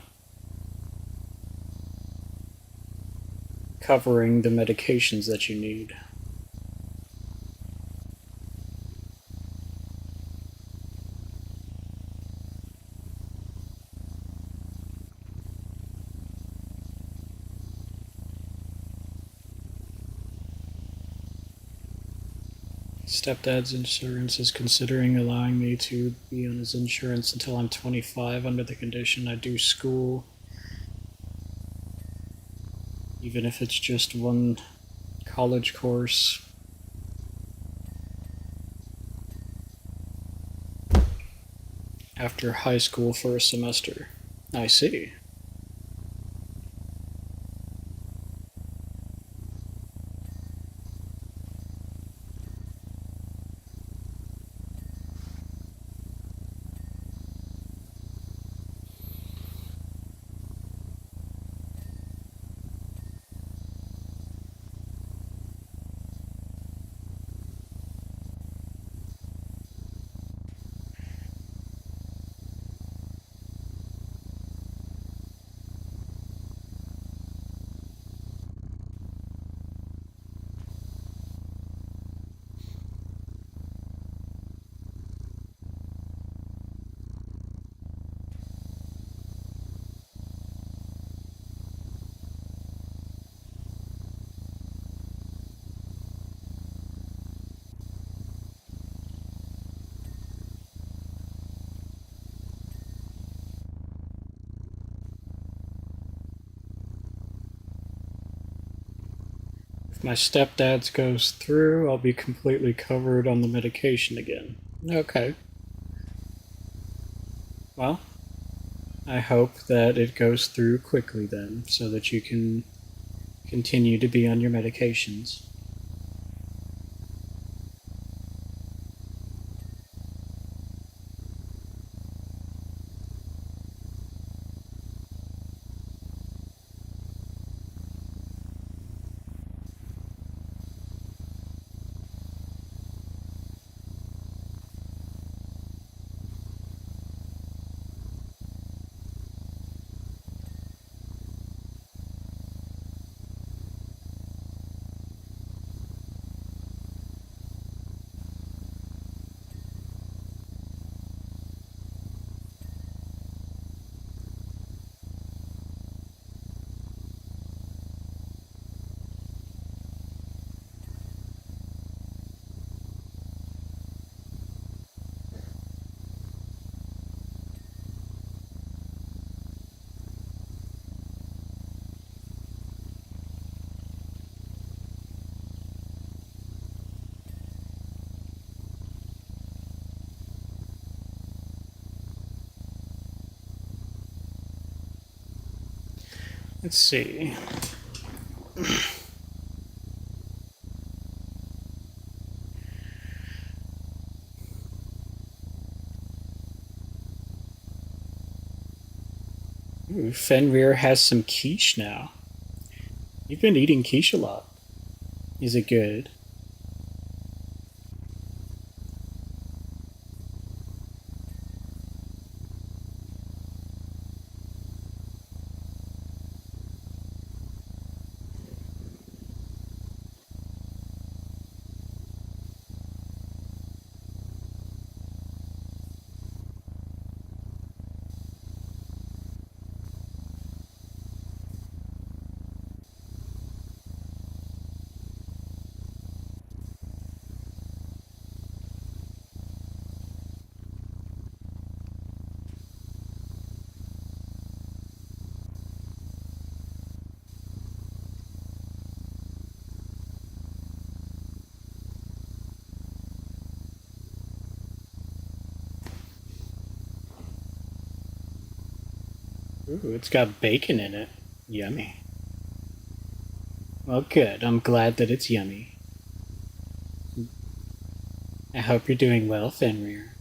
covering the medications that you need. Stepdad's insurance is considering allowing me to be on his insurance until I'm 25 under the condition I do school, even if it's just one college course. After high school for a semester. I see. If my stepdad's goes through, I'll be completely covered on the medication again. Okay. Well, I hope that it goes through quickly then, so that you can continue to be on your medications. Let's see. Ooh, Fenrir has some quiche now. You've been eating quiche a lot. Is it good? Ooh, it's got bacon in it. Yummy. Well, good. I'm glad that it's yummy. I hope you're doing well, Fenrir.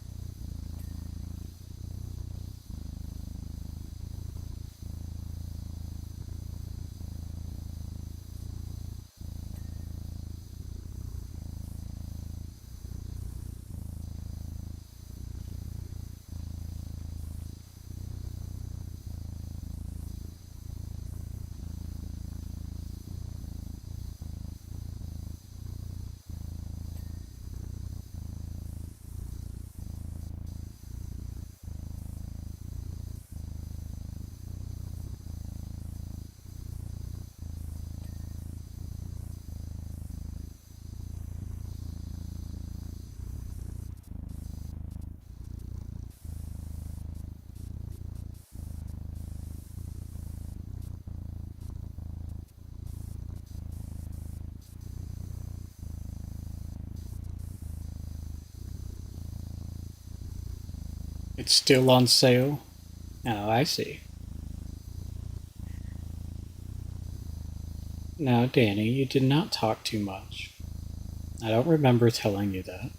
It's still on sale. Oh, I see. No, Danny, you did not talk too much. I don't remember telling you that.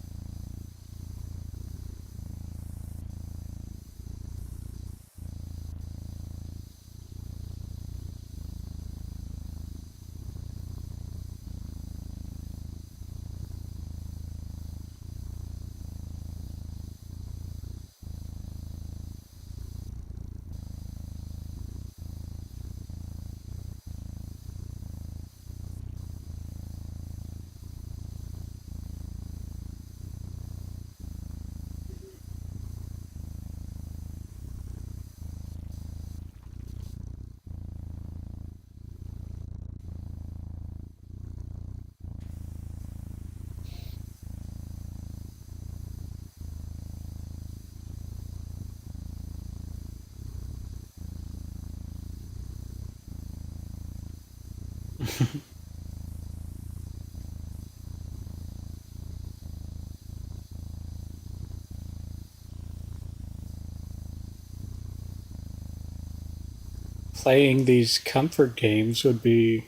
playing these comfort games would be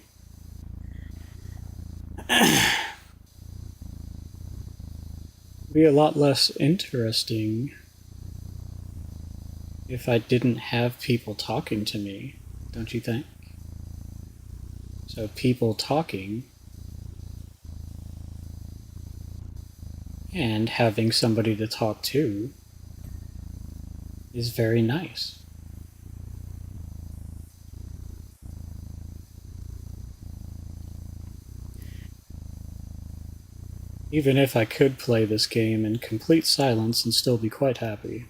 a lot less interesting if I didn't have people talking to me, don't you think? So people talking and having somebody to talk to is very nice. Even if I could play this game in complete silence and still be quite happy.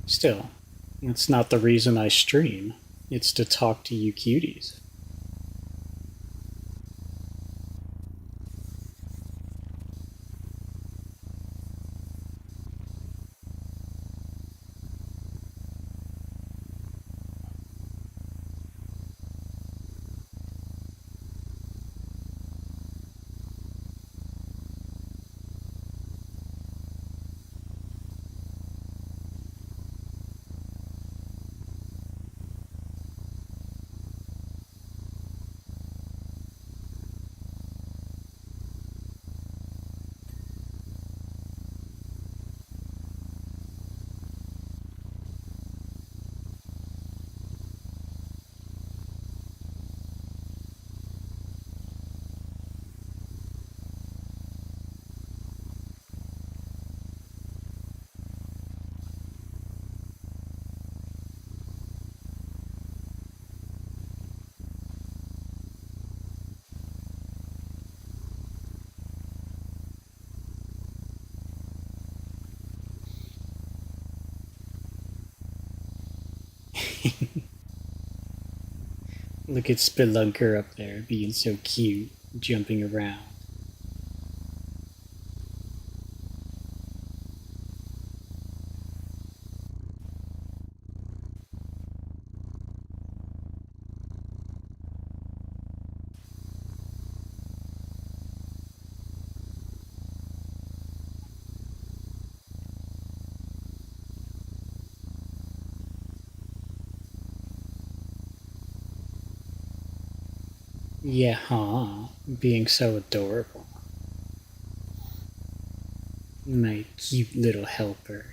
Still, it's not the reason I stream. It's to talk to you cuties. Look at Spelunker up there being so cute, jumping around. Yeah, huh? Being so adorable. My cute little helper.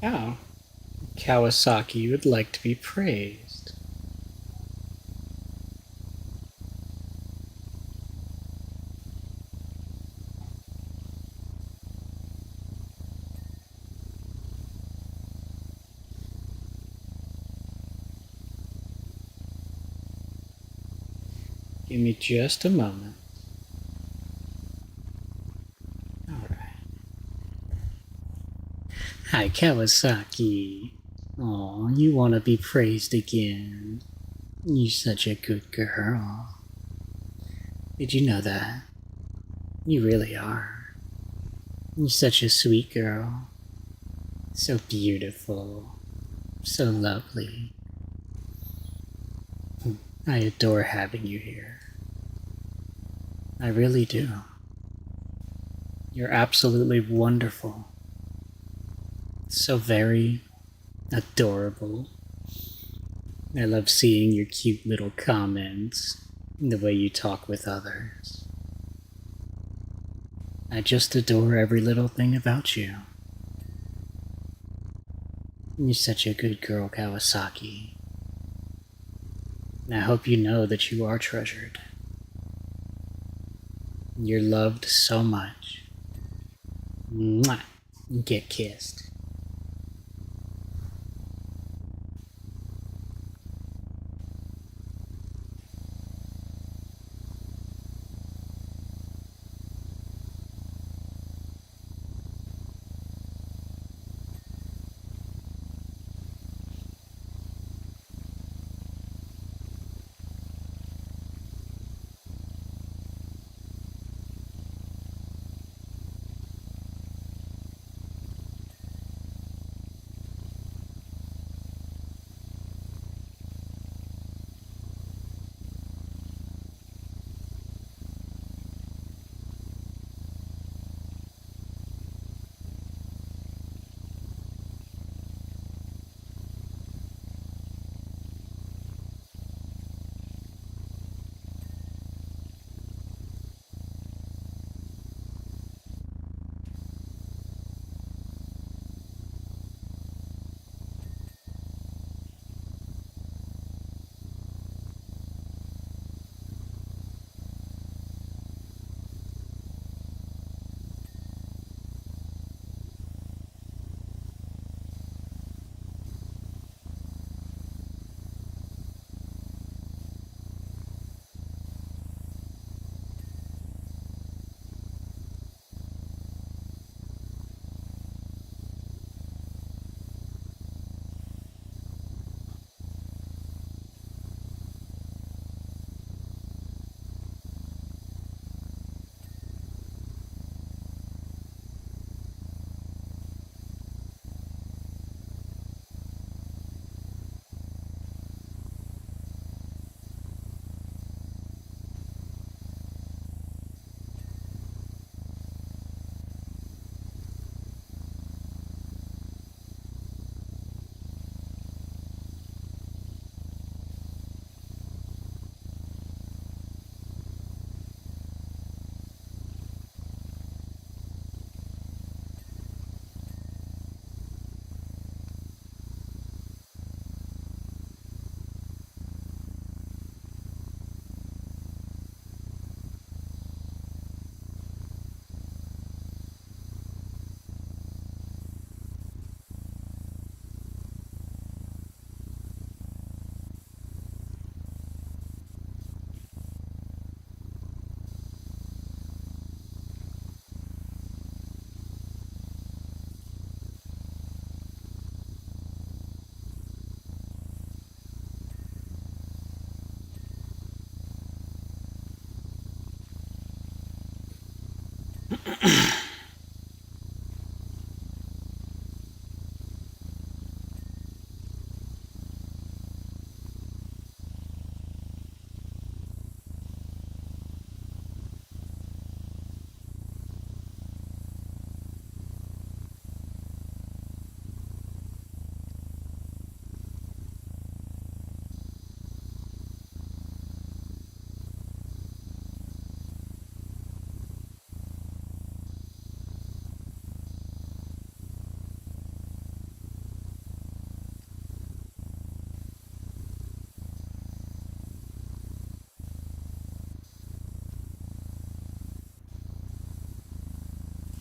Oh, Kawasaki would like to be praised. Give me just a moment. Alright. Hi, Kawasaki. Aw, you want to be praised again. You're such a good girl. Did you know that? You really are. You're such a sweet girl. So beautiful. So lovely. I adore having you here. I really do. You're absolutely wonderful. So very adorable. I love seeing your cute little comments and the way you talk with others. I just adore every little thing about you. You're such a good girl, Kawasaki. And I hope you know that you are treasured. You're loved so much. Mwah! Get kissed.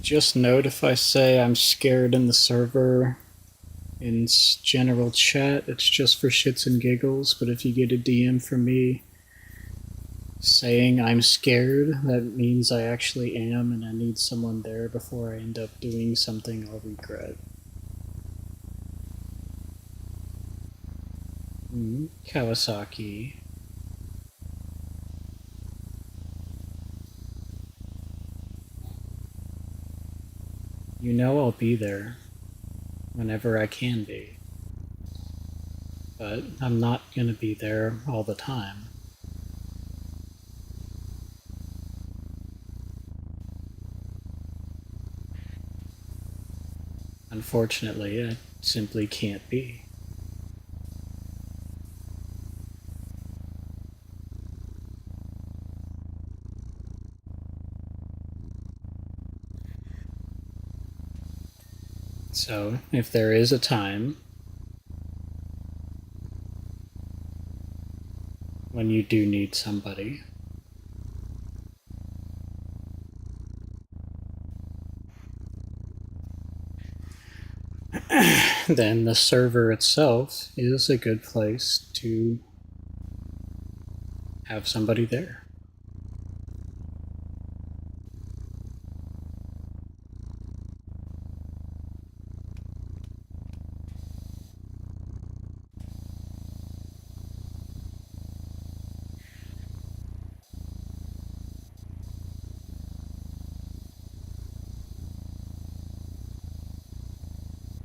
Just note if I say I'm scared in the server in general chat, it's just for shits and giggles, but if you get a DM from me, Saying I'm scared, that means I actually am, and I need someone there before I end up doing something I'll regret. Kawasaki. You know I'll be there whenever I can be, but I'm not gonna be there all the time. Unfortunately, I simply can't be. So, if there is a time when you do need somebody, then the server itself is a good place to have somebody there.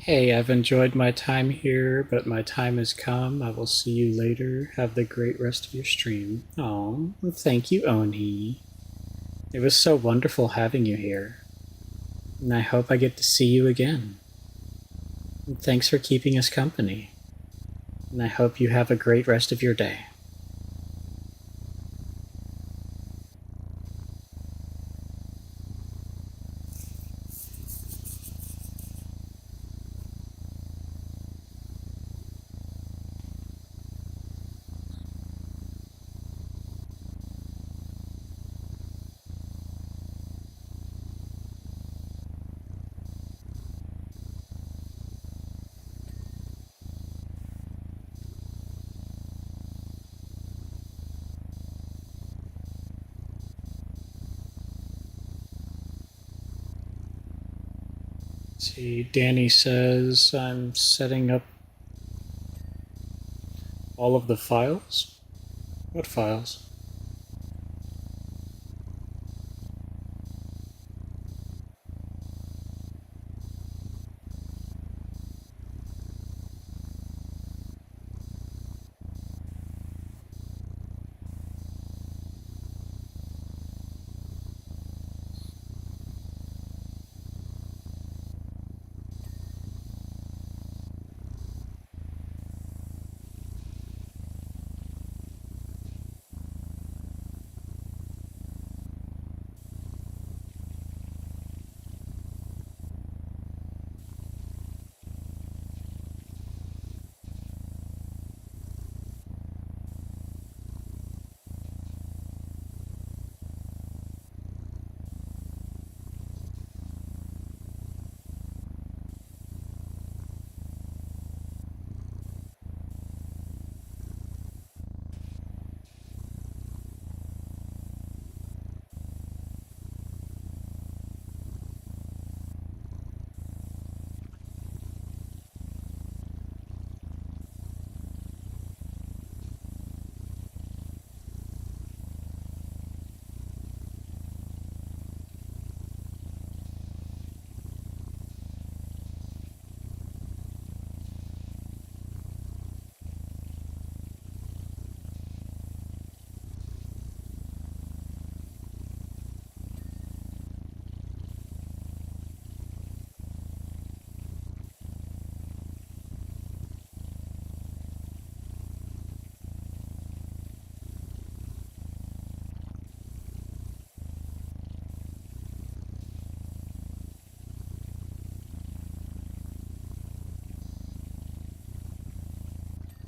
Hey, I've enjoyed my time here, but my time has come. I will see you later. Have the great rest of your stream. Oh, thank you, Oni. It was so wonderful having you here. And I hope I get to see you again. And thanks for keeping us company. And I hope you have a great rest of your day. See, Danny says I'm setting up all of the files. What files?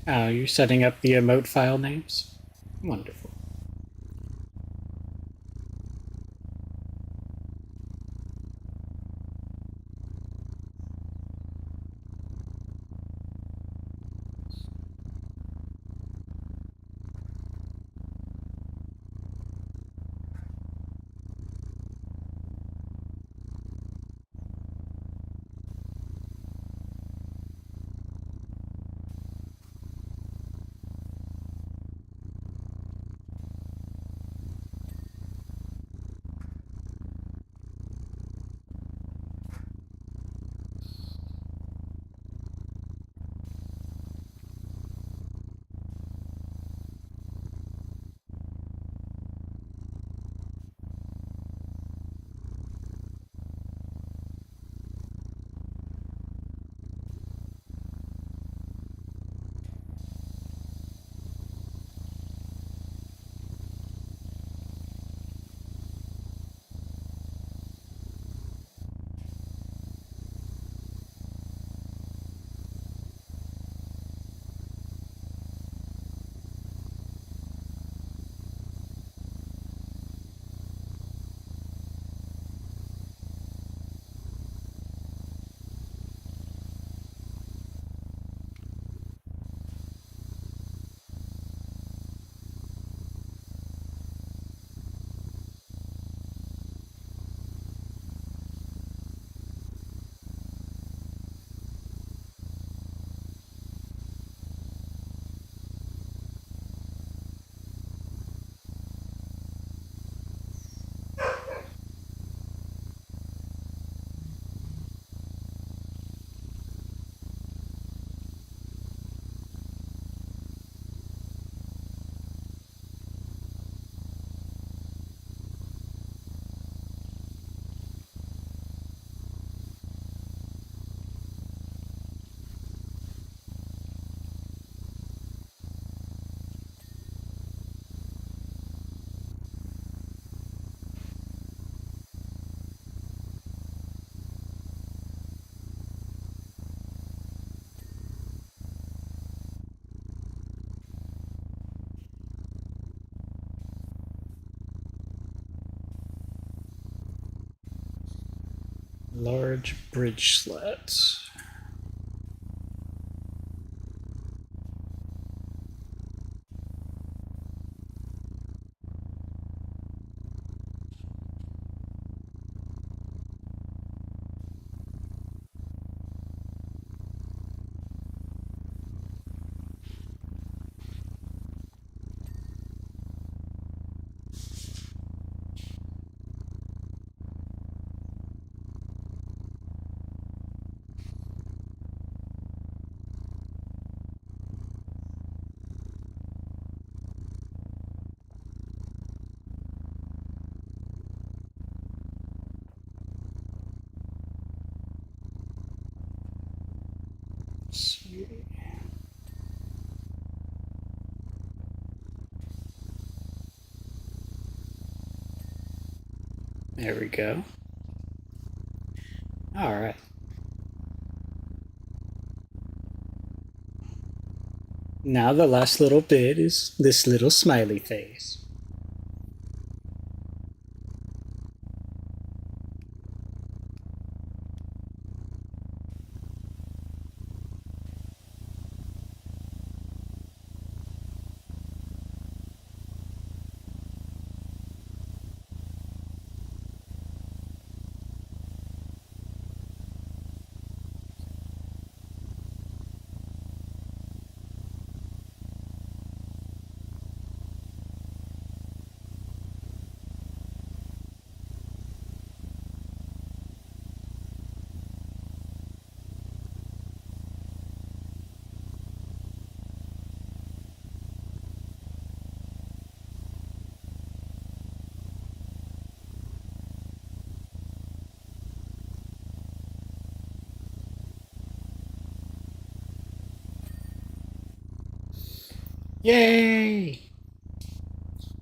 Oh, you're setting up the emote file names? Wonderful. Large bridge slats. Let's see. There we go. All right. Now the last little bit is this little smiley face. Yay!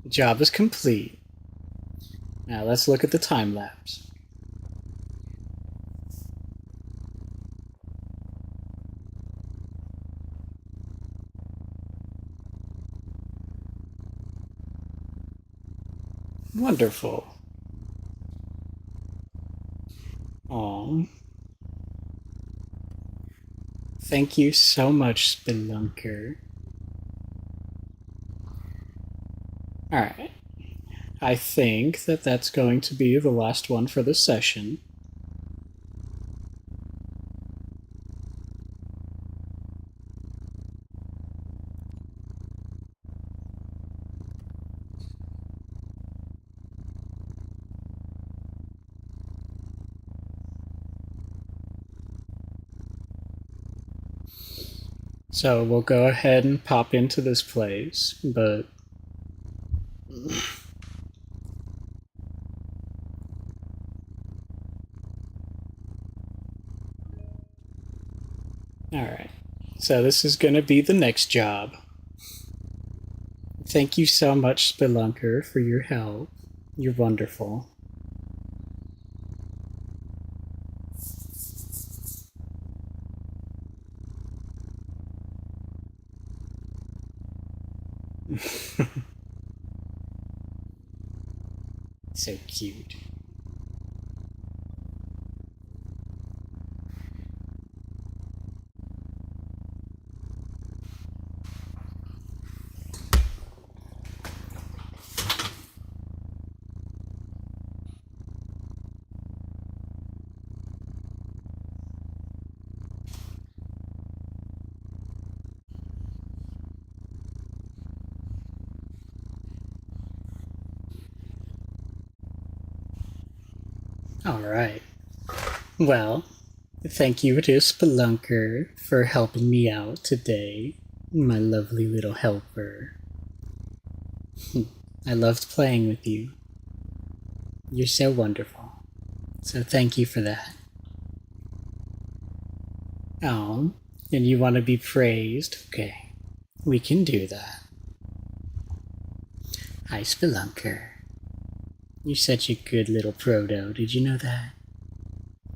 The job is complete. Now let's look at the time lapse. Wonderful. Aw. Thank you so much, Spelunker. Alright. I think that that's going to be the last one for this session. So we'll go ahead and pop into this place, but alright. So this is going to be the next job. Thank you so much, Spelunker, for your help. You're wonderful. So cute. Alright. Well, thank you to Spelunker for helping me out today, my lovely little helper. I loved playing with you. You're so wonderful. So thank you for that. Oh, and you want to be praised? Okay, we can do that. Hi, Spelunker. You're such a good little proto, did you know that?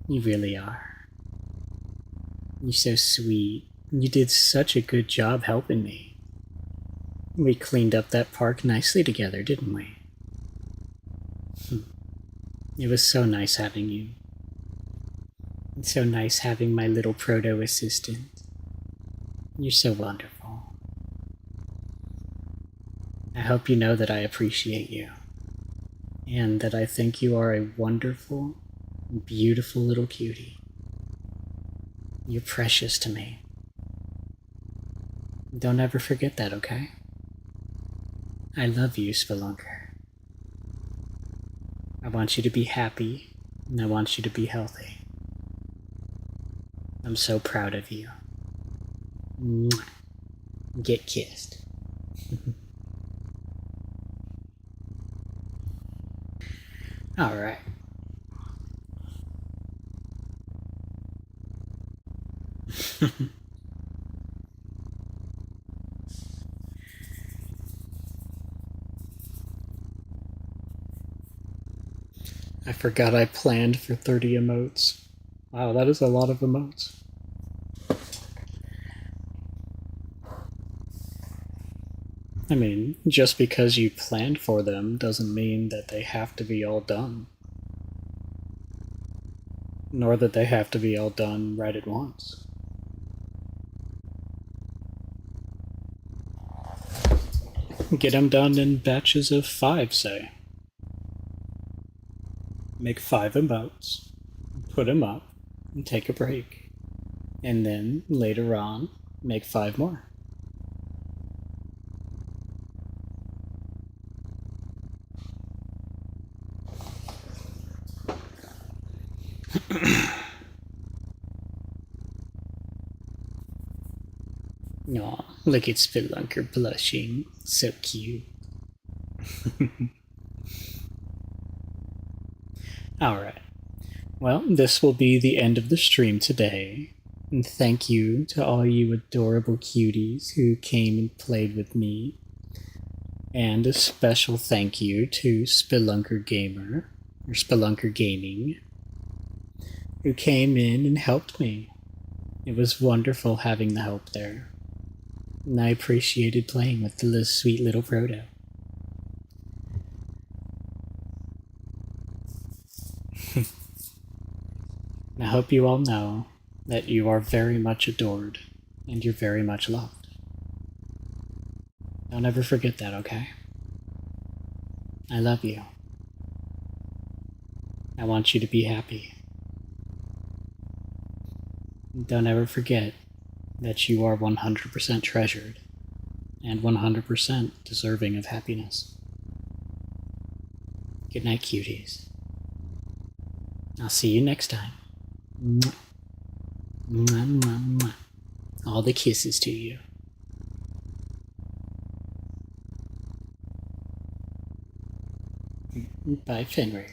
You really are. You're so sweet. You did such a good job helping me. We cleaned up that park nicely together, didn't we? It was so nice having you. It's so nice having my little proto assistant. You're so wonderful. I hope you know that I appreciate you, and that I think you are a wonderful, beautiful little cutie. You're precious to me. Don't ever forget that, okay? I love you, Spelunker. I want you to be happy, and I want you to be healthy. I'm so proud of you. Mwah. Get kissed. All right. I forgot I planned for 30 emotes. Wow, that is a lot of emotes. I mean, just because you planned for them doesn't mean that they have to be all done. Nor that they have to be all done right at once. Get them done in batches of 5, say. Make 5 emotes, put them up, and take a break. And then, later on, make 5 more. Aw, look at Spelunker blushing. So cute. Alright. Well, this will be the end of the stream today. And thank you to all you adorable cuties who came and played with me. And a special thank you to Spelunker Gamer, or Spelunker Gaming, who came in and helped me. It was wonderful having the help there. And I appreciated playing with the sweet little Proto. I hope you all know that you are very much adored and you're very much loved. Don't ever forget that, okay? I love you. I want you to be happy. Don't ever forget that you are 100% treasured and 100% deserving of happiness. Good night, cuties. I'll see you next time. Mwah. Mwah, mwah, mwah. All the kisses to you. Bye, Fenrir.